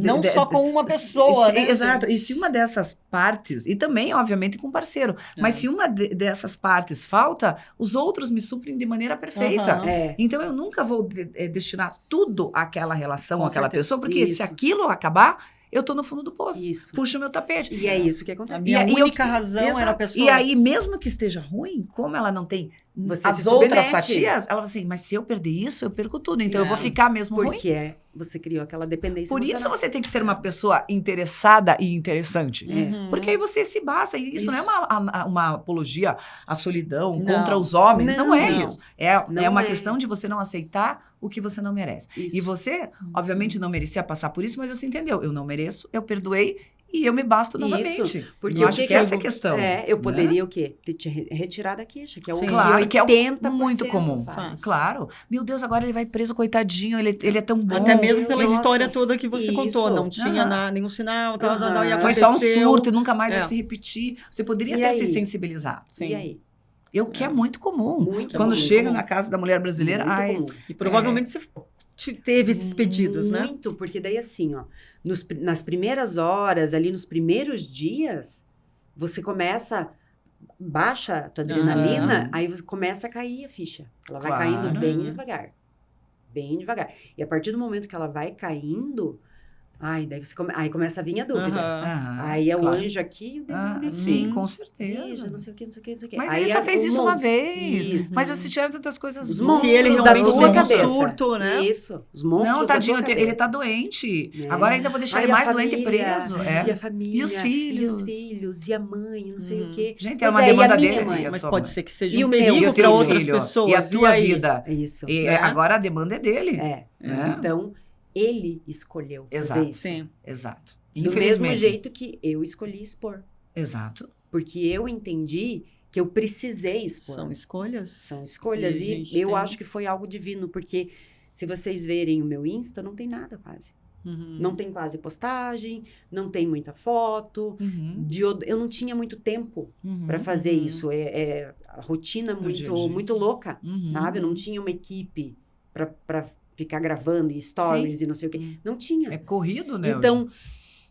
[SPEAKER 1] Não só com uma pessoa, né?
[SPEAKER 2] Exato. E se uma dessas partes, e também, obviamente, com o parceiro, mas se uma dessas partes falta, os outros me suprem de maneira perfeita.
[SPEAKER 1] Aham.
[SPEAKER 3] é.
[SPEAKER 2] Então, eu nunca vou destinar tudo àquela relação,
[SPEAKER 1] Com
[SPEAKER 2] àquela
[SPEAKER 1] certeza.
[SPEAKER 2] pessoa, porque
[SPEAKER 3] Isso.
[SPEAKER 2] se aquilo acabar, eu tô no fundo do poço.
[SPEAKER 3] Isso.
[SPEAKER 2] Puxo o meu tapete.
[SPEAKER 3] E é isso que
[SPEAKER 1] A
[SPEAKER 3] acontece.
[SPEAKER 1] minha
[SPEAKER 2] E eu-
[SPEAKER 1] única razão era a
[SPEAKER 2] Exato.
[SPEAKER 1] pessoa.
[SPEAKER 2] E aí, mesmo que esteja ruim, como ela não tem
[SPEAKER 3] Você
[SPEAKER 2] as
[SPEAKER 3] se
[SPEAKER 2] outras
[SPEAKER 3] submete.
[SPEAKER 2] fatias, ela fala assim, mas se eu perder isso, eu perco tudo. Então, eu vou
[SPEAKER 1] É.
[SPEAKER 2] ficar mesmo ruim.
[SPEAKER 3] Porque você criou aquela dependência
[SPEAKER 2] Por isso
[SPEAKER 3] emocional.
[SPEAKER 2] você tem que ser uma pessoa interessada e interessante.
[SPEAKER 1] Uhum.
[SPEAKER 2] Porque aí você se basta. E isso não é uma apologia à solidão
[SPEAKER 1] Não.
[SPEAKER 2] contra os homens. Não, é
[SPEAKER 1] Não.
[SPEAKER 2] isso. É
[SPEAKER 3] Não
[SPEAKER 2] uma
[SPEAKER 3] é.
[SPEAKER 2] questão de você não aceitar o que você não merece.
[SPEAKER 3] Isso.
[SPEAKER 2] E você, obviamente, não merecia passar por isso, mas você entendeu. Eu não mereço, eu perdoei e eu me basto novamente.
[SPEAKER 3] Porque
[SPEAKER 2] eu
[SPEAKER 3] o
[SPEAKER 2] acho
[SPEAKER 3] que
[SPEAKER 2] que essa é a questão.
[SPEAKER 3] eu
[SPEAKER 2] né?
[SPEAKER 3] poderia o quê? Te retirar da queixa, que é o
[SPEAKER 1] Sim.
[SPEAKER 3] que
[SPEAKER 2] Claro, que é
[SPEAKER 3] 80%
[SPEAKER 2] muito comum.
[SPEAKER 3] faz.
[SPEAKER 2] Claro. Meu Deus, agora ele vai preso, coitadinho. Ele é tão bom.
[SPEAKER 1] Até mesmo pela
[SPEAKER 3] Nossa,
[SPEAKER 1] história toda que você contou.
[SPEAKER 3] isso.
[SPEAKER 1] Não tinha
[SPEAKER 2] Aham.
[SPEAKER 1] nenhum sinal, tal,
[SPEAKER 3] Aham.
[SPEAKER 1] e
[SPEAKER 2] Foi só um
[SPEAKER 1] aconteceu.
[SPEAKER 2] surto e nunca mais
[SPEAKER 1] É.
[SPEAKER 2] vai se repetir. Você poderia
[SPEAKER 3] E
[SPEAKER 2] ter se
[SPEAKER 3] aí?
[SPEAKER 2] sensibilizado.
[SPEAKER 1] Sim.
[SPEAKER 3] E aí?
[SPEAKER 2] O que é muito comum.
[SPEAKER 3] Muito
[SPEAKER 2] Quando
[SPEAKER 3] comum,
[SPEAKER 2] chega
[SPEAKER 3] comum.
[SPEAKER 2] na casa da mulher brasileira,
[SPEAKER 3] Muito
[SPEAKER 2] ai,
[SPEAKER 3] comum.
[SPEAKER 1] E provavelmente você teve esses pedidos, né?
[SPEAKER 3] Muito, porque daí assim, ó, nas primeiras horas, ali nos primeiros dias, você começa baixa a tua adrenalina, aí você começa a cair a ficha. Ela vai caindo bem devagar. Bem devagar. E a partir do momento que ela vai caindo, daí aí começa a vir a dúvida. Aí é o anjo aqui e o demônio
[SPEAKER 2] sim, com certeza.
[SPEAKER 3] Veja, não sei o que.
[SPEAKER 2] Mas
[SPEAKER 3] aí
[SPEAKER 2] ele só fez isso uma vez.
[SPEAKER 3] Isso.
[SPEAKER 2] Mas você tira tantas coisas
[SPEAKER 3] Os
[SPEAKER 2] boas.
[SPEAKER 3] monstros
[SPEAKER 1] Se ele
[SPEAKER 3] da
[SPEAKER 1] realmente
[SPEAKER 3] tua
[SPEAKER 1] teve um
[SPEAKER 3] cabeça.
[SPEAKER 1] surto, né?
[SPEAKER 3] Isso. Os monstros
[SPEAKER 2] Não,
[SPEAKER 3] da
[SPEAKER 2] tadinho,
[SPEAKER 3] tua cabeça.
[SPEAKER 2] ele tá doente.
[SPEAKER 3] É.
[SPEAKER 2] Agora ainda vou deixar
[SPEAKER 3] Aí
[SPEAKER 2] ele
[SPEAKER 3] a
[SPEAKER 2] mais doente e
[SPEAKER 3] família,
[SPEAKER 2] preso.
[SPEAKER 3] E a família.
[SPEAKER 2] E os filhos.
[SPEAKER 3] E a mãe, não sei o quê.
[SPEAKER 2] Gente,
[SPEAKER 3] Pois
[SPEAKER 2] é uma
[SPEAKER 3] e a
[SPEAKER 2] demanda
[SPEAKER 3] minha
[SPEAKER 2] dele.
[SPEAKER 3] mãe?
[SPEAKER 2] E a
[SPEAKER 1] Mas
[SPEAKER 2] tua
[SPEAKER 1] pode
[SPEAKER 2] mãe.
[SPEAKER 1] ser que seja
[SPEAKER 3] E
[SPEAKER 1] um
[SPEAKER 3] o meu, e o
[SPEAKER 1] perigo
[SPEAKER 3] teu
[SPEAKER 1] para outras
[SPEAKER 3] filho.
[SPEAKER 1] pessoas.
[SPEAKER 2] E a tua
[SPEAKER 1] aí?
[SPEAKER 2] vida.
[SPEAKER 3] É isso.
[SPEAKER 2] E
[SPEAKER 1] Né?
[SPEAKER 2] agora a demanda é dele.
[SPEAKER 3] É.
[SPEAKER 2] Né?
[SPEAKER 3] Então, ele escolheu fazer
[SPEAKER 2] Exato.
[SPEAKER 3] isso.
[SPEAKER 1] Sim.
[SPEAKER 2] Exato.
[SPEAKER 3] Do mesmo
[SPEAKER 2] Infelizmente.
[SPEAKER 3] jeito que eu escolhi expor.
[SPEAKER 2] Exato.
[SPEAKER 3] Porque eu entendi que eu precisei expor.
[SPEAKER 1] São escolhas.
[SPEAKER 3] São escolhas.
[SPEAKER 1] E a
[SPEAKER 3] E
[SPEAKER 1] gente
[SPEAKER 3] eu
[SPEAKER 1] tem-
[SPEAKER 3] acho que foi algo divino, porque se vocês verem o meu Insta, não tem nada quase.
[SPEAKER 1] Uhum.
[SPEAKER 3] Não tem quase postagem, não tem muita foto. Eu não tinha muito tempo para fazer
[SPEAKER 1] Uhum.
[SPEAKER 3] isso. É a rotina
[SPEAKER 2] Do dia a
[SPEAKER 3] muito,
[SPEAKER 2] dia.
[SPEAKER 3] muito louca,
[SPEAKER 2] Uhum.
[SPEAKER 3] sabe? Eu não tinha uma equipe para ficar gravando e stories e não sei o quê. Não tinha.
[SPEAKER 2] É corrido, né?
[SPEAKER 3] Então,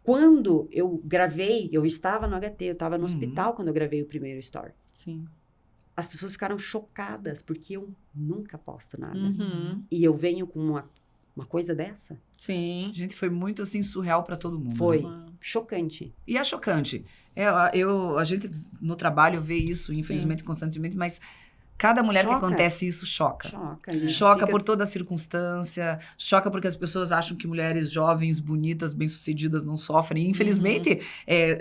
[SPEAKER 3] quando eu gravei, eu estava no HT, eu estava no
[SPEAKER 2] Uhum.
[SPEAKER 3] hospital quando eu gravei o primeiro story.
[SPEAKER 1] Sim.
[SPEAKER 3] As pessoas ficaram chocadas, porque eu nunca posto nada.
[SPEAKER 1] Uhum.
[SPEAKER 3] E eu venho com uma coisa dessa.
[SPEAKER 1] Sim.
[SPEAKER 2] Gente, foi muito assim surreal pra todo mundo.
[SPEAKER 3] Foi
[SPEAKER 2] né?
[SPEAKER 3] chocante.
[SPEAKER 2] E é chocante. A gente no trabalho vê isso, infelizmente, constantemente, mas cada mulher que
[SPEAKER 3] Choca.
[SPEAKER 2] acontece isso choca.
[SPEAKER 3] Choca. né?
[SPEAKER 2] Choca
[SPEAKER 3] Fica-
[SPEAKER 2] por toda a circunstância, choca porque as pessoas acham que mulheres jovens, bonitas, bem-sucedidas não sofrem. E, infelizmente,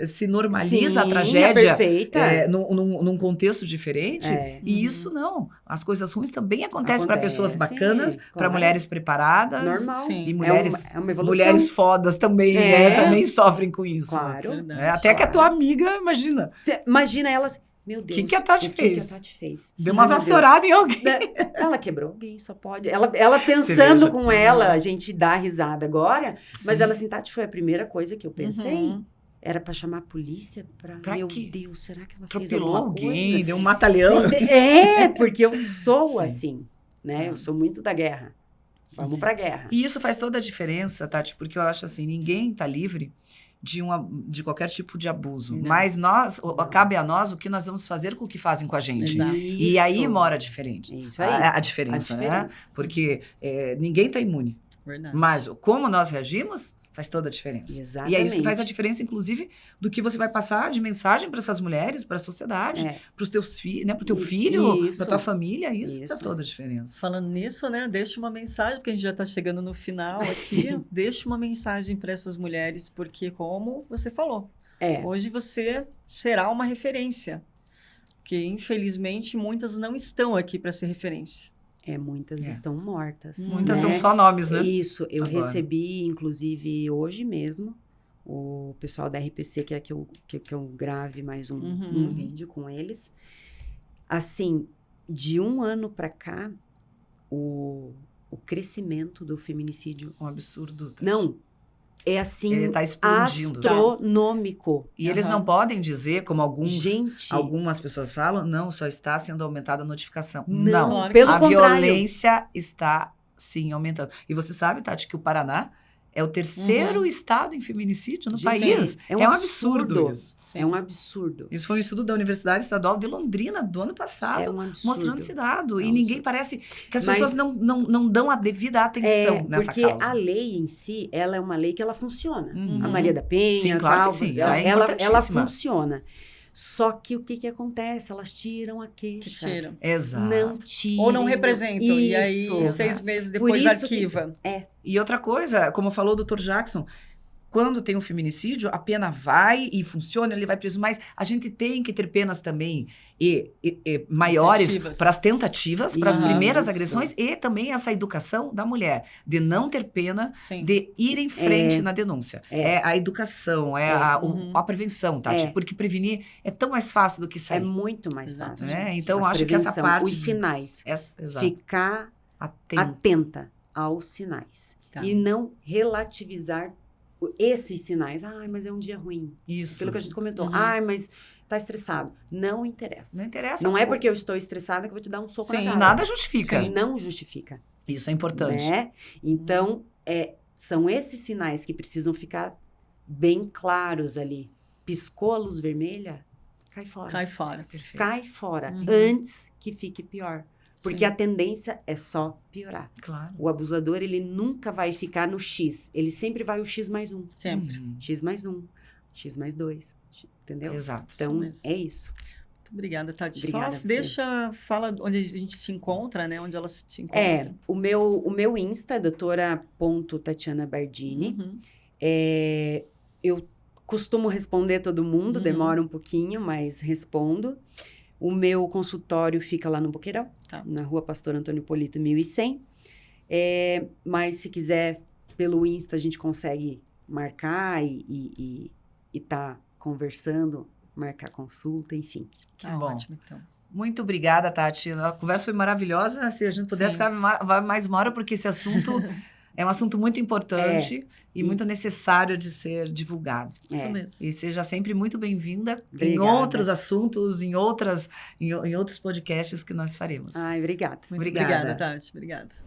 [SPEAKER 2] se normaliza a
[SPEAKER 3] Sim,
[SPEAKER 2] tragédia
[SPEAKER 3] perfeita.
[SPEAKER 2] num contexto diferente.
[SPEAKER 3] É.
[SPEAKER 2] E isso não. As coisas ruins também acontecem para
[SPEAKER 3] Acontece,
[SPEAKER 2] pessoas bacanas, para
[SPEAKER 3] claro.
[SPEAKER 2] mulheres preparadas.
[SPEAKER 3] Normal.
[SPEAKER 1] Sim.
[SPEAKER 2] E mulheres,
[SPEAKER 3] É uma evolução.
[SPEAKER 2] mulheres fodas também,
[SPEAKER 3] É.
[SPEAKER 2] né? Também sofrem com isso.
[SPEAKER 3] Claro.
[SPEAKER 1] Verdade.
[SPEAKER 2] Até que a tua amiga, imagina,
[SPEAKER 3] Você imagina elas... Meu Deus.
[SPEAKER 2] que a Tati
[SPEAKER 3] o
[SPEAKER 2] fez?
[SPEAKER 3] que a Tati fez?
[SPEAKER 2] deu uma
[SPEAKER 3] Ai, meu
[SPEAKER 2] vassourada em alguém.
[SPEAKER 3] Deus. Ela quebrou alguém, só pode. Ela
[SPEAKER 2] Você
[SPEAKER 3] pensando
[SPEAKER 2] veja.
[SPEAKER 3] com ela, a gente dá risada agora. Mas
[SPEAKER 2] Sim.
[SPEAKER 3] ela assim, Tati, foi a primeira coisa que eu pensei.
[SPEAKER 1] Uhum.
[SPEAKER 3] Era pra chamar a polícia
[SPEAKER 2] Pra
[SPEAKER 3] meu
[SPEAKER 2] quê?
[SPEAKER 3] Deus, será que ela fez
[SPEAKER 2] Atropelou
[SPEAKER 3] alguma
[SPEAKER 2] alguém,
[SPEAKER 3] coisa?
[SPEAKER 2] deu um mata-leão.
[SPEAKER 3] Porque eu sou
[SPEAKER 2] Sim.
[SPEAKER 3] assim, né? Eu sou muito da guerra. Vamos pra guerra.
[SPEAKER 2] E isso faz toda a diferença, Tati, porque eu acho assim, ninguém tá livre de qualquer tipo de abuso.
[SPEAKER 1] Não.
[SPEAKER 2] Mas cabe a nós o que nós vamos fazer com o que fazem com a gente.
[SPEAKER 1] Exato.
[SPEAKER 2] E aí
[SPEAKER 3] Isso.
[SPEAKER 2] mora a diferença.
[SPEAKER 3] É isso aí.
[SPEAKER 2] A diferença, né? Porque ninguém tá imune.
[SPEAKER 1] Verdade.
[SPEAKER 2] Mas como nós reagimos faz toda a diferença.
[SPEAKER 3] Exatamente.
[SPEAKER 2] E é isso que faz a diferença, inclusive, do que você vai passar de mensagem para essas mulheres, para a sociedade,
[SPEAKER 3] É.
[SPEAKER 2] para os teus filhos, né? Para o teu filho,
[SPEAKER 3] Isso.
[SPEAKER 2] para tua família. Isso faz
[SPEAKER 3] Isso.
[SPEAKER 2] toda a diferença.
[SPEAKER 1] Falando nisso, né? Deixa uma mensagem, porque a gente já está chegando no final aqui. Deixa uma mensagem para essas mulheres, porque, como você falou, hoje você será uma referência. Porque, infelizmente, muitas não estão aqui para ser referência.
[SPEAKER 3] Muitas estão mortas.
[SPEAKER 2] Muitas
[SPEAKER 3] né?
[SPEAKER 2] são só nomes, né?
[SPEAKER 3] Isso, eu
[SPEAKER 2] Agora.
[SPEAKER 3] recebi, inclusive, hoje mesmo, o pessoal da RPC quer que eu grave mais um vídeo com eles. Assim, de um ano pra cá, o crescimento do feminicídio...
[SPEAKER 2] Um absurdo. Tati.
[SPEAKER 3] Não, é assim,
[SPEAKER 2] Ele tá explodindo.
[SPEAKER 3] astronômico.
[SPEAKER 2] E eles não podem dizer, como
[SPEAKER 3] Gente,
[SPEAKER 2] algumas pessoas falam, não, só está sendo aumentada a notificação.
[SPEAKER 3] não,
[SPEAKER 1] Claro que
[SPEAKER 3] pelo
[SPEAKER 2] a
[SPEAKER 3] contrário.
[SPEAKER 2] violência está, sim, aumentando. E você sabe, Tati, que o Paraná é o terceiro estado em feminicídio no
[SPEAKER 3] Sim,
[SPEAKER 2] país.
[SPEAKER 3] é um
[SPEAKER 2] absurdo isso.
[SPEAKER 3] É um absurdo.
[SPEAKER 2] Isso foi um estudo da Universidade Estadual de Londrina do ano
[SPEAKER 3] É
[SPEAKER 2] passado,
[SPEAKER 3] um absurdo.
[SPEAKER 2] mostrando esse dado.
[SPEAKER 3] É
[SPEAKER 2] E
[SPEAKER 3] um
[SPEAKER 2] ninguém
[SPEAKER 3] absurdo.
[SPEAKER 2] parece que as
[SPEAKER 3] Mas-
[SPEAKER 2] pessoas não dão a devida atenção nessa
[SPEAKER 3] porque
[SPEAKER 2] causa.
[SPEAKER 3] a lei em si, ela é uma lei que ela funciona.
[SPEAKER 2] Uhum.
[SPEAKER 3] A Maria da Penha,
[SPEAKER 2] Sim, claro
[SPEAKER 3] tal,
[SPEAKER 2] que sim.
[SPEAKER 3] ela,
[SPEAKER 2] Ela é
[SPEAKER 3] ela
[SPEAKER 2] importantíssima.
[SPEAKER 3] funciona. Só que o que acontece? Elas tiram a
[SPEAKER 1] Que
[SPEAKER 3] queixa.
[SPEAKER 1] tiram.
[SPEAKER 2] Exato.
[SPEAKER 3] Não tiram.
[SPEAKER 1] Ou não representam. E aí,
[SPEAKER 3] Isso.
[SPEAKER 1] 6 meses
[SPEAKER 3] Por
[SPEAKER 1] depois,
[SPEAKER 3] isso
[SPEAKER 1] arquiva.
[SPEAKER 2] E outra coisa, como falou o Dr. Jackson, quando tem um feminicídio, a pena vai e funciona, ele vai preso. Mas a gente tem que ter penas também maiores
[SPEAKER 1] Tentativas.
[SPEAKER 2] para as tentativas, para as
[SPEAKER 3] Isso.
[SPEAKER 2] primeiras agressões e também essa educação da mulher, de não ter pena,
[SPEAKER 1] Sim.
[SPEAKER 2] de ir em frente na denúncia. É a educação, a prevenção, Tati.
[SPEAKER 3] É.
[SPEAKER 2] Porque prevenir é tão mais fácil do que
[SPEAKER 3] É
[SPEAKER 2] sair.
[SPEAKER 3] muito mais
[SPEAKER 1] Exato.
[SPEAKER 3] fácil.
[SPEAKER 2] Né? Então,
[SPEAKER 3] A
[SPEAKER 2] acho que essa
[SPEAKER 3] prevenção,
[SPEAKER 2] parte...
[SPEAKER 3] Os sinais.
[SPEAKER 2] Exato.
[SPEAKER 3] Ficar
[SPEAKER 2] Atento.
[SPEAKER 3] atenta aos sinais.
[SPEAKER 1] Tá.
[SPEAKER 3] E não relativizar esses sinais. Ai, mas é um dia ruim.
[SPEAKER 2] Isso.
[SPEAKER 3] Pelo que a gente comentou.
[SPEAKER 1] Uhum.
[SPEAKER 3] Ai, mas tá estressado. Não interessa.
[SPEAKER 2] Não interessa.
[SPEAKER 3] Não é porque eu estou estressada que eu vou te dar um soco
[SPEAKER 1] Sim,
[SPEAKER 3] na cara.
[SPEAKER 2] Nada justifica.
[SPEAKER 3] Não justifica.
[SPEAKER 2] Isso é importante.
[SPEAKER 3] Né? Então, são esses sinais que precisam ficar bem claros ali. Piscou a luz vermelha? cai fora.
[SPEAKER 1] Cai fora.
[SPEAKER 2] Perfeito.
[SPEAKER 3] Cai fora,
[SPEAKER 1] Uhum.
[SPEAKER 3] antes que fique pior. Porque
[SPEAKER 1] Sim.
[SPEAKER 3] a tendência é só piorar.
[SPEAKER 2] Claro.
[SPEAKER 3] O abusador, ele nunca vai ficar no X. Ele sempre vai o X mais 1.
[SPEAKER 1] Sempre.
[SPEAKER 3] X mais 1, X mais 2. Entendeu?
[SPEAKER 2] Exato.
[SPEAKER 3] Então,
[SPEAKER 1] mesmo.
[SPEAKER 3] é isso.
[SPEAKER 1] Muito obrigada, Tati.
[SPEAKER 3] Obrigada a
[SPEAKER 1] Só
[SPEAKER 3] você.
[SPEAKER 1] fala onde a gente se encontra, né? Onde elas te
[SPEAKER 3] É,
[SPEAKER 1] encontram.
[SPEAKER 3] o meu Insta é doutora.tatiana Bardini.
[SPEAKER 1] Uhum.
[SPEAKER 3] Eu costumo responder todo mundo,
[SPEAKER 1] Uhum.
[SPEAKER 3] demora um pouquinho, mas respondo. O meu consultório fica lá no Boqueirão,
[SPEAKER 1] Tá.
[SPEAKER 3] na rua Pastor Antônio Polito, 1100. Mas se quiser, pelo Insta, a gente consegue marcar e tá conversando, marcar consulta, enfim.
[SPEAKER 2] Que
[SPEAKER 1] Tá
[SPEAKER 2] bom.
[SPEAKER 1] ótimo, então.
[SPEAKER 2] Muito obrigada, Tati. A conversa foi maravilhosa. Se a gente pudesse
[SPEAKER 1] Sim.
[SPEAKER 2] ficar mais uma hora, porque esse assunto é um assunto muito importante e muito necessário de ser divulgado.
[SPEAKER 1] Isso mesmo.
[SPEAKER 2] E seja sempre muito bem-vinda em
[SPEAKER 3] Obrigada.
[SPEAKER 2] outros assuntos, em outros podcasts que nós faremos.
[SPEAKER 3] Ai, obrigada.
[SPEAKER 1] Muito
[SPEAKER 2] Obrigada.
[SPEAKER 1] obrigada, Tati. Obrigada.